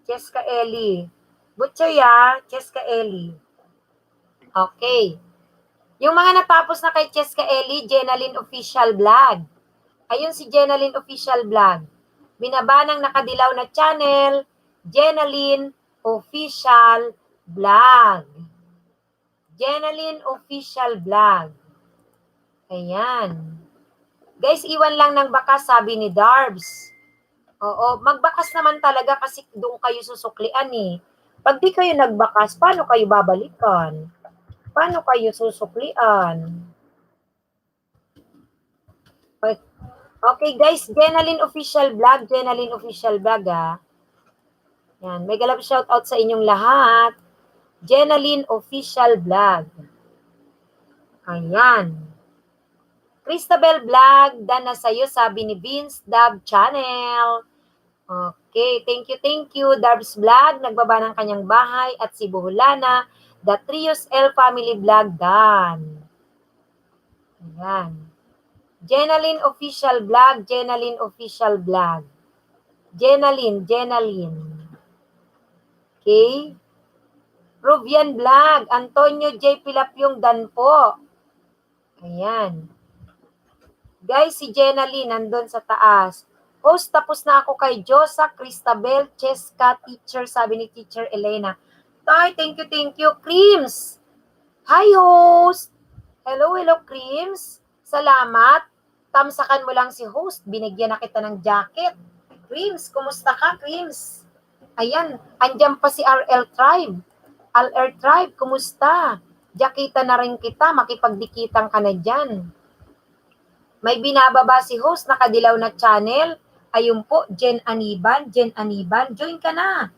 Cheska Eli. Butchoy Cheska Eli. Okay. Yung mga natapos na kay Cheska Eli, Jenaline Official Vlog. Ayun si Jenaline Official Vlog. Binaba ng nakadilaw na channel, Jenaline Official Vlog. Jenaline Official Vlog. Ayan. Guys, iwan lang ng bakas, sabi ni Darbs. Oo, magbakas naman talaga kasi doon kayo susuklian eh. Pag di kayo nagbakas, paano kayo babalikan? Paano kayo susuklian? Okay guys, Jenaline Official Vlog, Jenaline Official Vlog Yan, mega love shout out sa inyong lahat. Jenaline Official Vlog. Ayan. Cristabel Vlog, dan na sa'yo, sabi ni Vince Dab Channel. Okay, thank you, Darbs Vlog, nagbaba ng kanyang bahay, at si Buhulana, The Trios L Family Vlog, dan. Ayan. Jenaline Official Vlog, Jenaline Official Vlog. Jenaline. Okay. Rubian Vlog, Antonio J. Pilapyong Dan po. Ayan. Guys, si Jenaline nandun sa taas. Host, tapos na ako kay Josa, Cristabel, Cheska, teacher, sabi ni Teacher Elena. Tay, thank you. Creams. Hi, host. Hello, Creams. Salamat. Tamsakan mo lang si host. Binigyan na kita ng jacket. Creams, kumusta ka, Creams? Ayan, andyan pa si RL Tribe. RL Tribe, kumusta? Jakita na rin kita, makipagdikitan ka na dyan. May binababa si host, nakadilaw na channel. Ayun po, Jen Aniban, join ka na.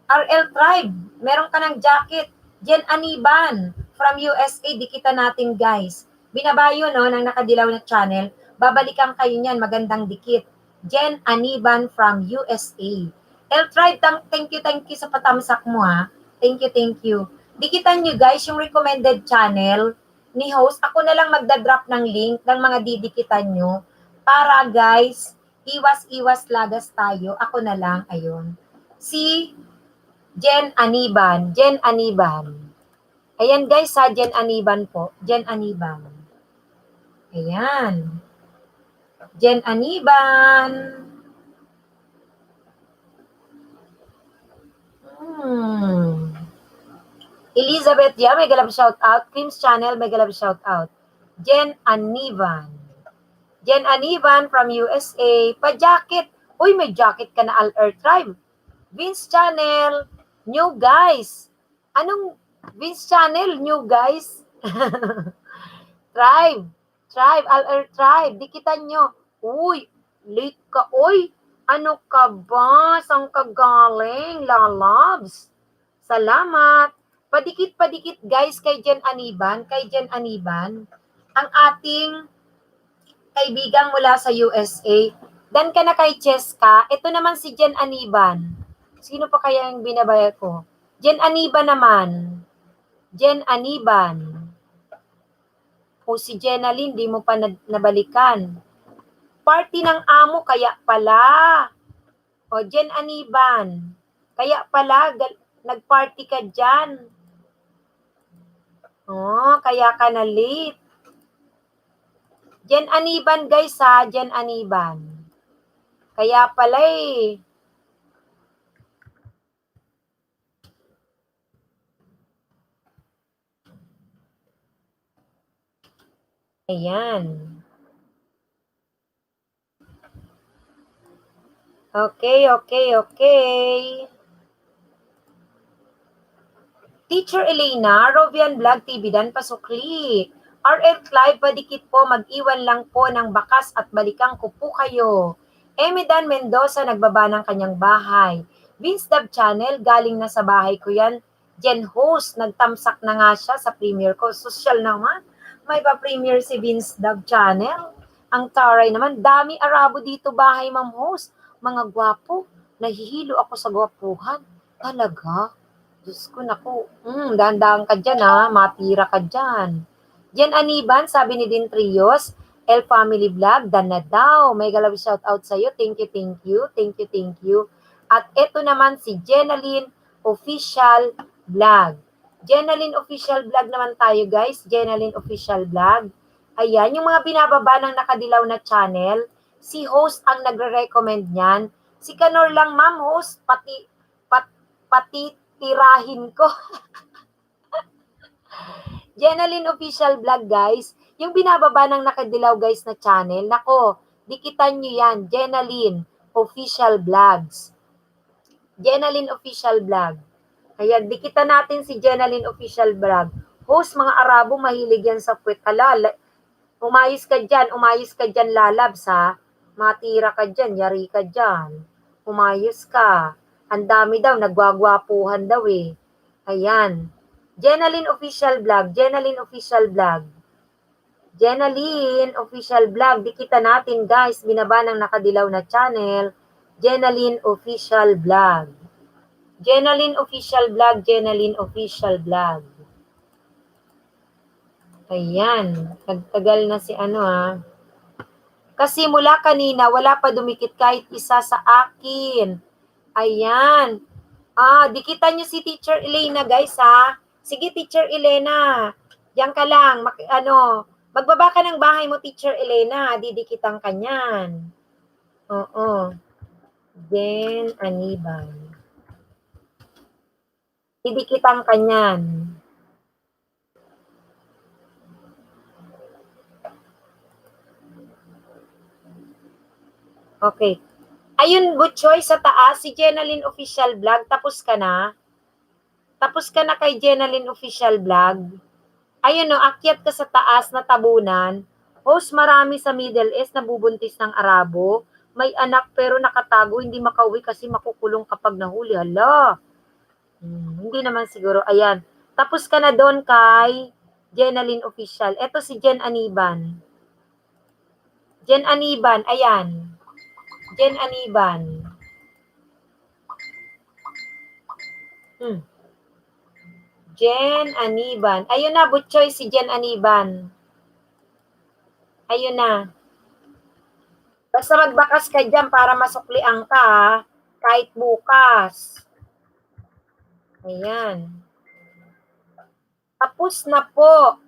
RL Tribe, meron ka ng jacket. Jen Aniban, from USA, dikita natin guys. Binaba yun ng nakadilaw na channel. Babalikan kayo niyan, magandang dikit. Jen Aniban from USA. L Tribe, thank you sa patamsak mo Thank you. Dikitan nyo guys yung recommended channel ni host. Ako na lang magdadrop ng link ng mga didikitan nyo para guys, iwas lagas tayo. Ako na lang, ayun. Si Jen Aniban. Ayan guys Jen Aniban po. Jen Aniban. Ayan. Jen Aniban. Elizabeth mega love shout out. Creams Channel, mega love shout out. Jen Aniban from USA. Pa-jacket. Uy, may jacket ka na Al-Air Tribe. Vince Channel, new guys. Anong Vince Channel, new guys? Tribe, Al-Air Tribe, dikitan nyo. Uy, late ka, uy. Ano ka ba? Saan ka galing, lalabs? Salamat. Padikit guys kay Jen Aniban. Ang ating kaibigang mula sa USA. Dan ka na kay Cheska. Ito naman si Jen Aniban. Sino pa kaya yung binabaya ko? Jen Aniban naman. O si Jenaline, di mo pa nabalikan. Party ng amo, kaya pala. O Jen Aniban. Kaya pala, nagparty ka dyan. O, kaya ka na late. Jen Aniban guys Jen Aniban. Kaya pala Ayan. Okay, okay, okay. Teacher Elena, Rovian Vlog TV Dan Pasukli. RL Clive, padikit po, mag-iwan lang po ng bakas at balikan ko po kayo. Emidan Mendoza, nagbaba ng kanyang bahay. Vince Dab Channel, galing na sa bahay ko yan. Jen Host, nagtamsak na nga siya sa premiere ko. Social naman. May pa-premiere si Vince Dab Channel. Ang taray naman, dami Arabo dito bahay, Ma'am Host. Mga gwapo, nahihilo ako sa gwapuhan. Talaga? Diyos ko, naku. Dahan-dahan ka dyan, ha. Mapira ka dyan. Jen Aniban, sabi ni Din Trios, El Family Vlog, dan na daw. May galaw shout out sa'yo. Thank you, thank you. Thank you, thank you. At eto naman si Jenaline Official Vlog. Jenaline Official Vlog naman tayo, guys. Jenaline Official Vlog. Ayan, yung mga binababa ng nakadilaw na channel, si host ang nagre-recommend niyan. Si Kanor lang, ma'am, host, pati tirahin ko. Jenaline Official Vlog, guys. Yung binababa ng nakadilaw, guys, na channel. Nako, dikitan nyo yan. Jenaline Official Vlogs. Jenaline Official Vlog. Ayan, dikitan natin si Jenaline Official Vlog. Host, mga Arabo, mahilig yan sa puwet. Umayos ka dyan, lalabs, ha? Matira ka dyan, yari ka dyan. Umayos ka. Ang dami daw, nagwagwapuhan daw eh. Ayan. Jenaline Official Vlog, Jenaline Official Vlog. Jenaline Official Vlog, dikita natin guys, binaba ng nakadilaw na channel, Jenaline Official Vlog. Jenaline Official Vlog, Jenaline Official Vlog. Ayan, nagtagal na si ano ha. Kasi mula kanina, wala pa dumikit kahit isa sa akin. Ayan. Dikitan nyo si Teacher Elena, guys, ha? Sige, Teacher Elena. Diyan ka lang. Magbaba ka ng bahay mo, Teacher Elena. Didikitan ka niyan. Oo. Then, Aniban. Didikitan ka niyan. Okay. Ayun, Butchoy, sa taas, si Jenaline Official Vlog. Tapos ka na? Tapos ka na kay Jenaline Official Vlog? Ayun no, akyat ka sa taas na tabunan. Host, marami sa Middle East nabubuntis ng Arabo. May anak pero nakatago, hindi makauwi kasi makukulong kapag nahuli. Hala. Hindi naman siguro. Ayan. Tapos ka na doon kay Jenaline Official. Ito si Jen Aniban. Jen Aniban, ayan. Jen Aniban. Jen Aniban. Ayun na, Butchoy, si Jen Aniban. Ayun na. Basta magbakas ka dyan para masuklian ka, ha? Kahit bukas. Ayan. Tapos na po.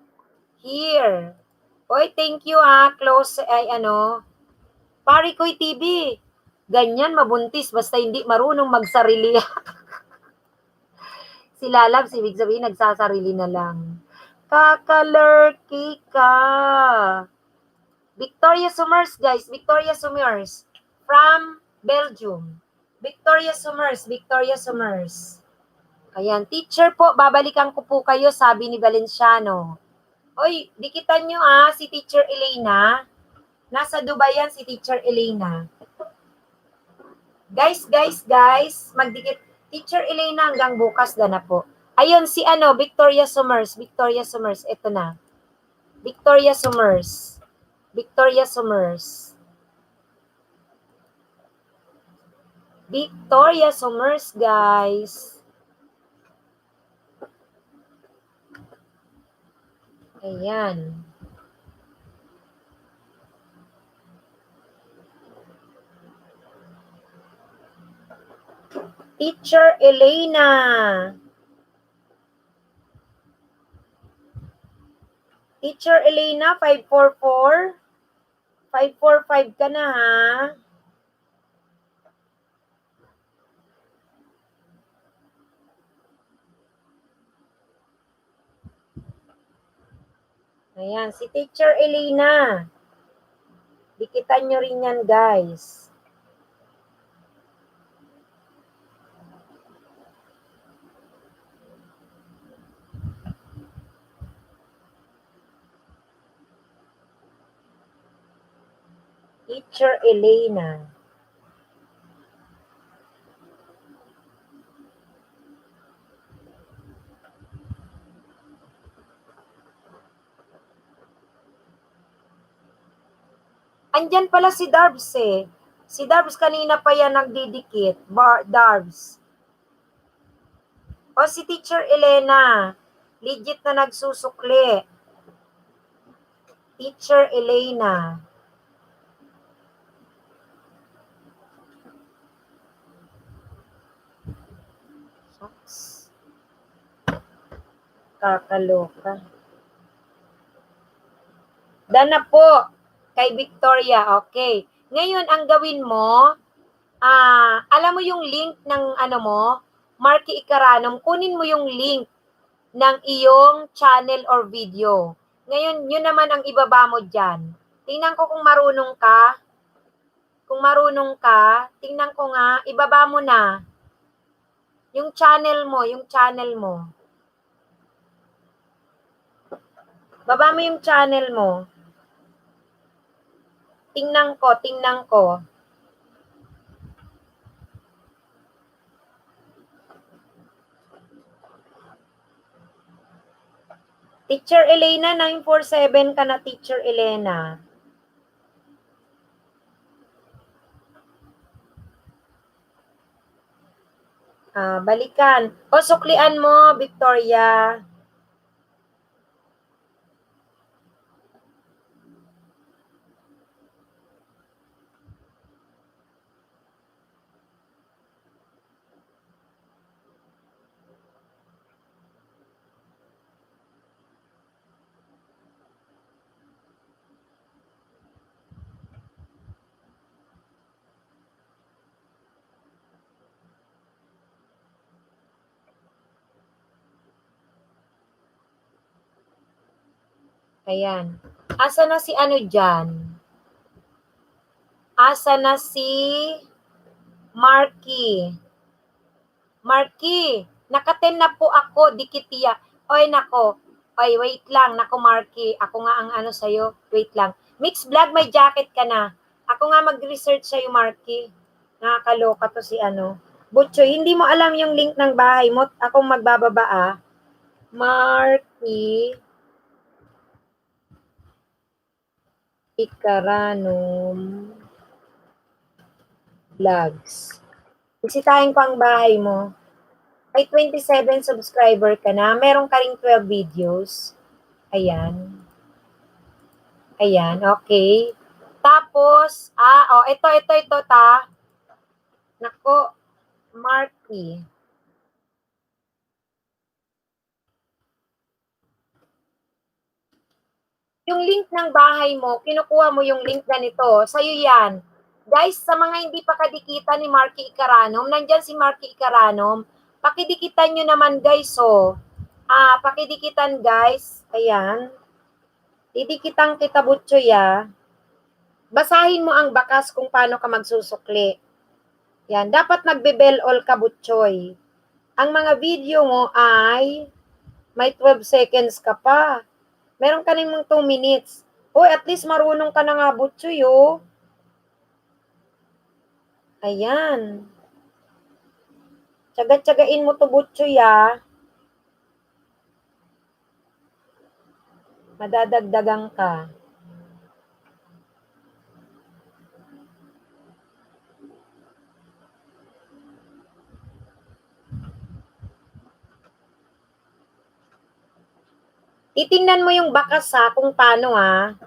Here. Oy, thank you ha. Close, Parikoy TV. Ganyan, mabuntis. Basta hindi marunong magsarili. Si Lalab, ibig sabihin, nagsasarili na lang. Kakalurky ka. Victoria Summers, guys. Victoria Summers. From Belgium. Victoria Summers. Victoria Summers. Ayan. Teacher po, babalikan ko po kayo, sabi ni Valenciano. Oy, dikitan nyo si Teacher Elena. Nasa Dubai yan si Teacher Elena. Guys, magdikit. Teacher Elena hanggang bukas na po. Ayun, si Victoria Summers. Victoria Summers, ito na. Victoria Summers. Victoria Summers. Victoria Summers, guys. Ayan. Teacher Elena. Teacher Elena, 544. 545 ka na, ha? Ayan, si Teacher Elena. Dikitan nyo rin yan, guys. Teacher Elena. Andyan pala si Darbs eh. Si Darbs kanina pa yan nagdidikit. Darbs. O si Teacher Elena. Legit na nagsusukli. Teacher Elena. Shucks. Kakaloka. Dana po. Kay Victoria. Okay. Ngayon, ang gawin mo, alam mo yung link ng ano mo, Marky Ikaranum, kunin mo yung link ng iyong channel or video. Ngayon, yun naman ang ibaba mo dyan. Tingnan ko kung marunong ka. Kung marunong ka, tingnan ko nga, ibaba mo na. Yung channel mo, yung channel mo. Baba mo yung channel mo. Tingnan ko, tingnan ko. Teacher Elena, 947 ka na, Teacher Elena. Balikan. O, suklian mo, Victoria. Ayan. Asa na si ano dyan? Asa na si Marky? Marky, naka-10 na po ako, dikitiya. Oy, nako. Oy, wait lang. Nako, Marky. Ako nga ang ano sa'yo. Wait lang. Mix vlog, may jacket ka na. Ako nga mag-research sa'yo, Marky. Nakakaloka to si ano. Butchoy, hindi mo alam yung link ng bahay mo. Akong magbababa, Marky Ikaranum Vlogs. Bisitahin ko ang bahay mo. May 27 subscriber ka na. Meron ka ring 12 videos. Ayan. Ayan, okay. Tapos, ito, ta. Nako, Marky. Yung link ng bahay mo, kinukuha mo yung link ganito. Sa'yo yan. Guys, sa mga hindi pa kadikitan ni Marky Ikaranum, nandyan si Marky Ikaranum. Pakidikitan nyo naman, guys, oh. Pakidikitan, guys. Ayan. Didikitan kita, Butchoy, ah. Basahin mo ang bakas kung paano ka magsusukli. Yan. Dapat nagbe-bell all ka, Butchoy. Ang mga video mo ay may 12 seconds ka pa. Meron ka namang 2 minutes. Hoy, at least marunong ka na nga, Butchoy, oh. Ayan. Tsaga-tsagain mo to, Butchoy, ah. Madadagdagan ka. Titingnan mo yung bakas, ha, kung paano, ha.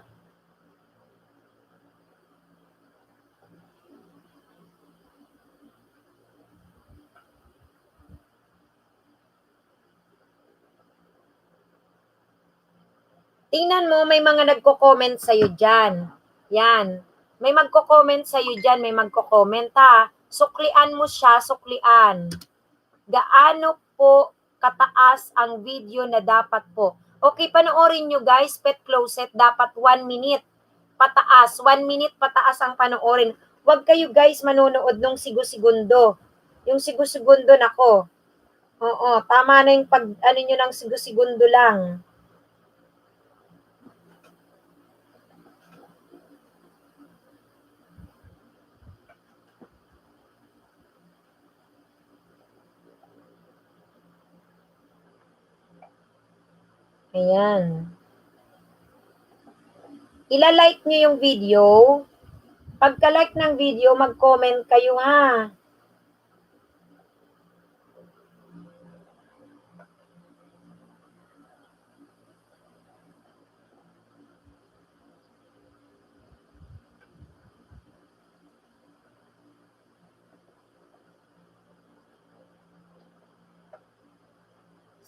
Tingnan mo, may mga nagko-comment sa'yo dyan. Yan. May magko-comment sa'yo dyan, may magko-comment, ha. Suklian mo siya, suklian. Gaano po kataas ang video na dapat po? Okay, panoorin nyo guys, Pet Closet, dapat 1 minute pataas. 1 minute pataas ang panoorin. Huwag kayo guys manonood nung sigo-segundo. Yung sigo-segundo nako. Oo, tama na yung pag ano nyo ng sigo-segundo lang. Ayan. Ila-like nyo yung video. Pagka-like ng video, mag-comment kayo ha.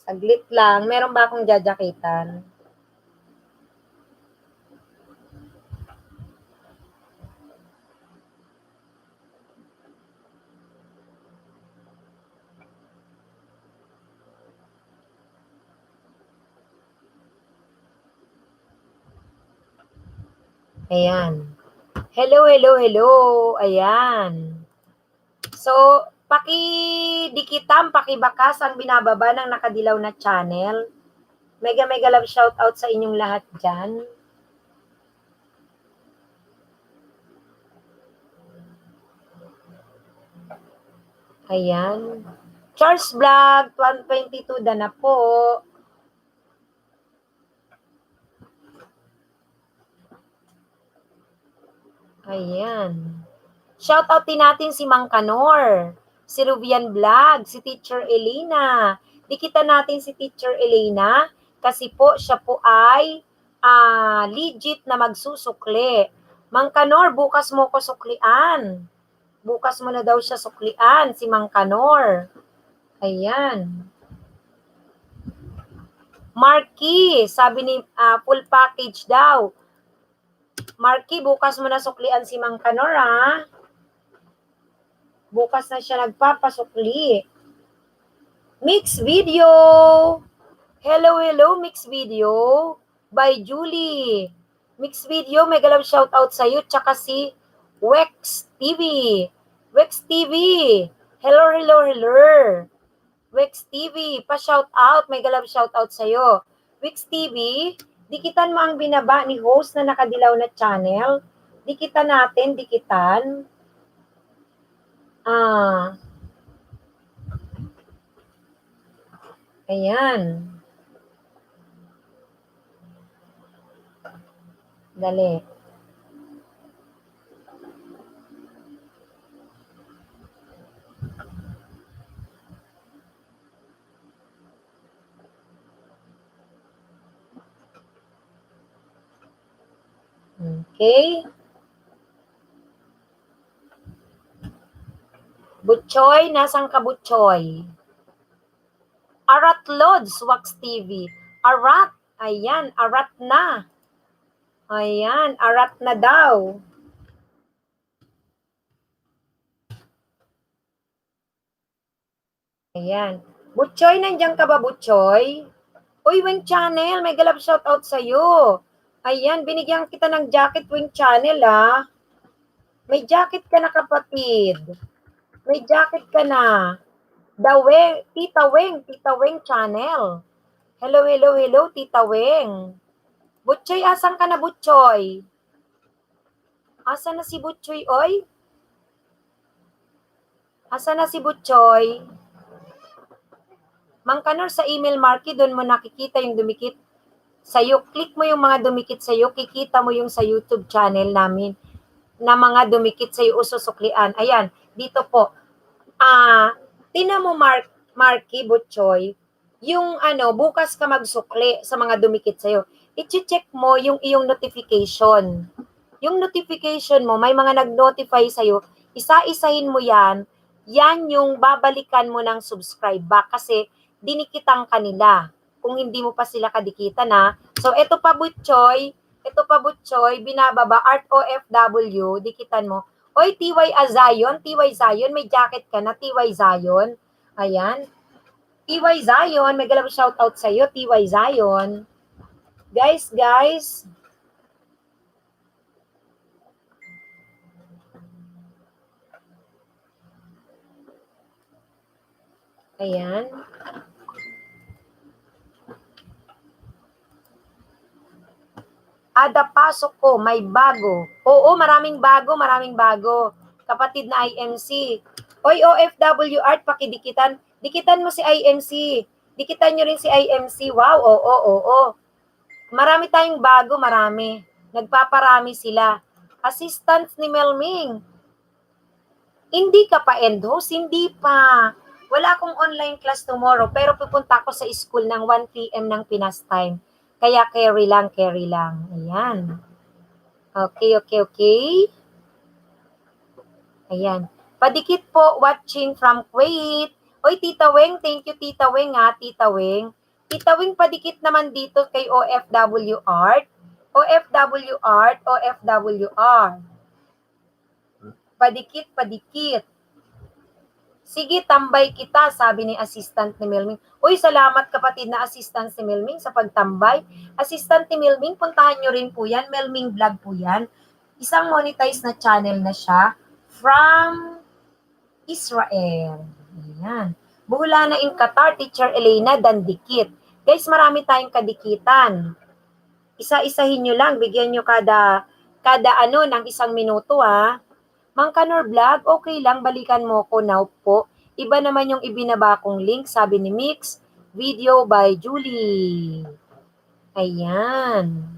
Saglit lang. Meron ba akong jajakitan? Ayan. Hello, hello, hello. Ayan. So, pakidikitan, pakibakas ang binababa ng Nakadilaw na channel. Mega mega love shout out sa inyong lahat dyan. Ayan. Charles Vlog, 122 na po. Ayan. Shout out din natin si Mang Kanor, si Rubian Vlog, si Teacher Elena. Dikitan natin si Teacher Elena kasi po siya po ay legit na magsusukli. Mang Kanor, bukas mo ko suklian. Bukas mo na daw siya suklian, si Mang Kanor. Ayan. Marky, sabi ni full package daw. Marky, bukas mo na suklian si Mang Kanor ha. Bukas na siya nagpapasukli. Mix video. Hello, hello, Mix video. By Julie. Mix video, mega love shout out sa iyo. Tsaka si Wex TV. Wex TV. Hello, hello, hello. Wex TV, pa-shout out. Mega love shout out sa iyo. Wex TV, dikitan mo ang binaba ni host na Nakadilaw na channel. Dikitan natin, dikitan. Ayan. Dali. Okay. Butchoy, nasang ka Butchoy? Arat Lods, Wax TV. Arat, ayan, arat na. Ayan, arat na daw. Ayan. Butchoy, nandiyan ka ba, Butchoy? Uy, Wing Channel, may galap shoutout sa'yo. Ayan, binigyan kita ng jacket, Wing Channel, ha? May jacket ka na, kapatid. May jacket ka na. Tita Weng Channel. Hello, hello, hello, Tita Weng. Butchoy, asan ka na, Butchoy? Asan na si Butchoy, oy? Asan na si Butchoy? Mang Kanor, sa email Marky, doon mo nakikita yung dumikit sa'yo. Click mo yung mga dumikit sa'yo, kikita mo yung sa YouTube channel namin na mga dumikit sa'yo, ususuklian. Ayan, dito po. Tina mo, Marky, Butchoy, yung bukas ka magsukli sa mga dumikit sa'yo. I-check mo yung iyong notification. Yung notification mo, may mga nag-notify sa'yo, isa-isahin mo yan, yan yung babalikan mo ng subscribe back kasi dinikitan kanila kung hindi mo pa sila kadikitan na. So, ito pa Butchoy, binababa, Art OFW, dikitan mo. Oy, TY Zion, may jacket ka na, TY Zion. Ayan. TY Zion, may galap shoutout sa'yo, TY Zion. Guys. Ayan. Ada pasok ko, may bago. Oo, maraming bago. Kapatid na IMC. Oy, OFW Art, pakidikitan. Dikitan mo si IMC. Dikitan nyo rin si IMC. Wow, oo. Marami tayong bago, marami. Nagpaparami sila. Assistants ni Melming. Hindi ka pa end host? Hindi pa. Wala akong online class tomorrow, pero pupunta ako sa school ng 1 p.m. ng Pinas time. Kaya carry lang. Ayan. Okay. Ayan. Padikit po, watching from Kuwait. Oy, Tita Weng, thank you, Tita Weng, ha, Tita Weng. Tita Weng, padikit naman dito kay OFW Art. OFW R. Padikit. Sige, tambay kita, sabi ni assistant ni Melming. Uy, salamat kapatid na assistant si Melming sa pagtambay. Assistant ni Melming, puntahan nyo rin po yan. Melming Vlog po yan. Isang monetized na channel na siya from Israel. Ayan. Buhula na in Qatar, Teacher Elena Dandikit. Guys, marami tayong kadikitan. Isa-isahin nyo lang, bigyan nyo kada ng 1 minuto, ha. Mang Kanor Vlog, okay lang, balikan mo ko now po. Iba naman yung ibinaba kong link, sabi ni Mix, video by Julie. Ayan.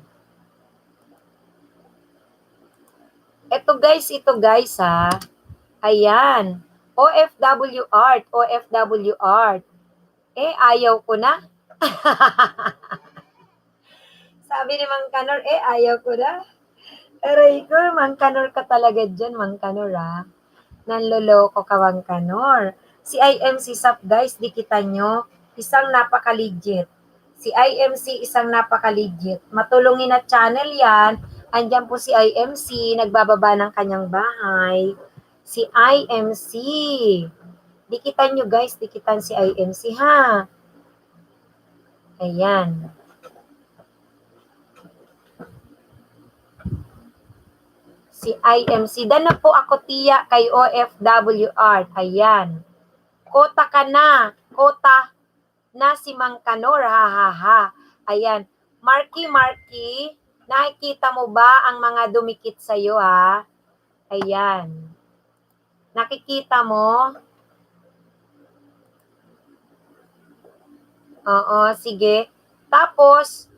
Ito guys ha. Ayan. OFW Art. Ayaw ko na. Sabi ni Mang Kanor, ayaw ko na. Aray ko, Mang Kanor ka talaga dyan, Mang Kanor, ha? Nanloloko ka, Mang Kanor. Si IMC Sap, guys, dikitan nyo. Isang napaka-legit. Si IMC, isang napaka-legit. Matulungin na channel yan. Andyan po si IMC, nagbababa ng kanyang bahay. Si IMC. Dikitan nyo, guys. Dikitan si IMC, ha? Ayan. Si IMC. Dana po ako, tiya, kay OFW Art. Ayan. Kota ka na. Kota na si Mang Kanor. Ha. Ayan. Marky, nakikita mo ba ang mga dumikit sa'yo, ha? Ayan. Nakikita mo? Oo, sige. Tapos,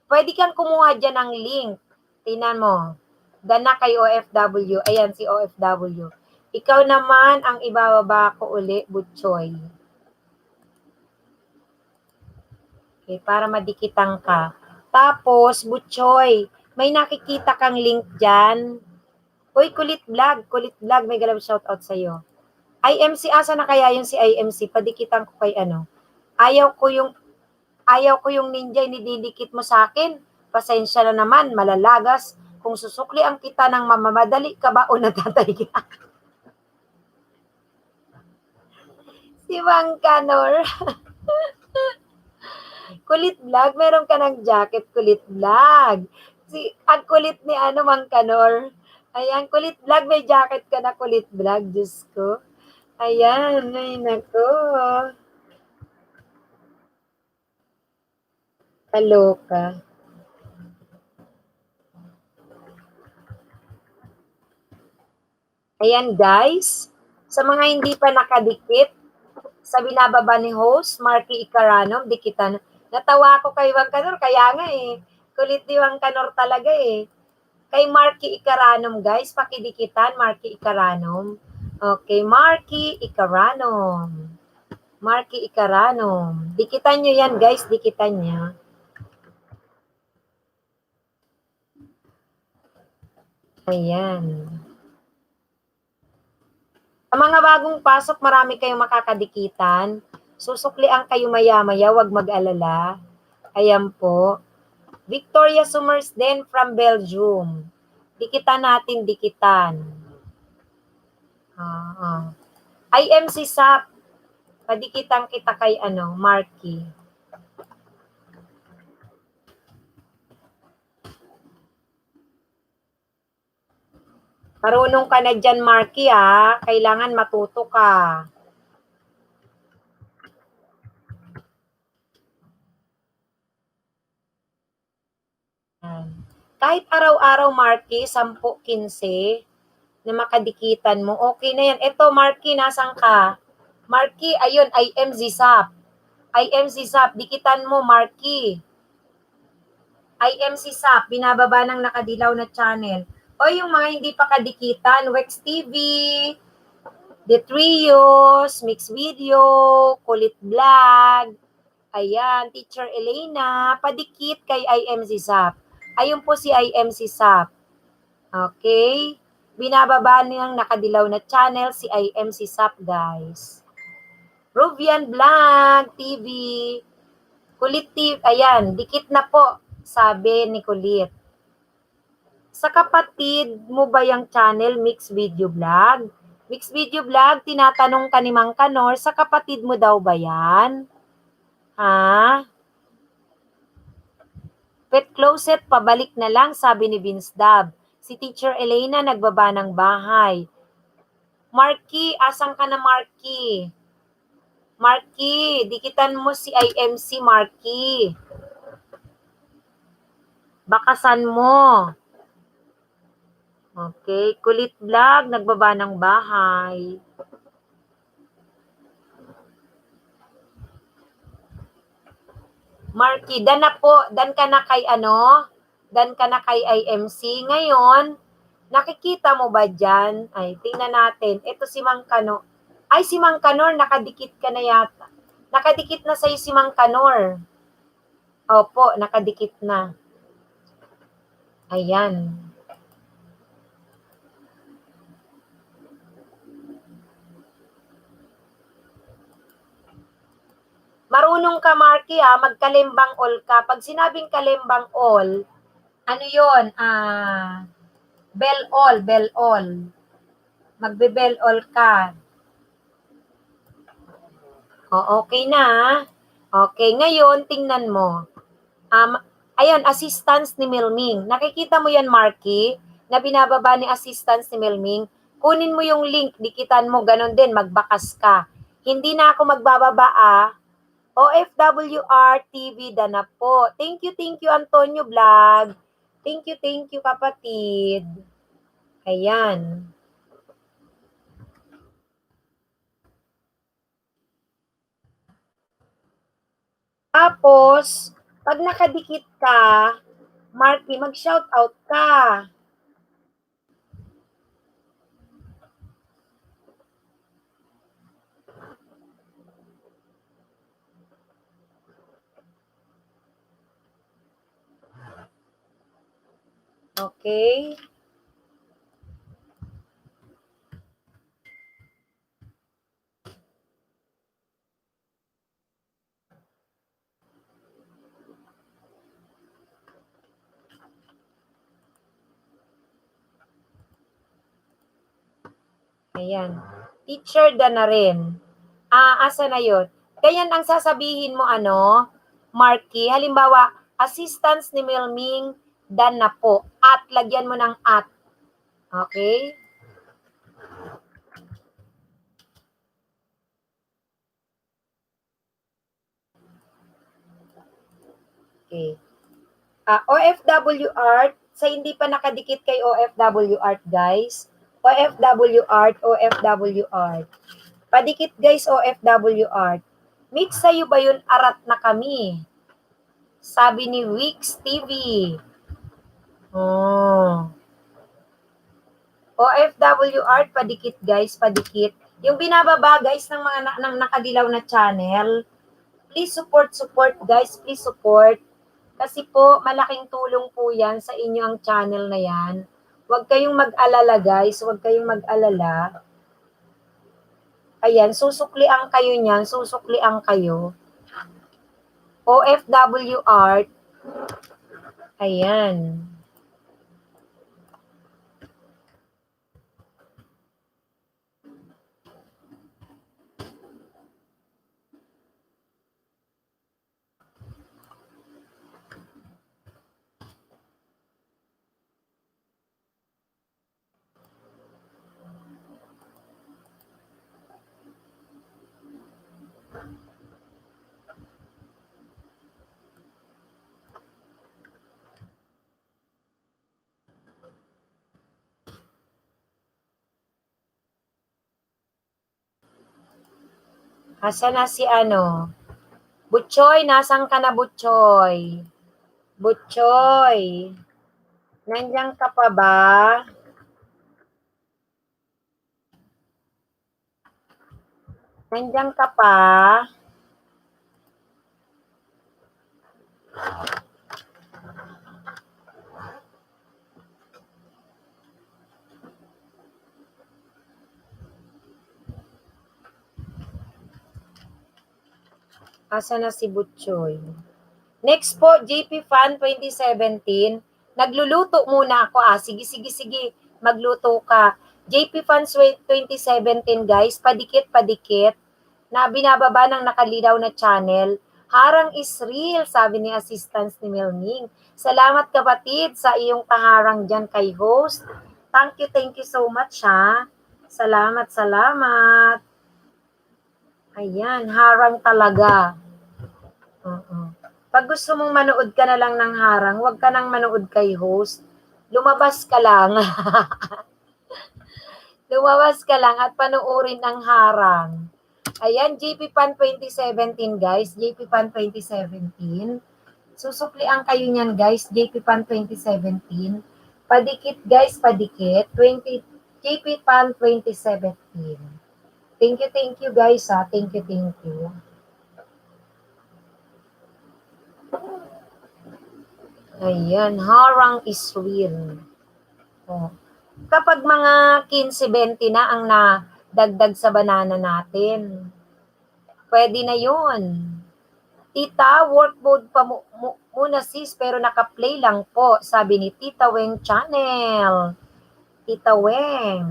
pwede kang kumuha dyan ng link. Tingnan mo. Dana kay OFW. Ayan si OFW. Ikaw naman ang ibababa ko uli, Butchoy. Okay, para madikitan ka. Tapos, Butchoy, may nakikita kang link dyan. Uy, Kulit Vlog, may galab shoutout sa'yo. IMC, asa na kaya yung si IMC? Padikitan ko kay ano. Ayaw ko yung ninja, nididikit mo sa akin. Pasensya na naman, malalagas. Kung susukli ang kita ng mamamadali ka ba o natatay ka? Si Mang Kanor. Kulit Vlog, meron ka ng jacket, Kulit Vlog. Ang kulit ni Mang Kanor. Ayan, Kulit Vlog, may jacket ka na, Kulit Vlog. Diyos ko. Ayan, ay nako. Kaloka. Ayan guys, sa mga hindi pa nakadikit, sa binababa ni host, Marky Icaranom, dikitan. Natawa ako kay Mang Kanor, kaya nga kulit ni Mang Kanor talaga Kay Marky Icaranom guys, pakidikitan, Marky Icaranom. Okay, Marky Icaranom. Dikitan nyo yan guys, dikitan nyo. Ayan. Sa mga bagong pasok, marami kayong makakadikitan. Susuklian kayo maya-maya, wag mag-alala. Ayan po. Victoria Summersden from Belgium. Dikitan. IMC Sap. Padikitan kita kay Marky. Marunong ka na dyan, Marky, ha? Kailangan matuto ka. Kahit araw-araw, Marky, 10, 15, na makadikitan mo, okay na yan. Eto, Marky, nasan ka? Marky, ayun, I am Zizap. I am Zizap, dikitan mo, Marky. I am Zizap, binababa ng nakadilaw na channel. O yung mga hindi pa kadikitan, Wex TV, The Trios, Mix Video, Kulit Vlog, ayan, Teacher Elena, padikit kay I am Zizap. Ayun po si I am Zizap. Okay? Binababa niyang nakadilaw na channel si I am Zizap, guys. Rubian Vlog TV, Kulit TV, ayan, dikit na po, sabi ni Kulit. Sa kapatid mo ba yung channel Mix Video Vlog? Mix Video Vlog, tinatanong ka ni Mang Kanor, sa kapatid mo daw ba yan? Ha? Pet closet, pabalik na lang, sabi ni Vince Dab. Si Teacher Elena nagbaba ng bahay. Marky, asan ka na, Marky? Marky, dikitan mo si IMC, Marky. Bakasan mo. Okay, Kulit Vlog, nagbaba ng bahay. Marky, dan na po, dan ka na kay ano? Dan ka na kay IMC. Ngayon, nakikita mo ba dyan? Ay, tingnan natin. Ito si Mang Kanor. Ay, si Mang Kanor, nakadikit ka na yata. Nakadikit na sa'yo si Mang Kanor. Opo, nakadikit na. Ayan. Marunong ka, Marky, ha? Magkalimbang all ka. Pag sinabing kalimbang all, ano yun? Bell all, bell all. Magbe-bell all ka. O, okay na. Okay, ngayon, tingnan mo. Ayun, assistance ni Milming. Nakikita mo yan, Marky, na binababa ni assistance ni Milming. Kunin mo yung link, dikitan mo, ganun din, magbakas ka. Hindi na ako magbababa, OFWR TV na po. Thank you, Antonio Vlog. Thank you, kapatid. Ayan. Tapos, pag nakadikit ka, Marky, mag-shoutout ka. Okay? Ayan. Teacher da na rin. Asa na yun? Ganyan ang sasabihin mo, Marky. Halimbawa, assistance ni Milming, dan na po. At, lagyan mo ng at. Okay? Okay. OFW Art, sa hindi pa nakadikit kay OFW Art, guys. OFW Art. Padikit, guys, OFW Art. Mix sa'yo ba yun, arat na kami? Sabi ni Wix TV. Oh. OFW Art, padikit, guys, padikit. Yung binababa, guys, ng mga ng nakadilaw na channel, please support, guys, please support. Kasi po, malaking tulong po yan sa inyo ang channel na yan. Huwag kayong mag-alala, guys. Huwag kayong mag-alala. Ayan, susuklian kayo niyan. Susuklian kayo. OFW Art. Ayan. Asa na si ano? Butchoy, nasan ka na, Butchoy? Butchoy, nandiyan ka pa ba? Nandiyan ka pa? Asa na si Butchoy? Next po, JP Fan 2017. Nagluluto muna ako. Sige. Magluto ka. JP Fans 2017, guys. Padikit. Na binababa ng nakalilaw na channel. Harang is real, sabi ni assistance ni Melning. Salamat kapatid sa iyong kaharang dyan kay host. Thank you so much ha. Salamat. Ayan, harang talaga. Pag gusto mong manood ka na lang ng harang, huwag ka nang manood kay host. Lumabas ka lang. Lumabas ka lang at panoorin ang harang. Ayan, JP Fan 2017, guys. JP Fan 2017. Susuklian kayo niyan, guys. JP Fan 2017. Padikit, guys. Padikit. JP Fan 2017. Thank you, guys, ha. Thank you. Ayan, harang is real. Oh. Kapag mga 15-20 na ang nadagdag sa banana natin, pwede na yun. Tita, work mode pa muna sis, pero naka-play lang po, sabi ni Tita Weng Channel. Tita Weng.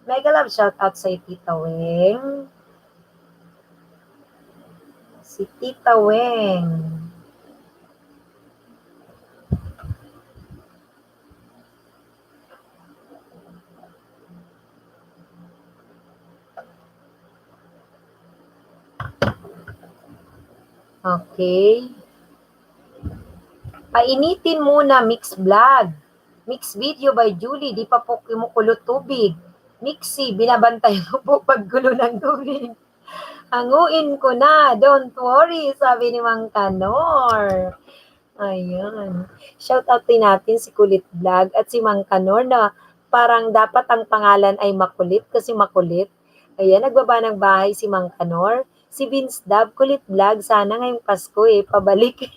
Mega love shout out sa Tita Weng. Si Tita Weng. Okay. Painitin muna, mix vlog. Mix video by Julie, di pa po kumukulo tubig. Mixi, binabantay ko po paggulo ng tubig. Hanguin ko na, don't worry, sabi ni Mang Kanor. Ayan. Shout out din natin si Kulit Vlog at si Mang Kanor na parang dapat ang pangalan ay makulit kasi makulit. Ayan, nagbaba ng bahay si Mang Kanor. Si Vince Dab, Kulit Vlog, sana ngayong Pasko pabalik.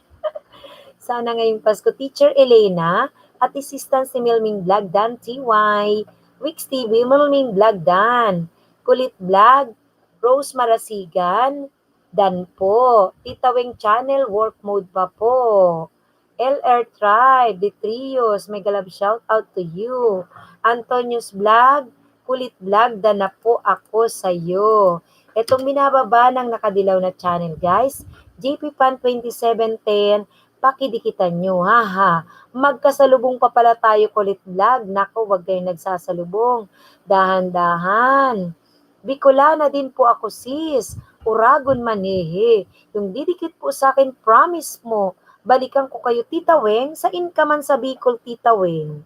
Sana ngayong Pasko. Teacher Elena at assistant si Milming Vlog Dan TY. Wix TV, Milming Vlog Dan. Kulit Vlog, Rose Marasigan, Dan po. Tita Weng Channel, work mode pa po. LR Tribe, The Trios, mega love shout out to you. Antonius Vlog, Kulit Vlog, Dan na po ako sa'yo. Itong binababa ng nakadilaw na channel, guys. JP Fan 2017, pakidikitan nyo, haha. Magkasalubong pa pala tayo, Kulit Vlog. Nako, wag kayong nagsasalubong. Dahan-dahan. Bicolana din po ako, sis. Uragon Manehe. Yung didikit po sa akin, promise mo. Balikan ko kayo, Tita Weng. Sain ka man sa Bicol, Tita Weng?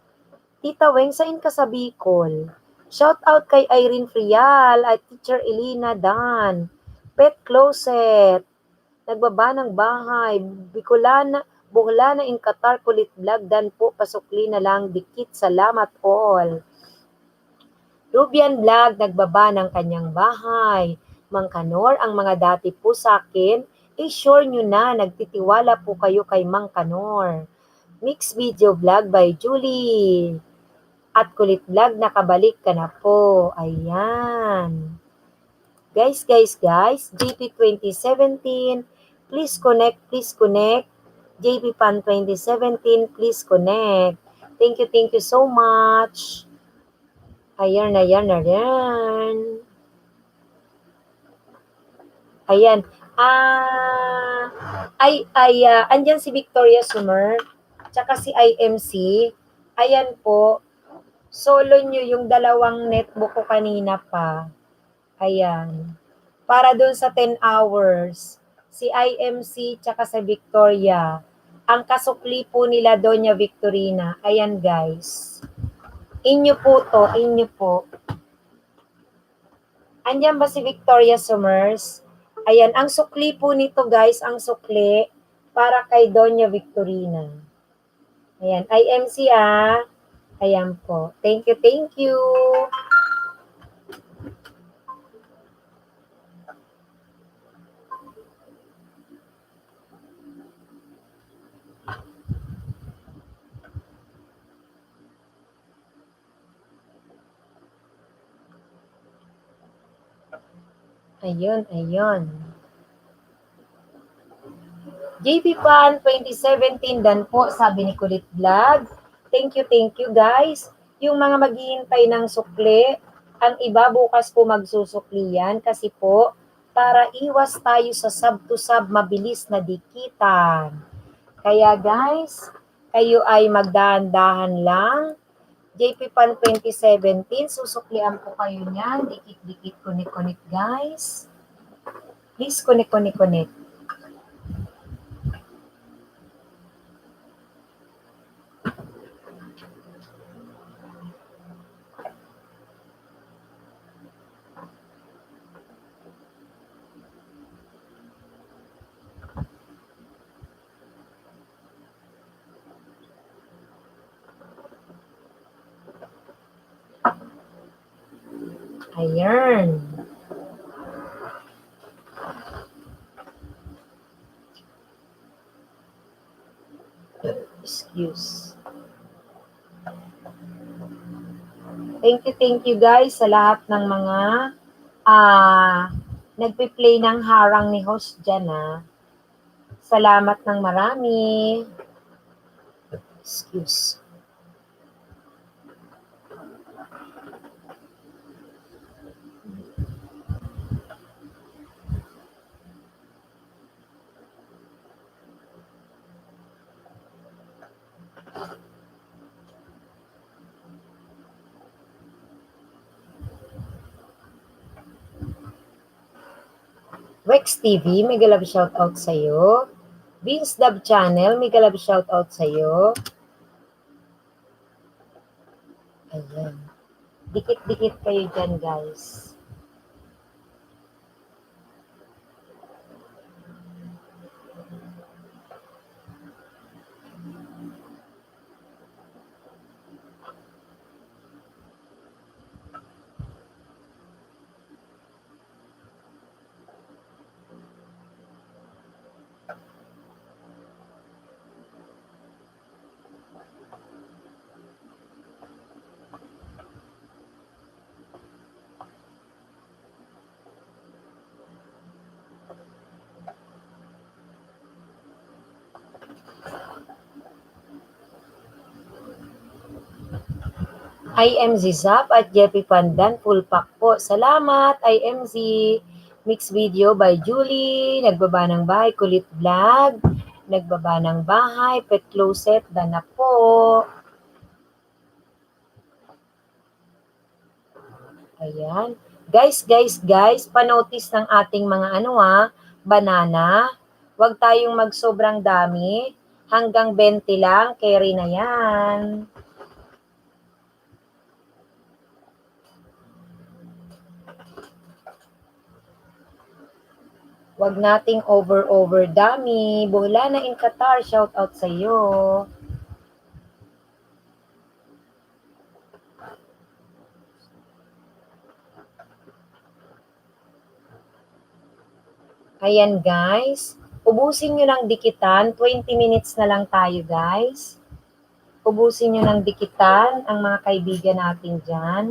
Tita Weng, sain ka sa Bicol? Shout out kay Irene Frial at Teacher Elena Dan. Pet Closet. Nagbaba ng bahay. Bicolana, Buhlana in Qatar, Kulit Vlog. Dan po, pasukli na lang. Dikit, salamat all. Rubian Vlog, nagbaba ng kanyang bahay. Mang Kanor, ang mga dati po sa akin, sure nyo na, nagtitiwala po kayo kay Mang Kanor. Mix Video Vlog by Julie. At Kulit Vlog, nakabalik ka na po. Ayan. Guys, JP 2017, please connect. JP Fan 2017, please connect. Thank you so much. Ayan. Ayan. Andyan si Victoria Sumer, tsaka si IMC. Ayan po. Solo nyo yung dalawang netbook ko kanina pa. Ayan. Para dun sa 10 hours. Si IMC tsaka sa Victoria. Ang kasukli po nila Doña Victorina. Ayan, guys. Inyo po to. Andyan ba si Victoria Summers? Ayan, ang sukli po nito guys, ang sukli para kay Doña Victorina. Ayan, IMC ah. Ayan po. Thank you, thank you. Ayun, ayun. JP Pan 2017 dan po, sabi ni Kulit Vlog. Thank you guys. Yung mga maghihintay ng sukli, ang iba bukas po magsusukli yan kasi po para iwas tayo sa sub to sub mabilis na dikitan. Kaya guys, kayo ay magdahan-dahan lang. JP Pan 2017, susuklian po kayo niyan. Dikit-dikit, connect guys. Please connect. Ayan. Excuse. Thank you guys sa lahat ng mga nagpi-play ng harang ni host dyan Salamat ng marami. Excuse. Rex TV, may galab shoutout sa'yo. Vince Dub Channel, may galab shoutout sa'yo. Ayan. Dikit-dikit kayo dyan, guys. IMZ Zap at Jeffy Pandan, full pack po. Salamat, IMZ. Mix video by Julie. Nagbaba ng bahay, Kulit Vlog. Nagbaba ng bahay, Pet Closet, Dana po. Ayan. Guys, panotis ng ating mga banana. Huwag tayong magsobrang dami. Hanggang 20 lang, carry na yan. Huwag nating over dami. Bola na in Qatar, shout out sa iyo. Ayan guys, ubusin nyo ng dikitan, 20 minutes na lang tayo guys. Ubusin nyo ng dikitan ang mga kaibigan natin dyan.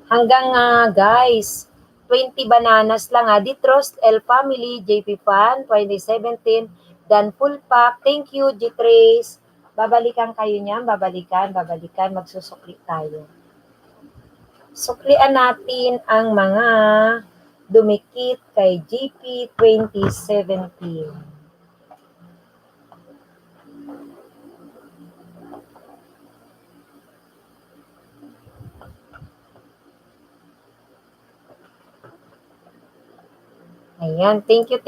Hanggang guys, 20 bananas lang Ditros L Family, JP Fan, 2017, Dan Full Pack. Thank you, G-Trace. Babalikan kayo niyan, babalikan, magsusukli tayo. Suklian natin ang mga dumikit kay GP 2017. Ayan, thank you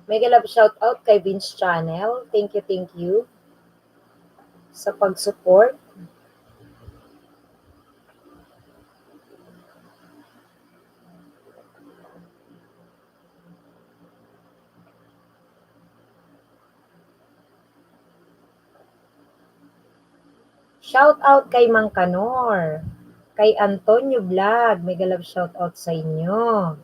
Mega love shout out kay Vince Channel. Thank you sa pag-support. Shout out kay Mang Kanor. Kay Antonio Vlog. Mega love shout out sa inyo.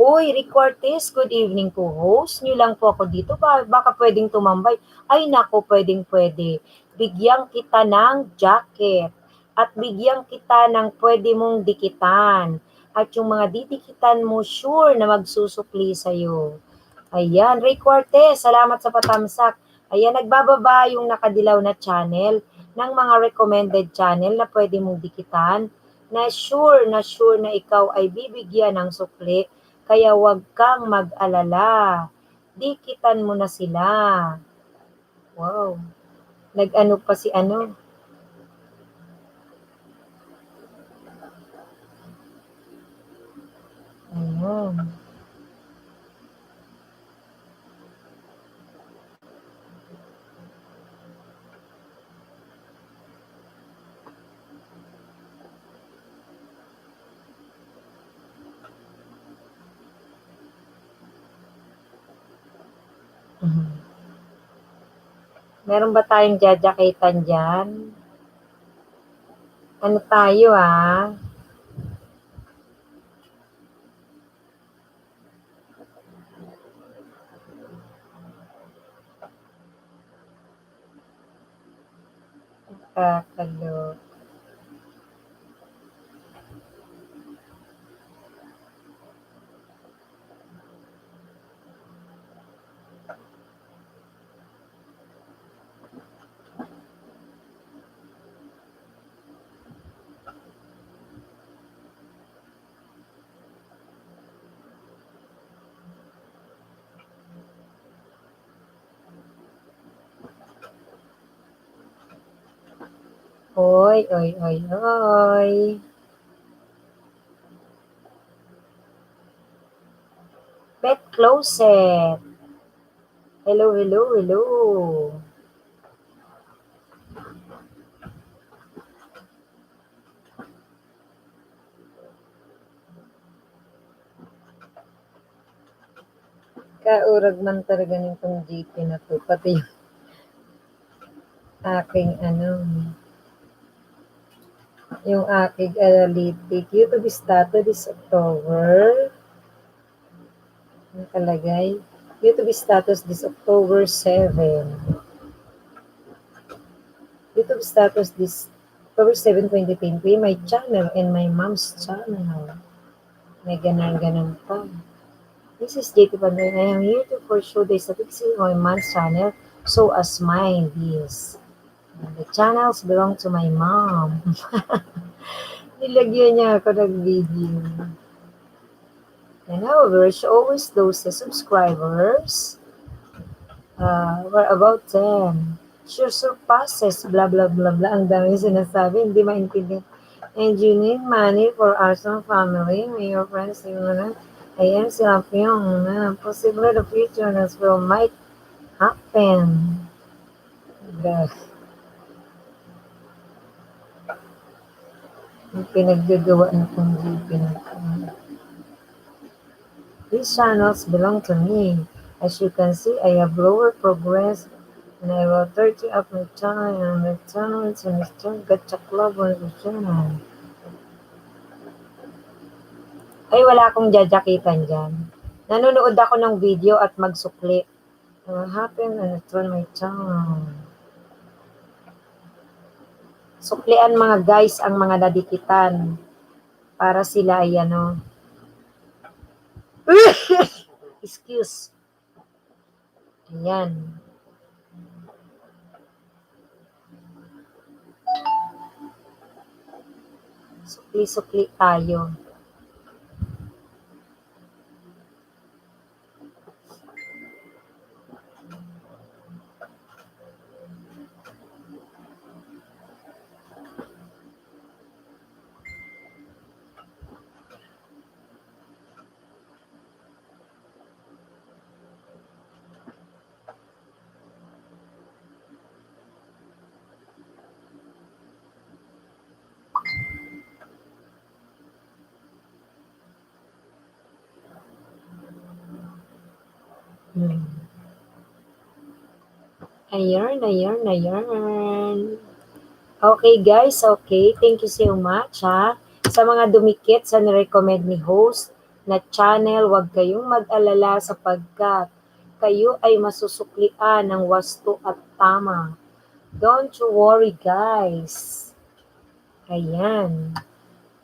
Uy, Rick Cortez, good evening po. Host nyo lang po ako dito. Baka pwedeng tumambay. Ay nako, pwedeng-pwede. Bigyan kita ng jacket. At bigyan kita ng pwede mong dikitan. At yung mga didikitan mo, sure na magsusukli sa'yo. Ayan, Rick Cortez, salamat sa patamsak. Ayan, nagbababa yung nakadilaw na channel ng mga recommended channel na pwede mong dikitan na sure na ikaw ay bibigyan ng sukli. Kaya wag kang mag-alala. Dikitan mo na sila. Wow. Nag-ano pa si ano? Ayun. Mhm. Meron ba tayong jajakitan dyan? Ano tayo ah? Kakalo. Oy. Pet closet. Hello. Kaurag man talaga nitong GP na to. Pati yung aking ano, yung aking analytic. YouTube status this October. Nakalagay. YouTube status this October 7. YouTube status this October 7, 2020. My channel and my mom's channel. May ganun pa. This is JP Pandoy. I am here to for show the statistics on my mom's channel so as mine is. The channels belong to my mom. Nilagyan niya ako ng video. And however, she always those subscribers were about 10. She surpasses blah blah blah blah. Ang dami sinasabi, hindi maintindihan. And you need money for our family. May your friends, I am Serapion. Possibly the future as well might happen. Yung pinaggagawa na itong GP na ito. These channels belong to me. As you can see, I have lower progress and I will 30 up my channel and my channel is in the Gacha Club on the channel. Ay, wala akong jajakitan dyan. Nanonood ako ng video at magsukli. What happened and it's on my channel. Suklian mga guys ang mga nadikitan para sila ay ano. Excuse. Ayan. Sukli-sukli tayo. Hmm. Ayan. Okay guys, okay. Thank you so much ha. Sa mga dumikit sa nirecommend ni host na channel, huwag kayong mag-alala sapagkat kayo ay masusuklian ng wasto at tama. Don't you worry guys. Ayan.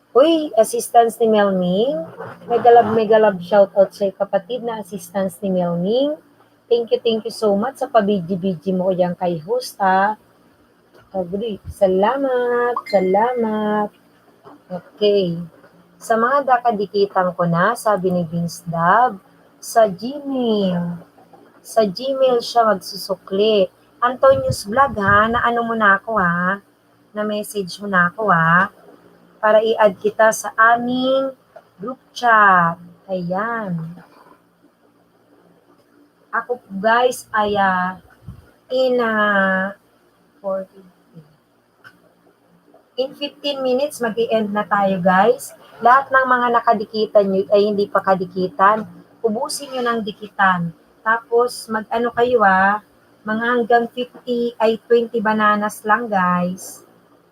Uy, assistance ni Melning. May galab shoutout sa kapatid na assistance ni Melning. Thank you so much sa pabidji-bidji mo yan kay host ha. Agree. Salamat. Okay. Sa mga dakadikitan ko na, sabi ni Vince Dab, sa Gmail. Sa Gmail siya magsusukli. Antonius Vlog ha, na ano mo na ako ha, na message mo na ako ha, para i-add kita sa aming group chat. Ayan. Ako guys ay in 40. In 15 minutes, mag-i-end na tayo guys. Lahat ng mga nakadikitan nyo ay hindi pa kadikitan, ubusin nyo ng dikitan. Tapos mag-ano kayo mga hanggang 50 ay 20 bananas lang guys.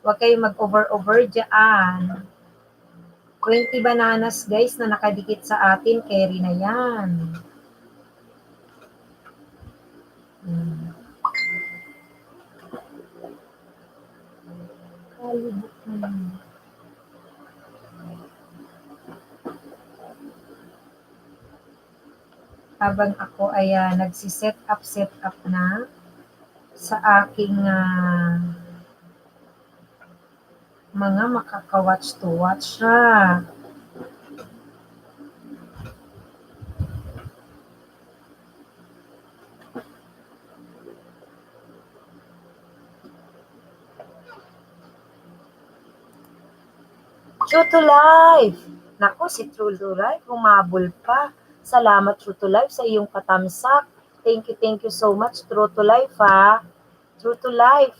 Huwag kayong mag-over dyan. 20 bananas guys na nakadikit sa atin, carry na yan. Kalibot na yun. Habang ako ay nagsiset up na sa aking mga makaka-watch to watch ha. True to Life. Naku, si True to Life, humabol pa. Salamat True to Life sa iyong katamsak. Thank you so much True to Life ha. True to Life.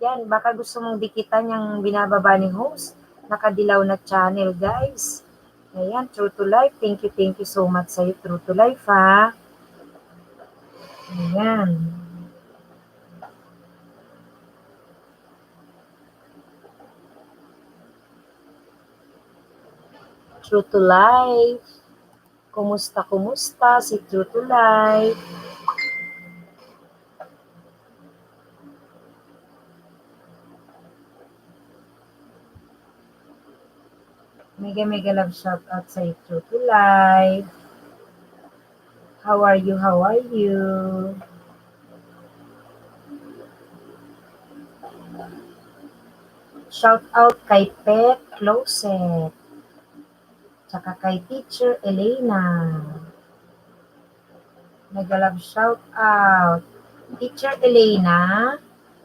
Yan, baka gusto mong dikitan yung binababa ni host. Nakadilaw na channel guys. Ayan, True to Life. Thank you so much sa iyo True to Life ha. Ayan. True to Life. Kumusta si True to Life? Mega love shout out sa True to Life. How are you? Shout out kay Pet Closet. Tsaka kay Teacher Elena. Nag-love shout out. Teacher Elena,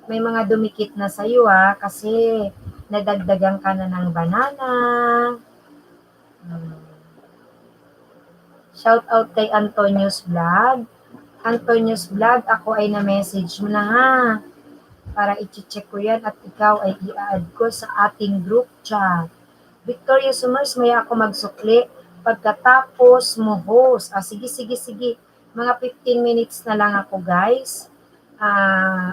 may mga dumikit na sa'yo kasi nadagdagan ka na ng banana. Shout out kay Antonius Vlog. Antonius Vlog, ako ay na-message mo na ha. Para i-check ko yan at ikaw ay i-add ko sa ating group chat. Victoria Summers, may ako magsukli. Pagkatapos mo host. Sige. Mga 15 minutes na lang ako guys.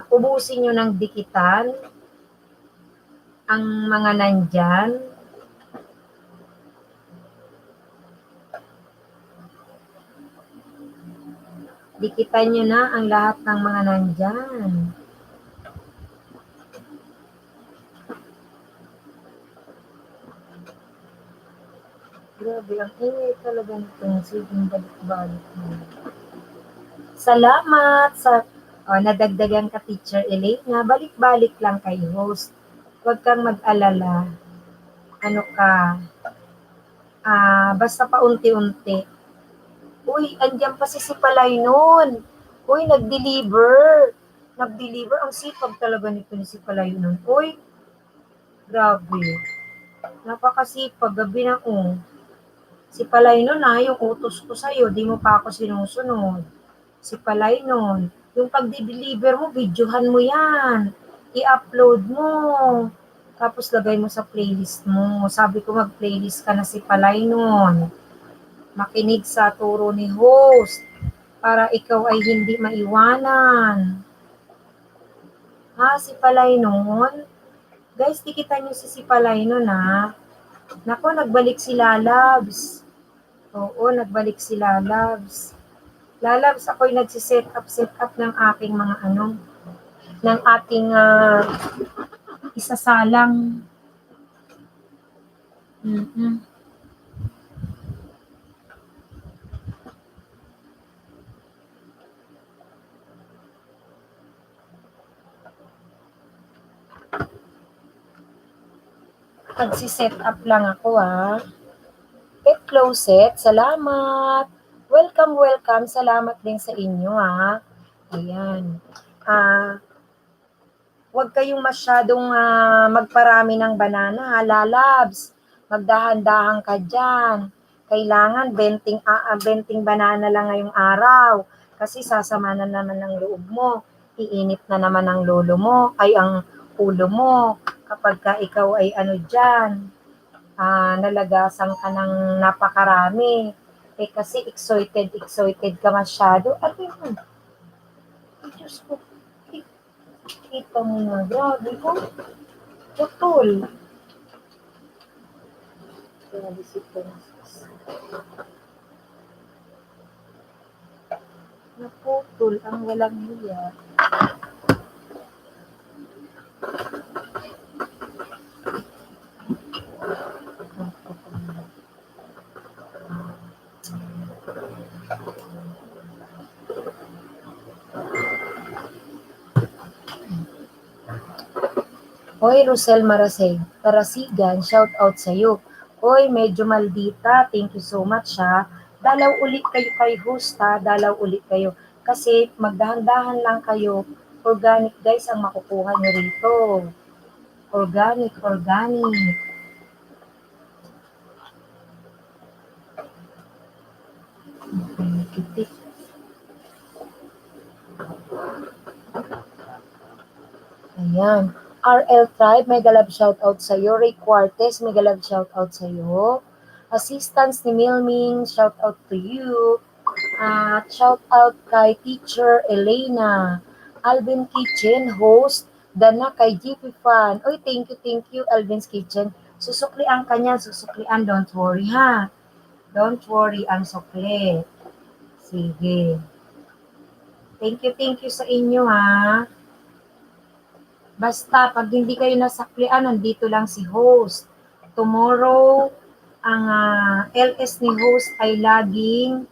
Ubusin nyo ng dikitan ang mga nandyan. Dikitan nyo na ang lahat ng mga nandyan. Grabe, ang ingay talaga nitong siging balik-balik mo. Salamat sa nadagdagan ka Teacher Elena. Balik-balik lang kay host. Huwag kang mag-alala. Basta paunti-unti. Uy, andyan pa si Palay nun. Uy, nag-deliver. Ang sipag talaga nito ni si Palay nun. Uy, grabe. Napakasipag. Gabi na Si Palay nun yung utos ko sa'yo, di mo pa ako sinusunod. Si Palay nun, yung pag-deliver mo, videohan mo yan. I-upload mo. Tapos lagay mo sa playlist mo. Sabi ko mag-playlist ka na si Palay nun. Makinig sa turo ni host. para ikaw ay hindi maiwanan. Ha, si Palay noon? Guys, di niyo si Palay noon ha. Nako, nagbalik si Lalabs. Oo, nagbalik si Lalabs. Lalabs, ako'y nagsiset up ng aking mga ng ating isasalang. Mm-mm. Nagsiset up lang ako Pet Closet, salamat. Welcome. Salamat din sa inyo Ayan. Huwag kayong masyadong magparami ng banana Lalabs. Magdahan-dahan ka dyan. Kailangan 20 banana lang ngayong araw. Kasi sasama na naman ng loob mo. Iinit na naman ang lolo mo, ay ang ulo mo. Kapag ka ikaw ay dyan, nalagasan ka ng napakarami. Kasi excited ka masyado. At yun, Diyos ko, kita mo na, grabe ko. Putol. Grabe si Princess. Naputol ang walang hiya. Hoy, Rosel Marasigan, shout out sa'yo. Hoy, medyo maldita, thank you so much Dalaw ulit kayo kay host dalaw ulit kayo. Kasi magdahan-dahan lang kayo. Organic guys ang makukuha nyo rito. Organic. Kitik. Ayan. RL Tribe, mega love shoutout sa'yo. Ray Quartes, mega love shoutout sa'yo. Assistance ni Milming, shoutout to you. At shoutout kay Teacher Elena. Alvin Kitchen, host. Dana kay GP Fan. Oy, thank you, Alvin's Kitchen. Susuklian ka niyan, don't worry Don't worry, ang sukli. Sige. Thank you sa inyo Basta, pag hindi kayo nasaklian, nandito lang si host. Tomorrow, ang LS ni host ay laging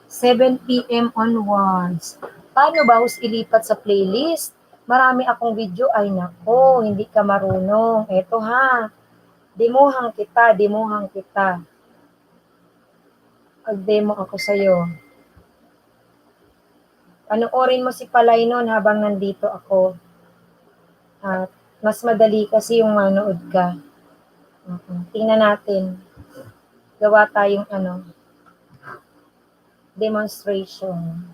7 p.m. onwards. Paano ba host ilipat sa playlist? Marami akong video. Ay nako, hindi ka marunong. Eto Demohan kita. Mag-demo ako sa'yo. Panoorin mo si Palay noon habang nandito ako. At mas madali kasi yung manood ka. Tingnan natin. Gawa tayong demonstration.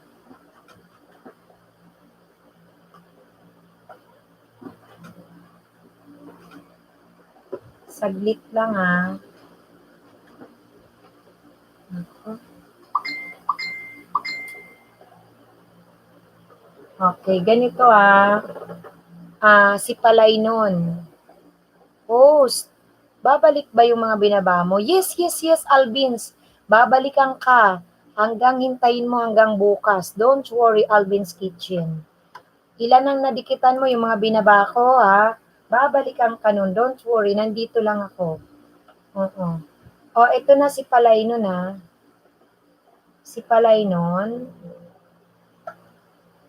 Saglit lang Okay, ganito si Palay nun. Host, babalik ba yung mga binaba mo? Yes, Alvins. Babalikan ka. Hintayin mo hanggang bukas. Don't worry, Alvin's Kitchen. Ilan ang nadikitan mo yung mga binaba ko, Babalikan ka nun. Don't worry, nandito lang ako. Ito na si Palay nun, Si Palay nun.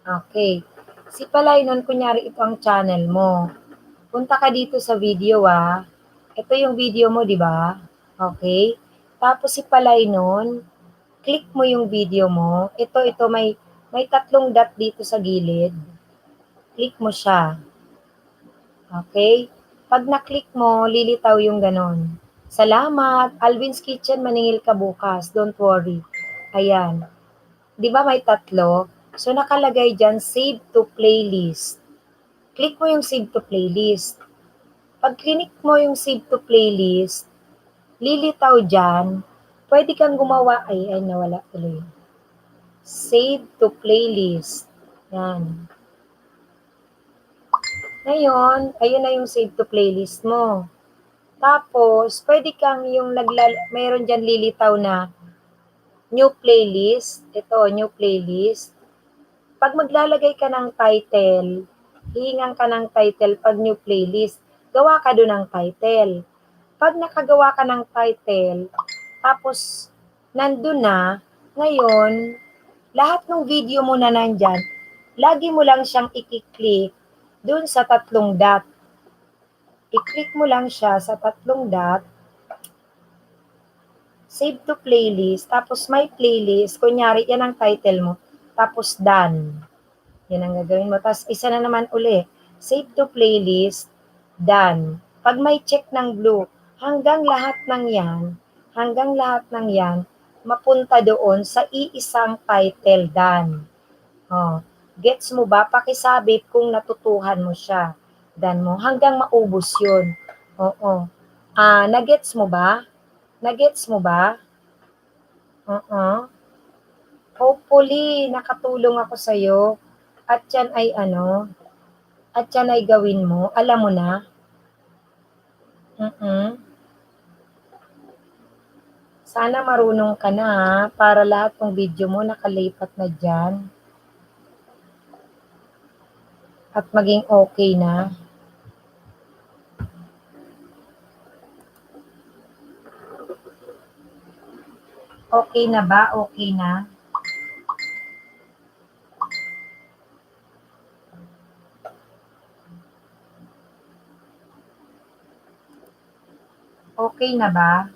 Okay. Si Palay nun, kunyari ito ang channel mo. Punta ka dito sa video, Ito yung video mo, di ba? Okay. Tapos si Palay nun, click mo yung video mo. Ito, may 3 dot dito sa gilid. Click mo siya. Okay? Pag na-click mo, lilitaw yung ganon. Salamat. Alvin's Kitchen, maningil ka bukas. Don't worry. Ayan. Di ba may 3? So, nakalagay dyan, save to playlist. Click mo yung save to playlist. Pag click mo yung save to playlist, lilitaw dyan, pwede kang gumawa, ay nawala tuloy. Save to playlist. Yan. Ngayon, ayun na yung save to playlist mo. Tapos, pwede kang yung mayroon dyan lilitaw na new playlist. Ito, new playlist. Pag maglalagay ka ng title, hihingan ka ng title pag new playlist. Gawa ka doon ng title. Pag nakagawa ka ng title, tapos nandun na, ngayon, lahat ng video mo na nandyan, lagi mo lang siyang i-click doon sa 3 dot. I-click mo lang siya sa 3 dot, save to playlist, tapos may playlist, kunyari, yan ang title mo, tapos done. Yan ang gagawin mo. Tapos isa na naman uli, save to playlist, done. Pag may check ng blue, hanggang lahat ng yan, mapunta doon sa iisang title, done. Oh, gets mo ba? Pakisabit kung natutuhan mo siya. Done mo, hanggang maubos yun. Oo. Nagets mo ba? Nagets mo ba? Oo. Hopefully, nakatulong ako sa'yo. At yan ay at yan ay gawin mo. Alam mo na. Sana marunong ka na para lahat ng video mo nakalipat na dyan. At maging okay na. Okay na ba? Okay na? Okay na ba?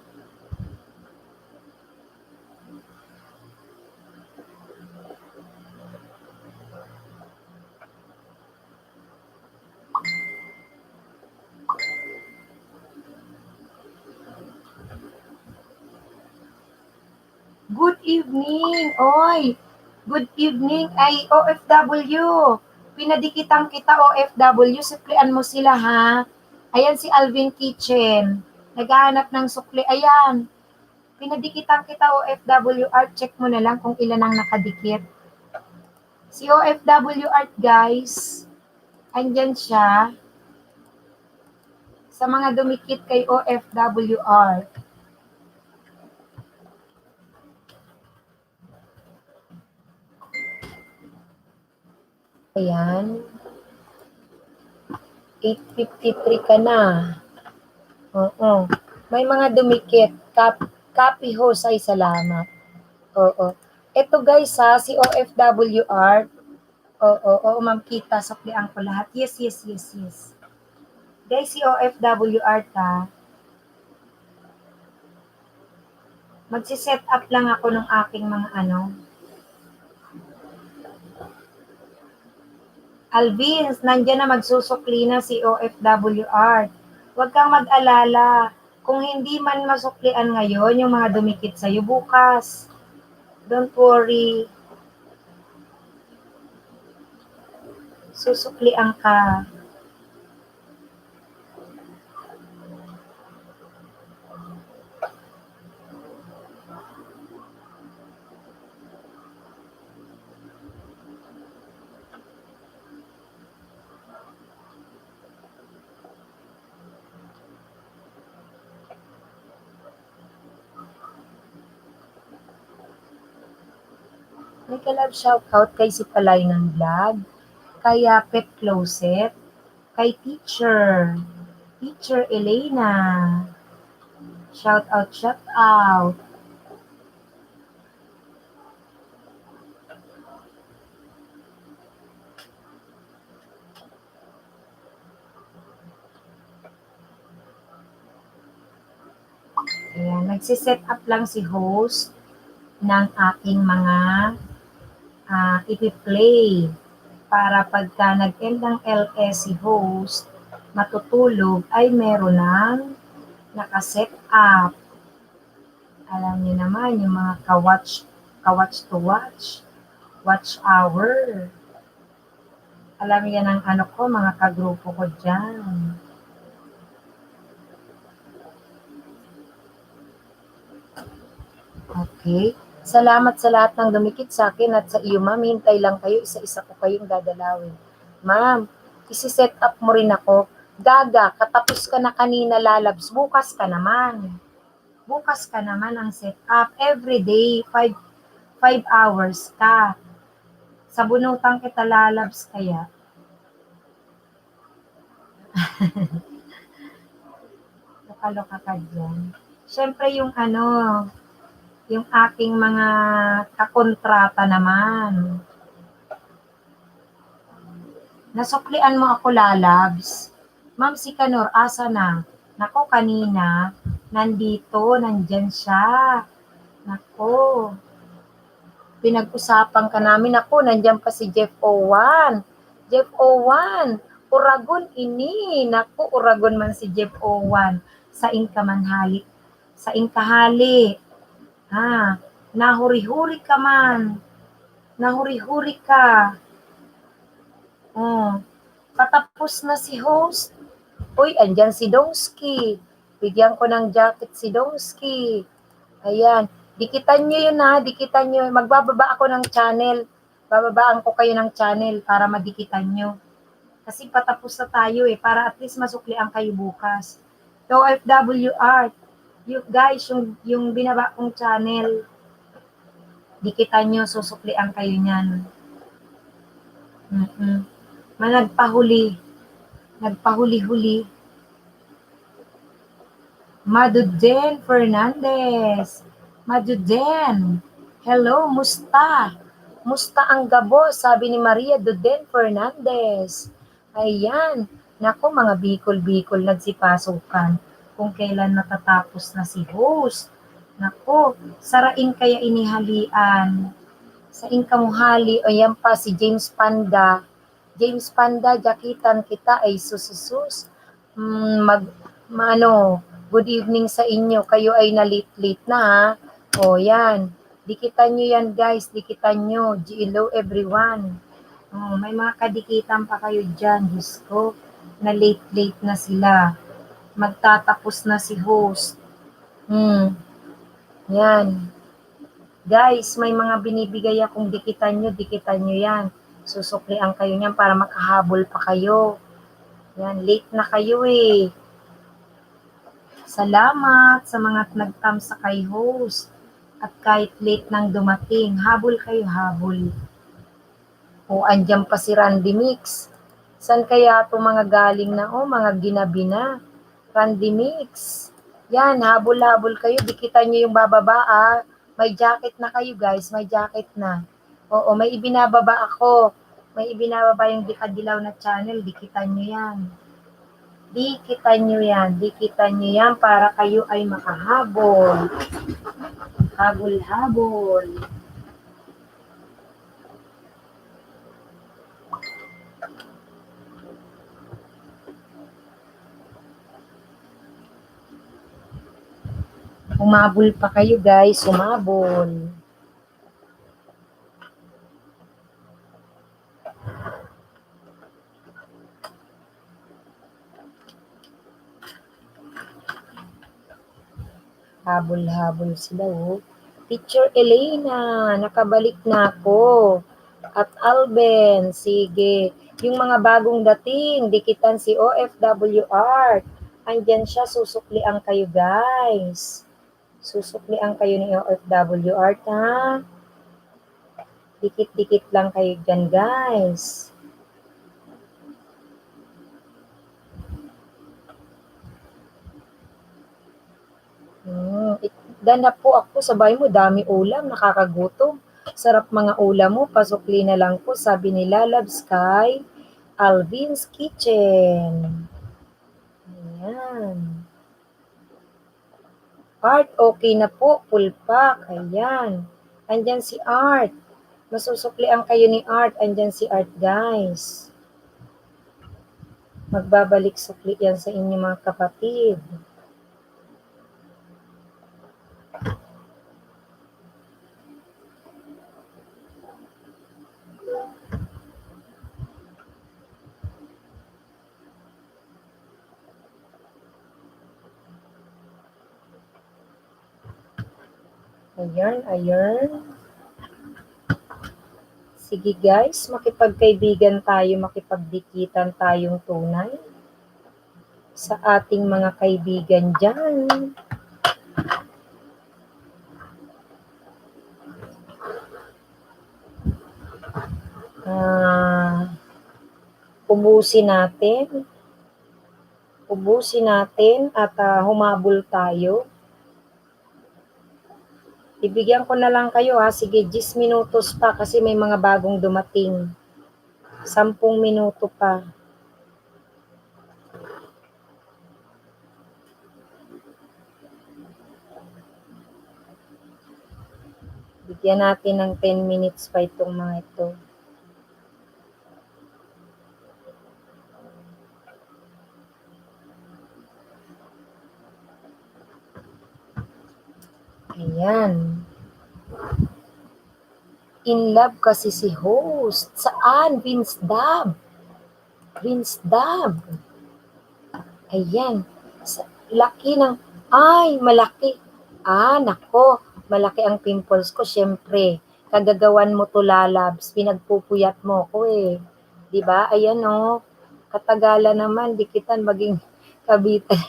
Good evening! Oy! Good evening ay OFW! Pinadikitan kita OFW, suklian mo sila ha. Ayan si Alvin Kitchen. Naghahanap ng sukli. Ayan. Pinadikitan kita OFW Art. Check mo na lang kung ilan ang nakadikit. Si OFW Art guys, andyan siya. Sa mga dumikit kay OFW Art. Ayan. 8:53 ka na. Oo. May mga dumikit. Copy host ay salamat. Oo. Ito guys ha, si OFW Art. Oo, ma'am kita, suklian ko lahat. Yes. Guys, si OFW Art ha. Magsiset up lang ako ng aking mga Alvin, nandiyan na magsusukli na si OFW Art. Huwag kang mag-alala. Kung hindi man masuklian ngayon, yung mga dumikit sa'yo bukas. Don't worry. Susuklian ka. May kalab shoutout kay si Palay ng Vlog, kay Pet Closet, kay Teacher Elena. Shoutout. Ayan, nagsiset up lang si host ng aking mga ipi-play para pagka nag-end ng LS si host, matutulog ay meron ng nakaset up. Alam niyo naman, yung mga ka-watch to watch, watch hour. Alam yan ang ko, mga kagrupo ko dyan. Okay. Salamat sa lahat ng dumikit sa akin at sa iyo, ma'am. Hintay lang kayo, isa-isa ko kayong dadalawin. Ma'am, isi-set up mo rin ako. Gaga, katapos ka na kanina, lalabs. Bukas ka naman. Bukas ka naman ang set up. Every day, 5 hours ka. Sa bunutan kita lalabs kaya. Nakaloka ka dyan. Siyempre yung aking mga kakontrata naman. Nasuklian mo ako, lalabs. Ma'am, si Kanor, asa na? Nako, kanina, nandyan siya. Nako, pinag-usapan ka namin. Nako, nandyan pa si Jeff Owan. Jeff Owan, Uragon ini. Nako, Uragon man si Jeff Owan. Saing ka man hali. Saing ka hali. Ha, nahuri-huri ka man. Nahuri-huri ka. Oh, patapos na si host. Uy, andyan si Dongski. Bigyan ko ng jacket si Dongski. Ayan. Dikitan nyo yun ha. Dikitan nyo. Magbababa ako ng channel. Bababaan ko kayo ng channel para madikitan nyo. Kasi patapos na tayo eh. Para at least masuklian kayo bukas. So, FW Art. You guys, yung binaba kong channel. Dikitan nyo. Susuklian kayo nyan. Nagpahuli. Nagpahuli-huli. Maduden Fernandez. Maduden. Hello, musta? Musta ang gabo? Sabi ni Maria Duden Fernandez. Ayan. Naku, mga Bicol-Bicol nagsipasukan. Kung kailan natatapos na si host. Naku, sarain kaya inihalian. Sa inkamuhali, o yan pa si James Panda. James Panda, jakitan kita ay sususus. Good evening sa inyo. Kayo ay na-late na ha. O yan. Dikitan nyo yan guys. Dikitan nyo. Hello everyone. May mga kadikitan pa kayo dyan. Diyos ko. Na late na sila. Magtatapos na si host. Yan. Guys, may mga binibigay akong dikitan nyo yan. Susuklian kayo niyan para makahabol pa kayo. Yan, late na kayo eh. Salamat sa mga nag-tam sa kay host. At kahit late nang dumating, habol kayo, habol. O, andyan pa si Randy Mix. San kaya itong mga galing na, mga ginabi na? Randy Mix. Yan, habol-habol kayo. Dikitan nyo yung bababa, May jacket na kayo, guys. May jacket na. Oo, may ibinababa ako. May ibinababa yung Dikadilaw na channel. Dikitan nyo yan. Dikitan nyo yan para kayo ay makahabol. Habol-habol. Humabol pa kayo guys, humabol. Habol-habol sila Teacher Elena, nakabalik na ako. At Alben, sige. Yung mga bagong dating, dikitan si OFW Art. Andyan siya, susuklian kayo guys. Susuklian kayo ni OFW Art ha. Dikit-dikit lang kayo dyan guys. Danap po ako sa bahay mo, dami ulam, nakakagutom. Sarap mga ulam mo, pasukli na lang po, sabi ni Lalab Sky, Alvin's Kitchen. Ayan. Art, okay na po, full pack. Ayan. Andyan si Art. Masusuklian kayo ni Art. Andyan si Art, guys. Magbabalik sukli yan sa inyo mga kapatid. Ayan. Sige guys, makipagkaibigan tayo, makipagdikitan tayong tunay sa ating mga kaibigan dyan. Ubusin natin at humabol tayo. Ibigyan ko na lang kayo ha. Sige, 10 minutos pa kasi may mga bagong dumating. 10 minuto pa. Bigyan natin ng 10 minutes pa itong mga ito. Ayan. In love kasi si host. Saan? Vince Dab. Ayan. Laki ng... Ay, malaki. Nako. Malaki ang pimples ko. Siyempre, kagagawan mo to, lalabs. Pinagpupuyat mo ko eh. Diba? Ayan o. Katagalan naman. Dikitan maging kabitan.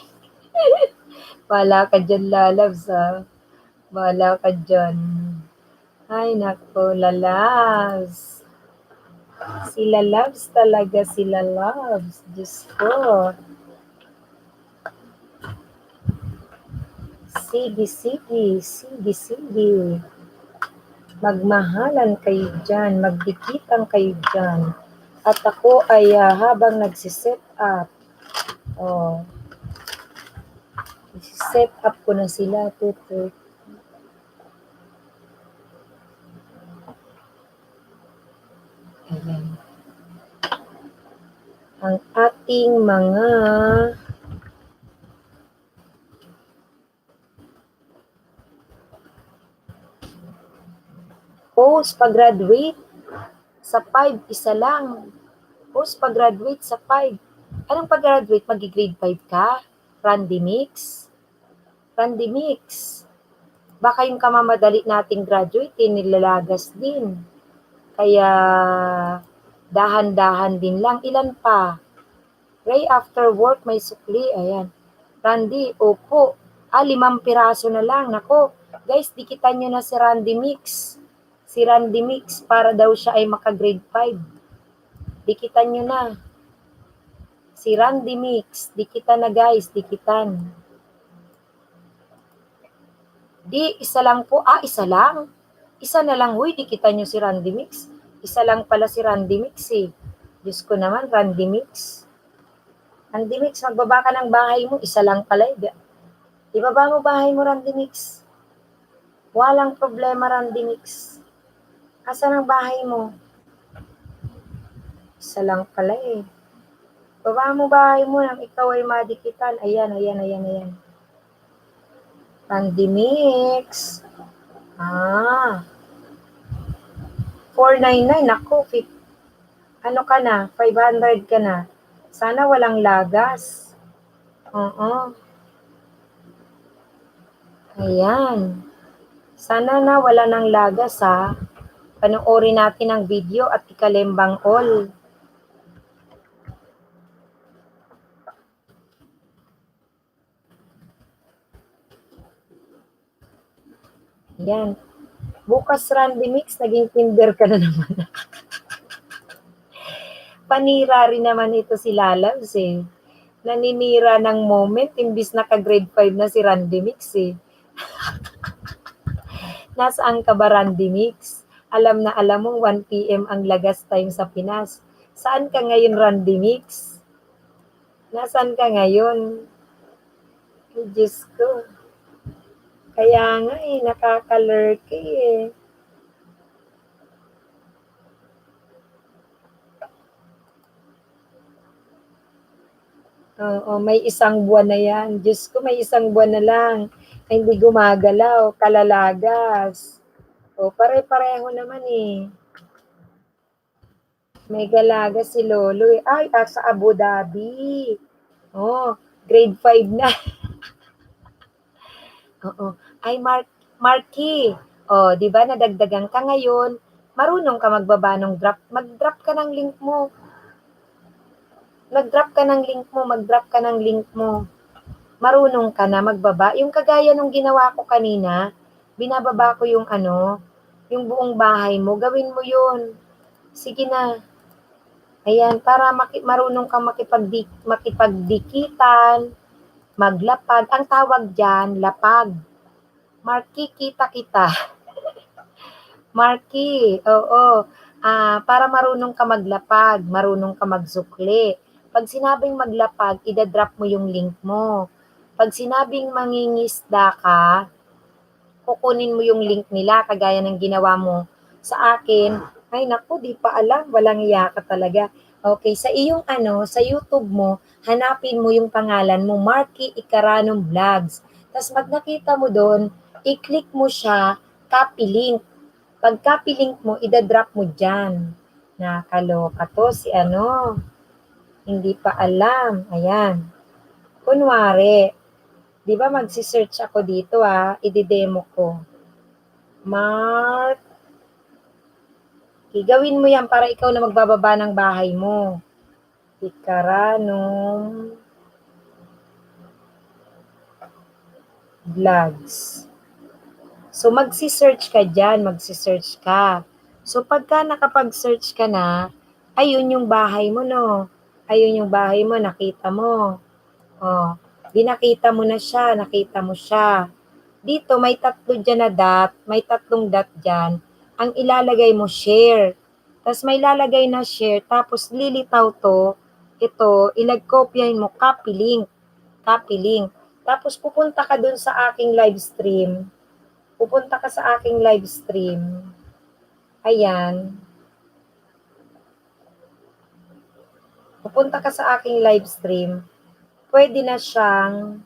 Wala ka dyan, lalabs ha. Wala ka dyan. Ay, nako, lalabs. Sila loves talaga, sila loves. Diyos ko. Sige. Magmahalan kayo dyan, magdikitan kayo dyan. At ako ay habang nagsiset up, set up ko na sila, tutur. Ayan. Ang ating mga host pag-graduate sa 5, isa lang. Host pag-graduate sa 5. Anong pag-graduate? Mag-grade 5 ka? Randy Mix? Baka yung kamamadali nating graduate, nilalagas din. Kaya, dahan-dahan din lang. Ilan pa? Ray, after work, may sukli. Ayan. Randy, opo. 5 piraso na lang. Nako, guys, dikitan nyo na si Randy Mix. Si Randy Mix, para daw siya ay maka-grade 5. Dikitan nyo na. Si Randy Mix. Dikitan na guys, dikitan. Di, isa lang po. Isa lang. Isa na lang, huy, dikitan nyo si Randy Mix. Isa lang pala si Randy Mix eh. Diyos ko naman, Randy Mix. Randy Mix, magbaba ka ng bahay mo. Isa lang pala eh. Ibaba mo bahay mo, Randy Mix. Walang problema, Randy Mix. Asan ang bahay mo? Isa lang pala eh. Baba mo bahay mo nang ikaw ay madikitan. Ayan. Randy Mix. 499. Ako, ano ka na? 500 ka na. Sana walang lagas. Ayan. Sana na wala ng lagas ha. Panoorin natin ang video at ikalembang all. Yan. Bukas Randy Mix, naging Tinder ka na naman. Panira rin naman ito si Lalabs eh. Naninira ng moment, imbis naka-grade 5 na si Randy Mix eh. Nasaan ka ba, Randy Mix? Alam na alam mo, 1 p.m. ang lagas time sa Pinas. Saan ka ngayon, Randy Mix? Nasaan ka ngayon? Ay, Diyos ko. Kaya nga eh, nakakalurky eh. Oo, may 1 buwan na yan. Diyos ko, may 1 buwan na lang. Ay, hindi gumagalaw, kalalagas. O, pare-pareho naman eh. May galaga si Lolo eh. Ay, sa Abu Dhabi. Oh, grade 5 na. Oo. Ay, Marky, di ba nadagdagan ka ngayon? Marunong ka magbaba ng drop. Mag-drop ka ng link mo. Mag-drop ka ng link mo. Mag-drop ka ng link mo. Marunong ka na magbaba. Yung kagaya nung ginawa ko kanina, binababa ko yung yung buong bahay mo. Gawin mo yun. Sige na. Ayan, para marunong kang makipagdikitan, maglapag. Ang tawag dyan, lapag. Marky, kita kita. Marky, oo. Para marunong ka maglapag, marunong ka magsukli. Pag sinabing maglapag, idadrop mo yung link mo. Pag sinabing mangingisda ka, kukunin mo yung link nila, kagaya ng ginawa mo sa akin. Ay naku, di pa alam, walang iya ka talaga. Okay, sa iyong sa YouTube mo, hanapin mo yung pangalan mo, Marky Ikaranong Vlogs. Tapos pag nakita mo doon, i-click mo siya, copy link. Pag copy link mo, idadrop mo dyan. Nakaloka to si hindi pa alam. Ayan. Kunwari, di ba magsisearch ako dito i-demo ko. Mark. Gawin mo yan para ikaw na magbababa ng bahay mo. Ikaranong Vlogs. So, magsisearch ka dyan, magsisearch ka. So, pagka nakapag-search ka na, ayun yung bahay mo, no? Ayun yung bahay mo, nakita mo. Binakita mo na siya, nakita mo siya. Dito, may tatlo dyan na dot, may tatlong dot dyan. Ang ilalagay mo, share. Tapos may lalagay na share, tapos lilitaw to, ito, ilagkopyahin mo, copy link. Copy link. Tapos pupunta ka dun sa aking live stream. Pupunta ka sa aking live stream. Ayan. Pupunta ka sa aking live stream. Pwede na siyang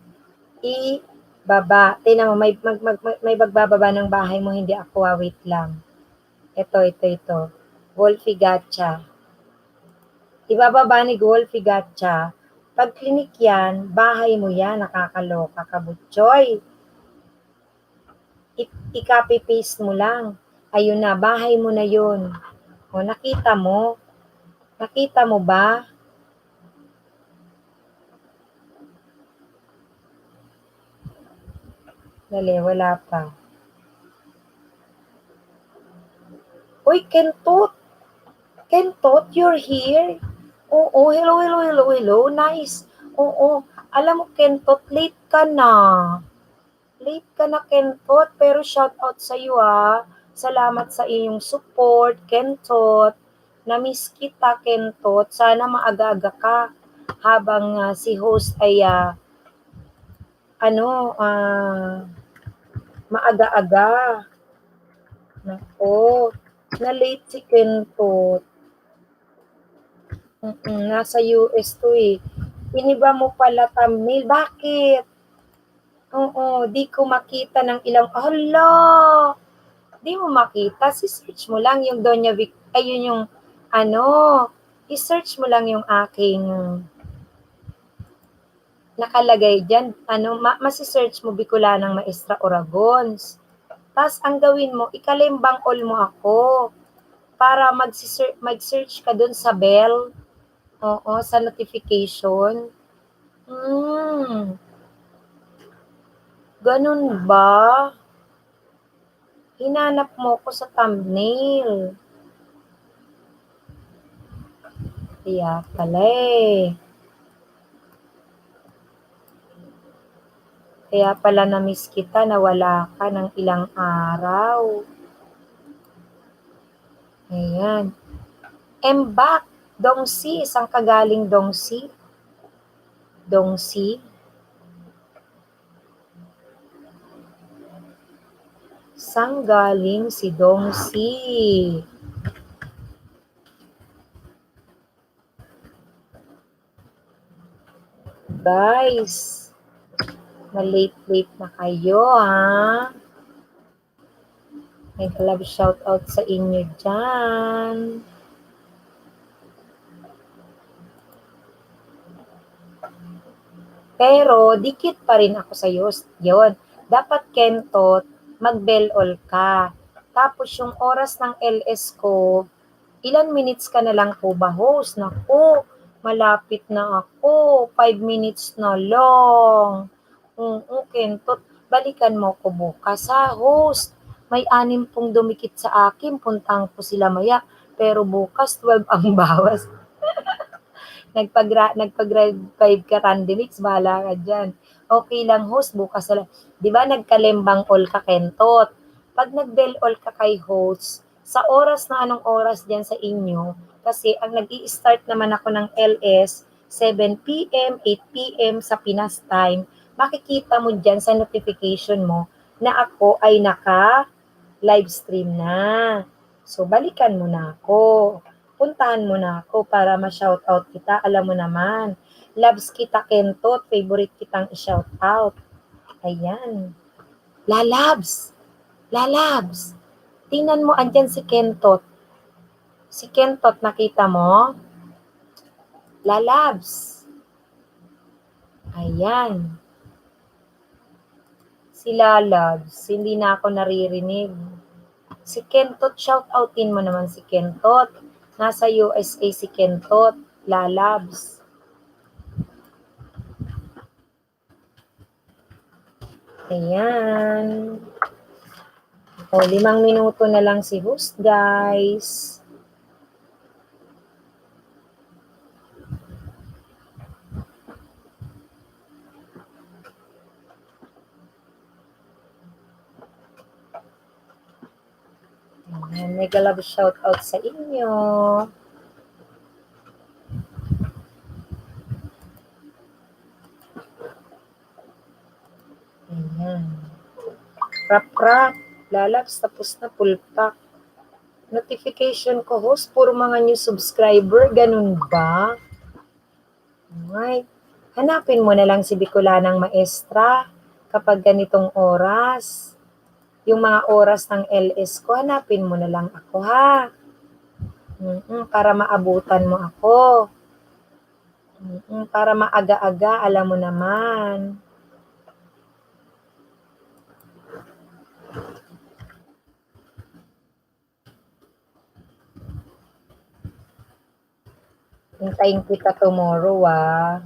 ibaba. Tingnan mo, may magbababa ng bahay mo, hindi ako, wait lang. Ito. Wolfie Gacha. Ibababa ni Wolfie Gacha. Pag klinik yan, bahay mo yan, nakakaloka ka, butchoy. I-copy paste mo lang. Ayun na, bahay mo na yun. Nakita mo? Nakita mo ba? Dali, wala pa. Uy, Kentot! Kentot, you're here? Oo, hello. Nice. Oo, alam mo, Kentot, late ka na. Late ka na, Kentot, pero shout out sa iyo Salamat sa iyong support, Kentot. Na-miss kita, Kentot. Sana maaga-aga ka habang si host ay maaga-aga. Nako, na-late si Kentot. Nasa US to Iniba mo pala thumbnail. Bakit? Oo, di ko makita ng ilang, hala! Di mo makita, si-search mo lang yung Doña Vic, ayun yung, i-search mo lang yung aking nakalagay dyan, masi-search mo Bicolanang Maestra Oragons. Tapos, ang gawin mo, ikalimbang all mo ako, para mag-search ka dun sa bell, sa notification. Ganun ba? Hinanap mo ko sa thumbnail. Kaya pala Kaya pala na-miss kita, nawala ka ng ilang araw. Ayan. Back, Dongsi, isang kagaling Dongsi. Dongsi. Sang galing si Dongsi. Guys, na-late na kayo May love shout out sa inyo dyan. Pero, dikit pa rin ako sa iyo. Yun. Dapat, Kentot, mag-bell all ka. Tapos yung oras ng LS ko, ilan minutes ka na lang po ba, host? Naku, malapit na ako. 5 minutes na lang. Oo, Kentot, balikan mo ko bukas ha, host. May 6 pong dumikit sa akin, puntang po sila maya. Pero bukas, 12 ang bawas. Nagpag-grade 5 ka, Randy Mix, bahala ka dyan. Okay lang, host, bukas na lang. Di ba nagkalembang all ka, Kentot? Pag nag-bell all ka kay host, sa oras na anong oras dyan sa inyo, kasi ang nag-i-start naman ako ng LS, 7 p.m., 8 p.m. sa Pinas time, makikita mo dyan sa notification mo na ako ay naka-live stream na. So, balikan mo na ako. Puntahan mo na ako para ma-shoutout kita. Alam mo naman, loves kita, Kentot. Favorite kitang i-shoutout. Ayan. Lalabs. Lalabs. Tingnan mo, andyan si Kentot. Si Kentot, nakita mo? Lalabs. Ayan. Si Lalabs. Hindi na ako naririnig. Si Kentot, shoutoutin mo naman si Kentot. Nasa USA si Kentot. Lalabs. Ayan. O, 5 minuto na lang si host, guys. Ayan, mega love shoutout sa inyo. Ayan. Rap. Lalabs, tapos na pulpak. Notification ko, host, puro mga new subscriber. Ganun ba? Alright. Hanapin mo na lang si Bicolanang Maestra kapag ganitong oras. Yung mga oras ng LS ko, hanapin mo na lang ako, ha? Para maabutan mo ako. Para maaga-aga, alam mo naman. Hintayin kita tomorrow, ah.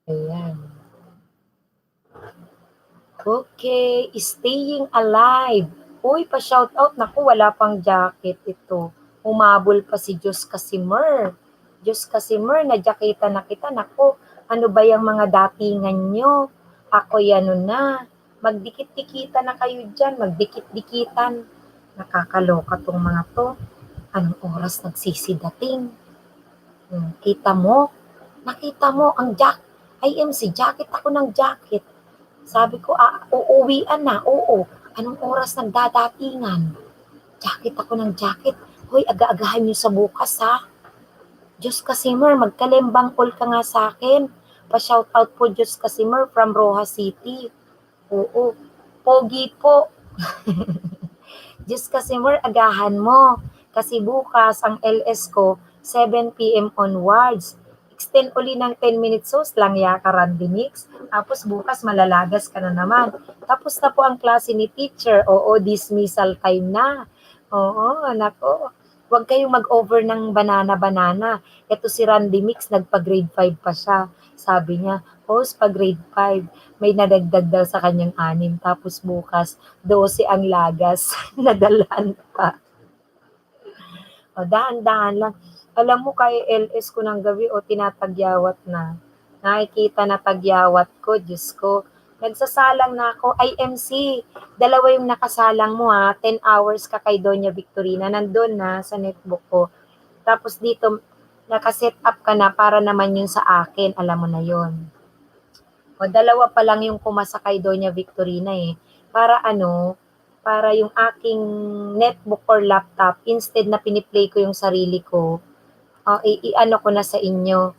Ayan. Okay, staying alive. Uy, pa-shoutout. Naku, wala pang jacket ito. Umabol pa si Diyos Kasimer. Diyos Kasimer, na-jakita na kita. Naku, ano ba yung mga datingan nyo? Ako yan na. Magdikit-dikita na kayo dyan. Magdikit-dikitan. Nakakaloka tong mga to. Anong oras nagsisidating? Kita mo? Nakita mo ang IMC, jacket ako ng jacket. Sabi ko, uuwian na, oo. Anong oras nagdadatingan? Jacket ako ng jacket. Hoy, aga-agahan niyo sa bukas, ha? Diyos Kasimer, magkalembang call ka nga sa akin. Pa-shoutout po, Diyos Kasimer from Rojas City. Oo. Pogi po. Diyos Kasimer, agahan mo. Kasi bukas, ang LS ko, 7 p.m. onwards. Extend uli ng 10 minutes host lang ya ka, Randy Mix. Tapos bukas malalagas ka na naman. Tapos na po ang klase ni teacher. Oo, dismissal time na. Oo, nako. Huwag kayong mag-over ng banana-banana. Ito si Randy Mix, nagpa-grade 5 pa siya. Sabi niya, host, pa grade 5, may nadagdag daw sa kanyang 6. Tapos bukas, 12 ang lagas. Nadalan pa. O, daan-daan lang. Alam mo, kay LS ko ng gabi, tinatagyawat na. Nakikita na tagyawat ko, Diyos ko. Nagsasalang na ako. IMC, 2 yung nakasalang mo, ha. 10 hours ka kay Doña Victorina. Nandun na sa netbook ko. Tapos dito, nakaset up ka na para naman yung sa akin. Alam mo na yon. O, dalawa pa lang yung kumasakay Doña Victorina eh. Para ano, para yung aking netbook or laptop, instead na piniplay ko yung sarili ko, i-ano ko na sa inyo,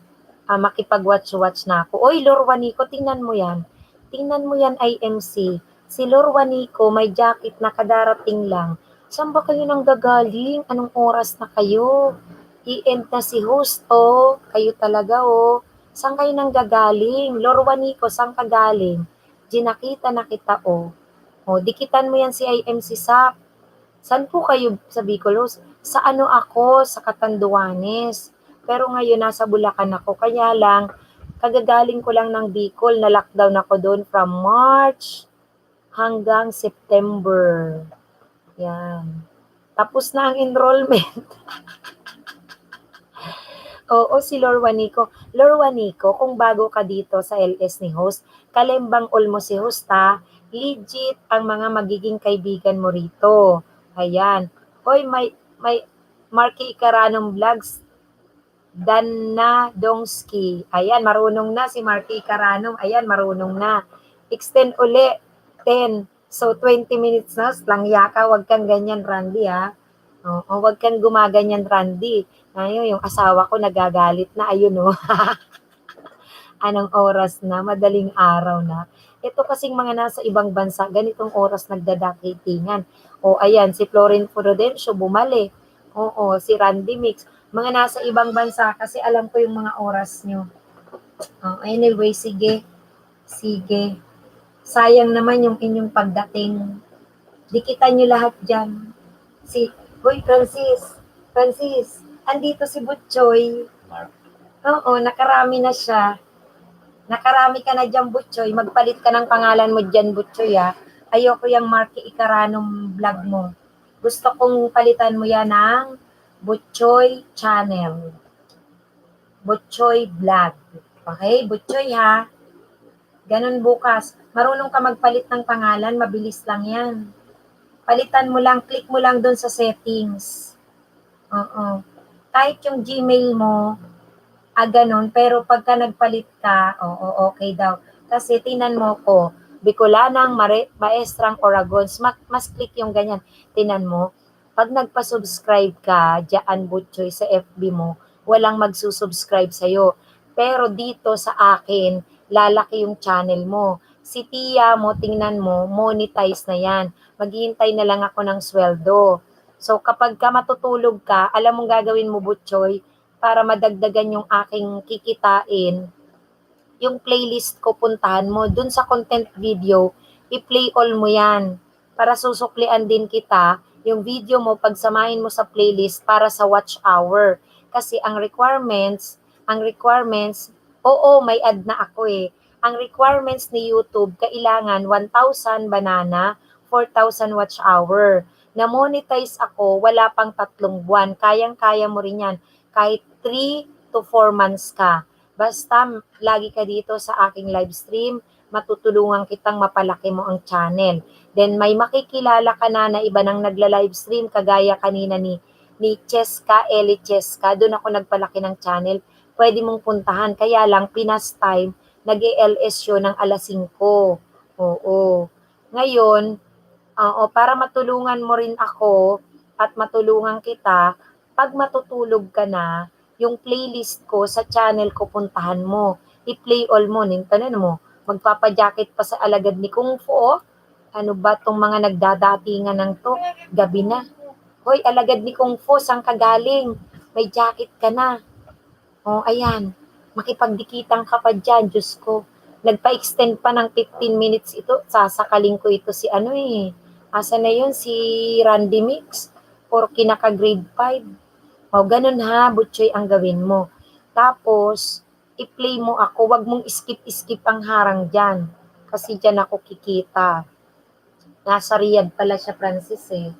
makipag-watch-watch na ako. Oy, Lord Juanico, tingnan mo yan. Tingnan mo yan, IMC. Si Lord Juanico, may jacket na kadarating lang. Saan ba kayo nang gagaling? Anong oras na kayo? I-end na si host, oh. Kayo talaga, oh. Saan kayo nang gagaling? Lord Juanico, saan ka galing? Ginakita na kita, oh. Oh, dikitan mo yan si IMC Sak. Saan po kayo sa Bicolos? Sa ano ako? Sa Catanduanes. Pero ngayon nasa Bulacan ako. Kaya lang, kagagaling ko lang ng Bicol. Na lockdown ako doon from March hanggang September. Yan. Tapos na ang enrollment. Oo, si Lord Juanico. Lord Juanico, kung bago ka dito sa LS ni host, Kalembang Olmo si host ha, legit ang mga magiging kaibigan mo rito. Ayan. Hoy, may Marky Ikaranong Vlogs, Danna Dongski. Ayan, marunong na si Marky Ikaranong. Ayan, marunong na. Extend uli, 10. So, 20 minutes na. Langya ka, wag kang ganyan, Randy, ha? Oo, wag kang gumaganyan, Randy. Ayun, yung asawa ko nagagalit na. Ayun, oh. Anong oras na? Madaling araw na. Ito kasing mga nasa ibang bansa, ganitong oras nagdadakitingan. O, ayan, si Florin Prudencio, bumalik. Oo, si Randy Mix. Mga nasa ibang bansa, kasi alam ko yung mga oras nyo. Oh, anyway, sige. Sige. Sayang naman yung inyong pagdating. Dikitan nyo lahat dyan. Hoy, Francis, andito si Butchoy. Mark. Oo, nakarami na siya. Nakarami ka na dyan, Butchoy. Magpalit ka ng pangalan mo dyan, Butchoy, ha. Ayoko yung Marky Ikaranong vlog mo. Gusto kong palitan mo yan ng Butchoy Channel. Butchoy Vlog. Okay, Butchoy, ha. Ganun bukas. Marunong ka magpalit ng pangalan, mabilis lang yan. Palitan mo lang, click mo lang doon sa settings. Oo. Kahit yung Gmail mo, ganun, pero pagka nagpalit ka, okay daw. Kasi tinan mo ko, Bicolanang Maestrang Oragon, mas click yung ganyan. Tinan mo, pag nagpa-subscribe ka, dyan Butchoy sa FB mo, walang magsusubscribe sa'yo. Pero dito sa akin, lalaki yung channel mo. Si Tia mo, tingnan mo, monetize na yan. Maghihintay na lang ako ng sweldo. So kapag ka matutulog ka, alam mong gagawin mo, Butchoy, para madagdagan yung aking kikitain, yung playlist ko, puntahan mo. Dun sa content video, i-play all mo yan. Para susuklian din kita, yung video mo, pagsamahin mo sa playlist para sa watch hour. Kasi ang requirements, oo, may ad na ako eh. Ang requirements ni YouTube, kailangan 1,000 banana, 4,000 watch hour. Na-monetize ako, wala pang 3 buwan. Kayang-kaya mo rin yan. Kahit 3 to 4 months ka. Basta lagi ka dito sa aking live stream, matutulungan kitang mapalaki mo ang channel. Then may makikilala ka na iba nang nagla-live stream, kagaya kanina ni Cheska, Eli Cheska. Doon ako nagpalaki ng channel. Pwede mong puntahan. Kaya lang, Pinas time, nag-LS show ng alas 5. Oo. Ngayon, para matulungan mo rin ako at matulungan kita, pag matutulog ka na, yung playlist ko sa channel ko, puntahan mo. I-play all mo. Nintanan mo. Magpapajacket pa sa alagad ni Kung Fu. Oh. Ano ba tong mga nagdadatingan ng to? Gabi na. Hoy, alagad ni Kung Fu, saan ka galing? May jacket ka na. Oh, ayan. Makipagdikitan ka pa dyan, Diyos ko. Nagpa-extend pa ng 15 minutes ito. Sasakaling ko ito si ano eh. Asa na yun? Si Randy Mix. Or kinaka grade 5. O, ganun ha, Butchoy ang gawin mo. Tapos, i-play mo ako. Wag mong skip-skip ang harang dyan. Kasi dyan ako kikita. Nasa Riyadh pala siya, Francis eh.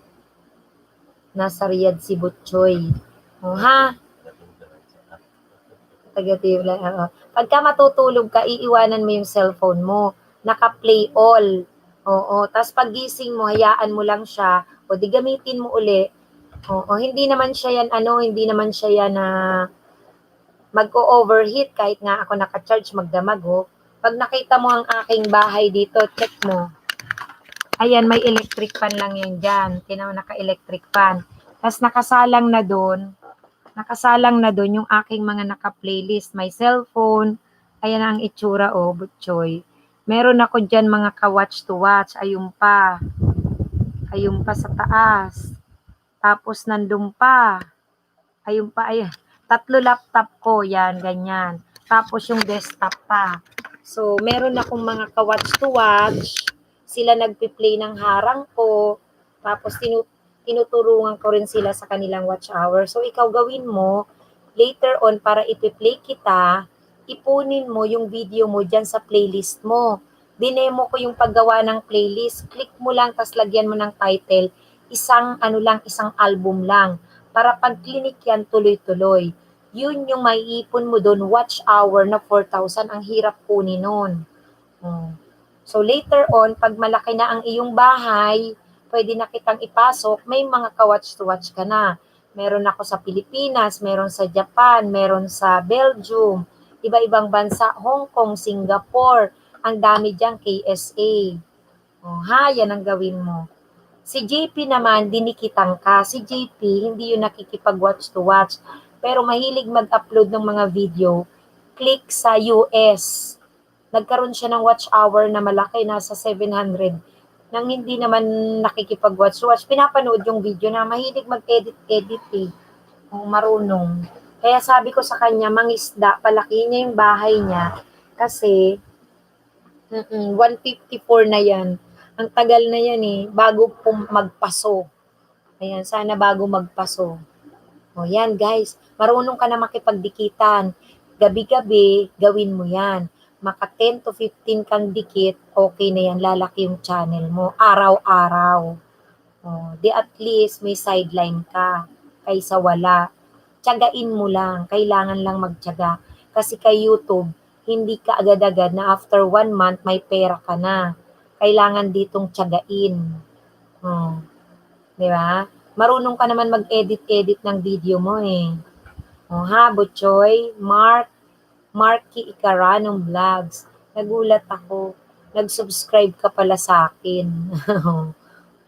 Nasa Riyadh si Butchoy. O ha? Taga-tibla. Pagka matutulog ka, iiwanan mo yung cellphone mo. Naka-play all. Oo. Tapos pag gising mo, hayaan mo lang siya. O di gamitin mo uli. Oo, hindi naman siya yan, hindi naman siya yan na mag-o-overheat kahit nga ako naka-charge magdamag, oh. Pag nakita mo ang aking bahay dito, check mo. Ayan, may electric fan lang yan dyan. Tinan mo, naka-electric fan. Tapos nakasalang na doon yung aking mga naka-playlist. My cellphone, ayan ang itsura, oh, butchoy. Meron ako dyan mga ka-watch to watch. Ayun pa sa taas. Tapos nandun pa. Ayun pa, ayan. 3 laptop ko, yan, ganyan. Tapos yung desktop pa. So, meron akong mga ka-watch to watch. Sila nagpi-play ng harang ko. Tapos, tinuturungan ko rin sila sa kanilang watch hour. So, ikaw gawin mo, later on, para ipi-play kita, ipunin mo yung video mo dyan sa playlist mo. Dinemo ko yung paggawa ng playlist. Click mo lang, tas lagyan mo ng title. Isang album lang para pag clinic yan, tuloy-tuloy. Yun yung maiipon mo doon, watch hour na 4,000, ang hirap kunin nun. So later on, pag malaki na ang iyong bahay, pwede na kitang ipasok, may mga ka-watch to watch ka na. Meron ako sa Pilipinas, meron sa Japan, meron sa Belgium, iba-ibang bansa, Hong Kong, Singapore, ang dami dyan, KSA. Yan ang gawin mo. Si JP naman, dinikitang ka. Si JP, hindi yun nakikipag-watch to watch. Pero mahilig mag-upload ng mga video. Click sa US. Nagkaroon siya ng watch hour na malaki, nasa 700. Nang hindi naman nakikipag-watch to watch, pinapanood yung video na mahilig mag-edit eh. Marunong. Kaya sabi ko sa kanya, mangisda, palaki niya yung bahay niya. Kasi, 154 na yan. Ang tagal na yan eh, bago magpaso. Ayan, sana bago magpaso. O yan guys, marunong ka na makipagdikitan. Gabi-gabi, gawin mo yan. Maka 10 to 15 kang dikit, okay na yan, lalaki yung channel mo. Araw-araw. Di at least may sideline ka kaysa wala. Tiyagain mo lang, kailangan lang magtiyaga. Kasi kay YouTube, hindi ka agad-agad na after 1 month may pera ka na. Kailangan ditong tiyagain. Di ba? Marunong ka naman mag-edit-edit ng video mo eh. Butchoy, Marky Icaranong Vlogs. Nagulat ako. Nag-subscribe ka pala sa akin.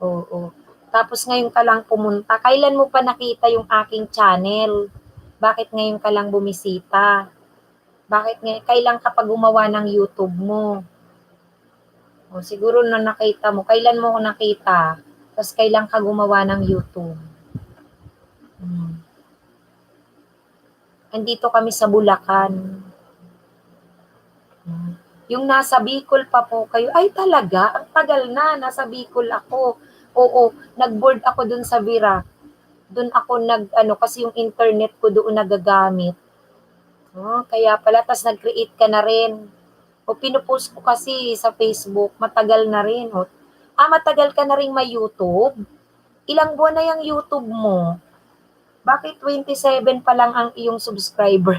Oo. Tapos ngayon ka lang pumunta. Kailan mo pa nakita yung aking channel? Bakit ngayon ka lang bumisita? Kailan ka pa gumawa ng YouTube mo? Siguro na nakita mo. Kailan mo ko nakita? Tapos kailan ka gumawa ng YouTube? Andito kami sa Bulacan. Yung nasa Bicol pa po kayo. Ay talaga, ang tagal na. Nasa Bicol ako. Oo, nag-board ako dun sa Vira. Dun ako kasi yung internet ko doon nagagamit. Kaya pala, tas nag-create ka na rin. Pinupost ko kasi sa Facebook, matagal na rin. Matagal ka na rin may YouTube? Ilang buwan na yung YouTube mo? Bakit 27 pa lang ang iyong subscriber?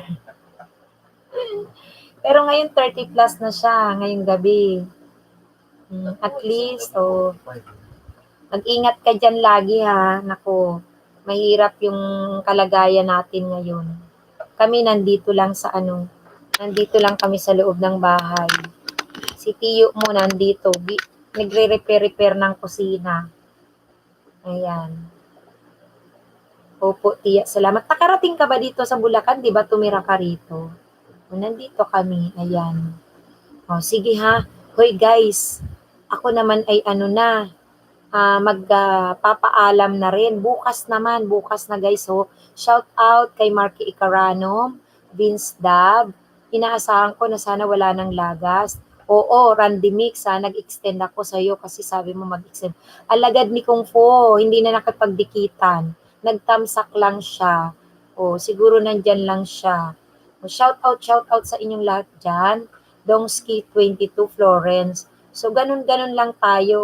Pero ngayon 30 plus na siya, ngayong gabi. At least, mag-ingat ka dyan lagi ha. Naku, mahirap yung kalagayan natin ngayon. Kami nandito lang kami sa loob ng bahay. Si Tiyo mo nandito, nagre-repair ng kusina. Ayan. Opo, Tiya, salamat. Nakarating ka ba dito sa Bulacan? Di ba tumira ka rito? Nandito kami. Ayan. Sige ha. Hoy guys, ako naman ay magpapaalam na rin. Bukas na guys. Shout out kay Marky Icarano, Vince Dab. Inaasahan ko na sana wala nang lagas. Oo, Randy Mix nag-extend ako sa iyo kasi sabi mo mag-extend. Alagad ni Kung Fu, hindi na nakapagdikitan. Nagtamsak lang siya. Siguro nandyan lang siya. Shout out sa inyong lahat dyan. Dongski 22 Florence. So, ganun-ganun lang tayo.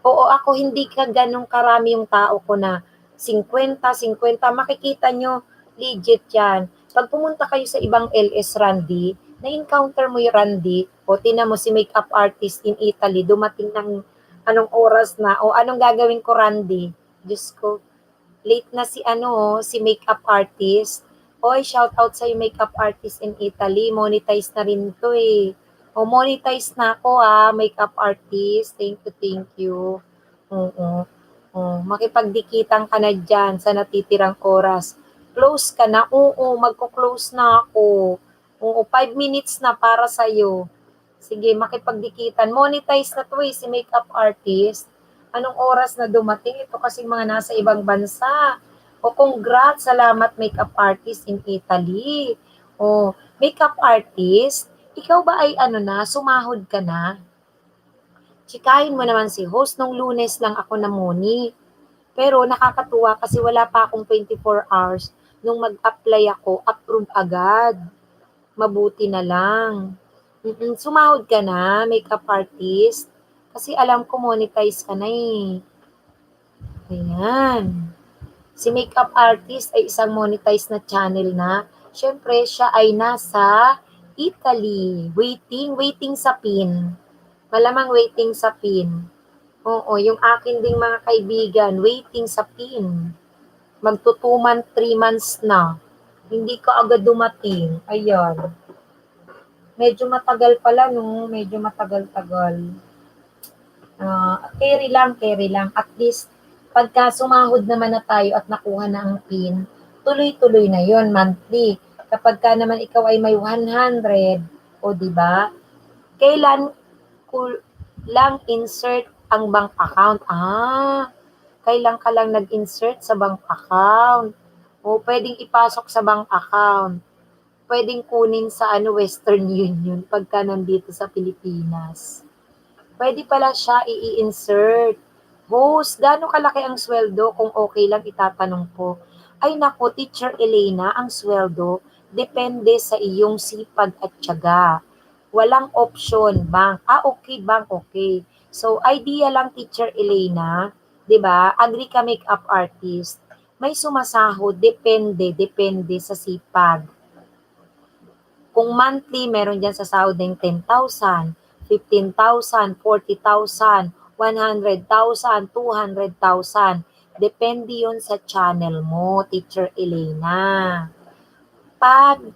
Oo, ako hindi ka ganun karami yung tao ko na 50. Makikita nyo, legit yan. Pag pumunta kayo sa ibang LS Randy, na-encounter mo yung Randy, tinan mo si makeup artist in Italy, dumating ng anong oras na, anong gagawin ko Randy? Diyos ko, Late na si si makeup artist. Oy, shout out sa makeup artist in Italy. Monetize na rin to eh. O, monetize na ako makeup artist. Thank you, thank you. Oo. Makipagdikitan ka na dyan sa natitirang oras. Close ka na? Oo, magko-close na ako. Oo, 5 minutes na para sa'yo. Sige, makipagdikitan. Monetize na to si makeup artist. Anong oras na dumating? Ito kasi mga nasa ibang bansa. O congrats, salamat makeup artist in Italy. O, makeup artist, ikaw ba ay sumahod ka na? Tsikahin mo naman si host, nung Lunes lang ako namuni. Pero nakakatuwa kasi wala pa akong 24 hours. Nung mag-apply ako, approve agad. Mabuti na lang. Sumahod ka na, makeup artist. Kasi alam ko monetize ka na eh. Ayan. Si makeup artist ay isang monetized na channel na. Siyempre, siya ay nasa Italy. Waiting sa pin. Malamang waiting sa pin. Oo, yung akin ding mga kaibigan, waiting sa pin. Magtutuman 3 months na. Hindi ka agad dumating. Ayan. Medyo matagal pala, no? Medyo matagal-tagal. Carry lang. At least, pagka sumahod naman na tayo at nakuha na ang PIN, tuloy-tuloy na yon monthly. Kapag ka naman ikaw ay may 100, o di ba? Kailan ko lang insert ang bank account? Kailan ka lang nag-insert sa bank account? O pwedeng ipasok sa bank account. Pwedeng kunin sa Western Union pagka nandito sa Pilipinas. Pwede pala siya i-insert. Host, gaano kalaki ang sweldo kung okay lang itatanong ko? Ay nako, Teacher Elena, ang sweldo depende sa iyong sipag at tiyaga. Walang option, bank. Okay, bank, okay. So, idea lang, Teacher Elena, 'di ba? Agree ka makeup artist. May sumasahod, depende sa sipag. Kung monthly, meron dyan sa sahod ng 10,000, 15,000, 40,000, 100,000, 200,000. Depende yun sa channel mo, Teacher Elena. Pag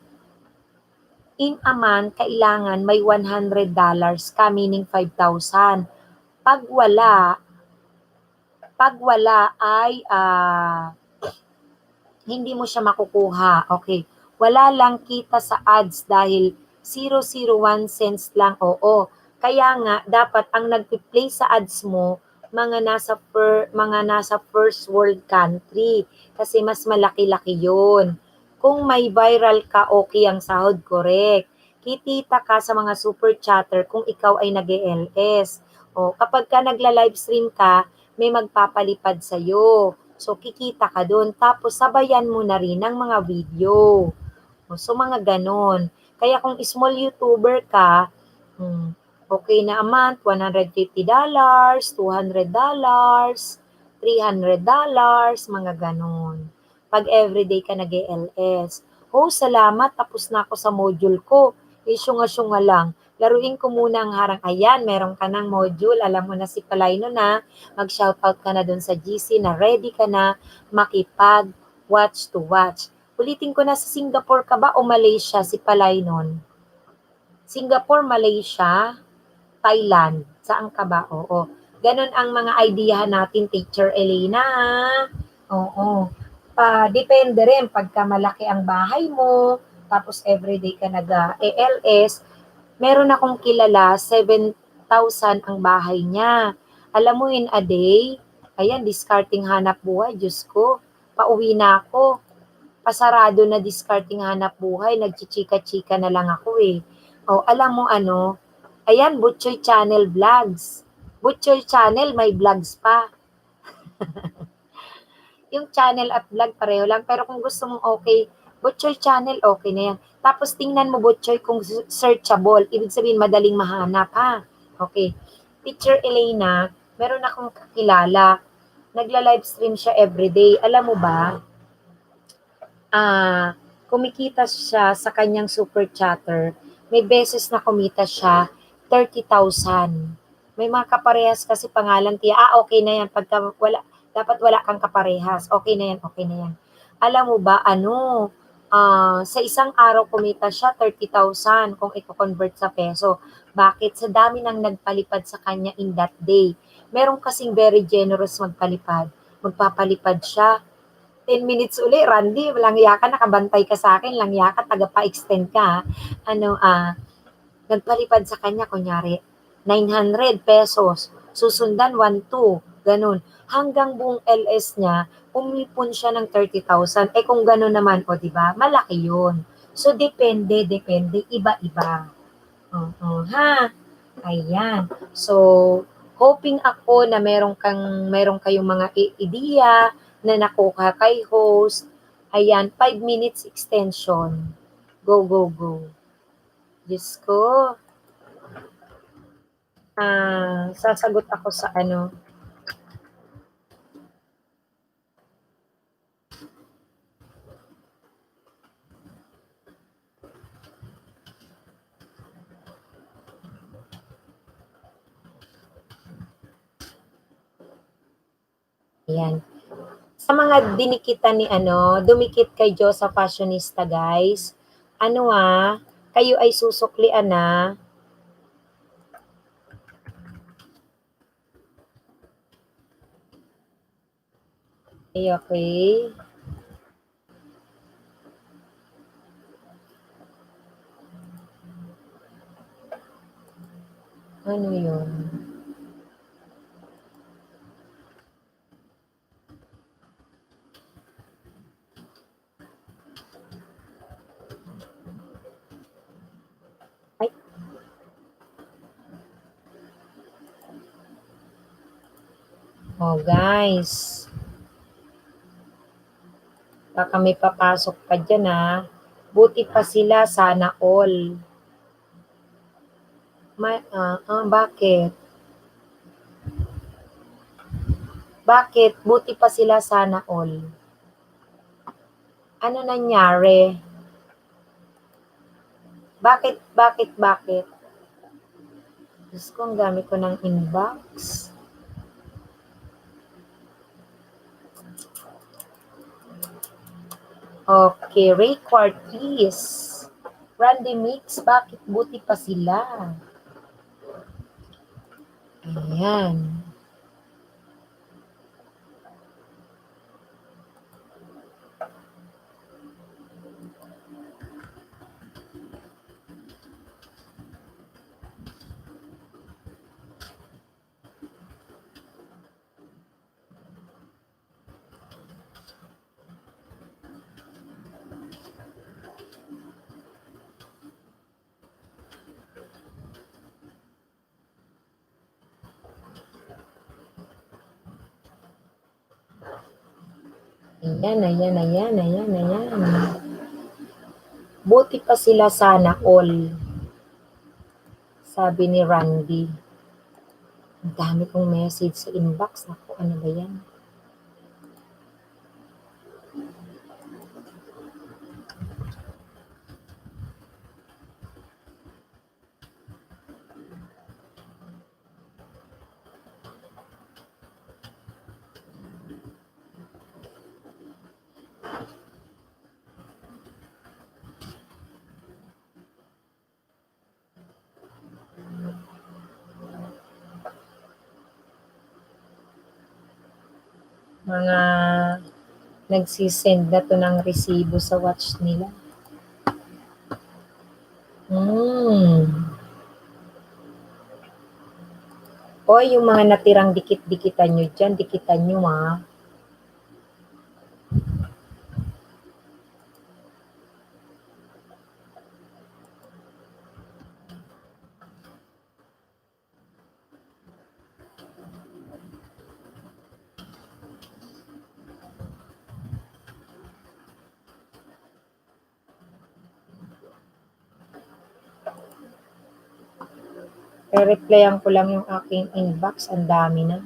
in a month, kailangan may $100 ka, meaning 5,000. Pag wala ay hindi mo siya makukuha. Okay. Wala lang kita sa ads dahil 001 cents lang. Oo. Kaya nga, dapat ang nagpi-play sa ads mo, mga nasa first world country. Kasi mas malaki-laki yun. Kung may viral ka, okay ang sahod, correct. Kitita ka sa mga super chatter kung ikaw ay nag-LS. O, kapag ka nagla-livestream ka, may magpapalipad sa'yo. So, kikita ka doon. Tapos, sabayan mo na rin ng mga video. So, mga ganon. Kaya kung small YouTuber ka, okay na a month, $150, $200, $300, mga ganon. Pag everyday ka nag-LS. Salamat, tapos na ako sa module ko. Syunga-syunga lang. Laruin ko muna ang harang. Ayan, meron ka ng module. Alam mo na si Palayno na. Mag-shoutout ka na dun sa GC na ready ka na makipag-watch to watch. Ulitin ko na, sa Singapore ka ba o Malaysia si Palaynon? Singapore, Malaysia, Thailand. Saan ka ba? Oo. Ganon ang mga ideahan natin, Teacher Elena. Oo. Depende rin pagka malaki ang bahay mo, tapos everyday ka nag-ALS, meron akong kilala, 7,000 ang bahay niya. Alam mo, in a day, ayan, discarding hanap buhay, Diyos ko, pauwi na ako. Pasarado na discarding hanap buhay, nagchichika-chika na lang ako eh. Alam mo ayan, Butchoy Channel Vlogs. Butchoy Channel, may vlogs pa. Yung channel at vlog pareho lang, pero kung gusto mong okay, Butchoy Channel, okay na yan. Tapos tingnan mo, Butchoy, kung searchable, ibig sabihin madaling mahanap ha. Okay. Teacher Elena, meron akong kakilala, nagla-livestream siya everyday. Alam mo ba, kumikita siya sa kanyang super chatter. May beses na kumita siya 30,000. May mga kaparehas kasi pangalan tiya. Okay na yan. Pagka wala, Dapat wala kang kaparehas. Okay na yan, okay na yan. Alam mo ba, sa isang araw kumita siya 30,000 kung i-convert sa peso. Bakit? Sa dami nang nagpalipad sa kanya in that day. Meron kasing very generous magpalipad. Magpapalipad siya. 10 minutes uli, Randy, langya ka, nakabantay ka sa akin, langya ka, taga pa-extend ka. Nagpalipad sa kanya, kunyari, 900 pesos, susundan 1,200, ganun. Hanggang buong LS niya, umipon siya ng 30,000. Eh kung ganun naman, o di ba, malaki yun. So, depende, iba-iba. Oo, ha? Ayan. So, hoping ako na meron kayong mga idea na nakuha kay host. Ayan, 5 minutes extension. Go, go, go. Diyos ko. Sasagot ako sa ano. Ayan. Sa mga dinikitan ni dumikit kay Diyosa Fashionista, guys. Kayo ay susuklian na. Okay. Ano yun? Ay. Oh, guys. Baka may papasok pa dyan, ha. Buti pa sila, sana all. Bakit? Bakit? Buti pa sila, sana all. Ano nangyari? Bakit? Diyos ko, ang gamit ko ng inbox. Okay, Ray Quartis. Randy Mix, bakit buti pa sila? Ayan. Ayan. Buti pa sila, sana all. Sabi ni Randy. Ang dami kong message sa inbox. Naku, ano ba yan? Mga nagsisend na to ng resibo sa watch nila. O, yung mga natirang dikit-dikitan nyo dyan, dikitan nyo, ha. Re-replyan ko lang yung aking inbox. Ang dami na.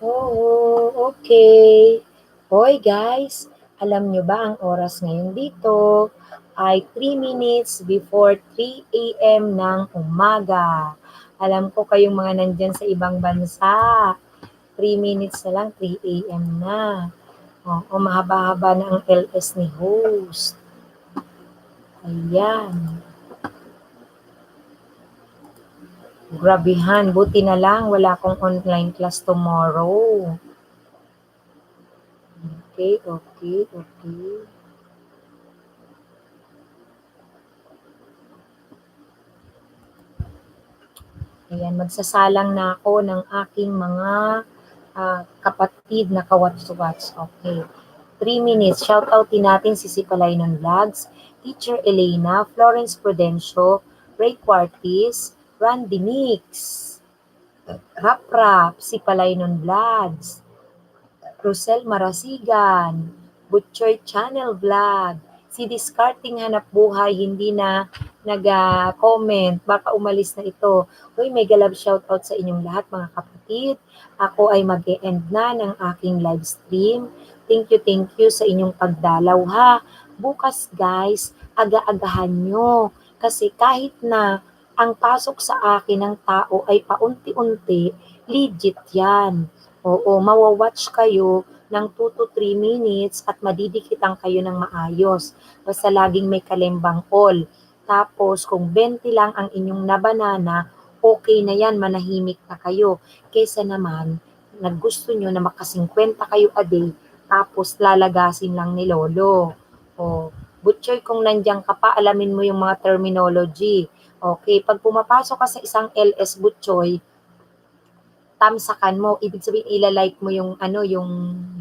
Oo, okay. Hoy guys, alam nyo ba ang oras ngayon dito ay 3 minutes before 3 a.m. ng umaga. Alam ko kayong mga nandyan sa ibang bansa, 3 minutes na lang, 3 a.m. na. Oo, mahaba-haba na ang LS ni host. Ayan. Grabihan, buti na lang wala akong online class tomorrow. Okay. Ayan, magsasalang na ako ng aking mga kapatid na kawats-wats. Okay. 3 minutes. Shoutoutin natin si Sipalainon Vlogs, Teacher Elena, Florence Prudencio, Ray Quartis, Randy Mix, Rap, Sipalainon Vlogs, Rosel Marasigan, Butchoy Channel Vlog, si Discarding Hanap Buhay, hindi na nag-comment, baka umalis na ito. Uy, mega love shoutout sa inyong lahat mga kapatid. Ako ay mag-e-end na ng aking live stream. Thank you sa inyong pagdalaw ha. Bukas guys, aga-agahan nyo. Kasi kahit na ang pasok sa akin ng tao ay paunti-unti, legit yan. Oo, mawa-watch kayo ng 2 to 3 minutes at madidikitan kayo ng maayos. Basta laging may kalembang all. Tapos, kung 20 lang ang inyong nabanana, okay na yan, manahimik na kayo. Kesa naman, naggusto nyo na maka-50 kayo a day, tapos lalagasin lang ni Lolo. O, Butchoy, kung nandiyan ka pa, alamin mo yung mga terminology. Okay, pag pumapasok ka sa isang LS Butchoy, tamsakan mo, ibig sabihin ilalike mo yung yung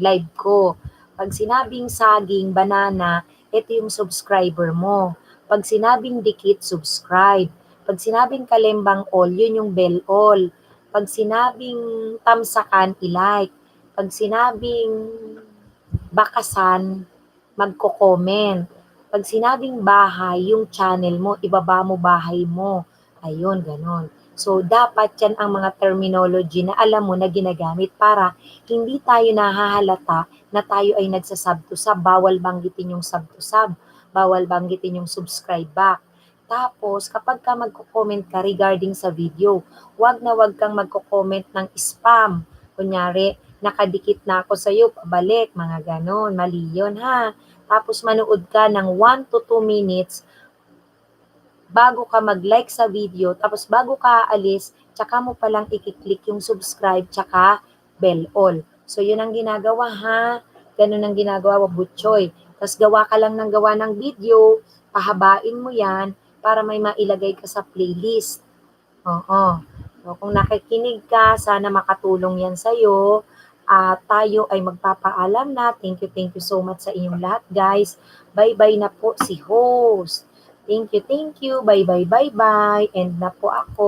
live ko. Pag sinabing saging, banana, ito yung subscriber mo. Pag sinabing dikit, subscribe. Pag sinabing kalembang all, yun yung bell all. Pag sinabing tamsakan, ilike. Pag sinabing bakasan, magko-comment. Pag sinabing bahay, yung channel mo, ibaba mo bahay mo. Ayun, ganon. So, dapat yan ang mga terminology na alam mo na ginagamit para hindi tayo nahahalata na tayo ay nagsasub to sub. Bawal banggitin yung sub to sub. Bawal banggitin yung subscribe back. Tapos, kapag ka magko-comment ka regarding sa video, wag kang magko-comment ng spam. Kunyari, nakadikit na ako sa iyo, pabalik, mga ganon. Mali yun, ha? Tapos, manood ka ng 1 to 2 minutes bago ka mag-like sa video, tapos bago ka aalis, tsaka mo palang i-click yung subscribe, tsaka bell all. So, yun ang ginagawa ha. Ganun ang ginagawa, Butchoy. Tapos gawa ka lang ng gawa ng video, pahabain mo yan para may mailagay ka sa playlist. Oo. So, kung nakikinig ka, sana makatulong yan sa'yo. Tayo ay magpapaalam na. Thank you so much sa inyong lahat, guys. Bye-bye na po si host. Thank you. Bye-bye. End na po ako.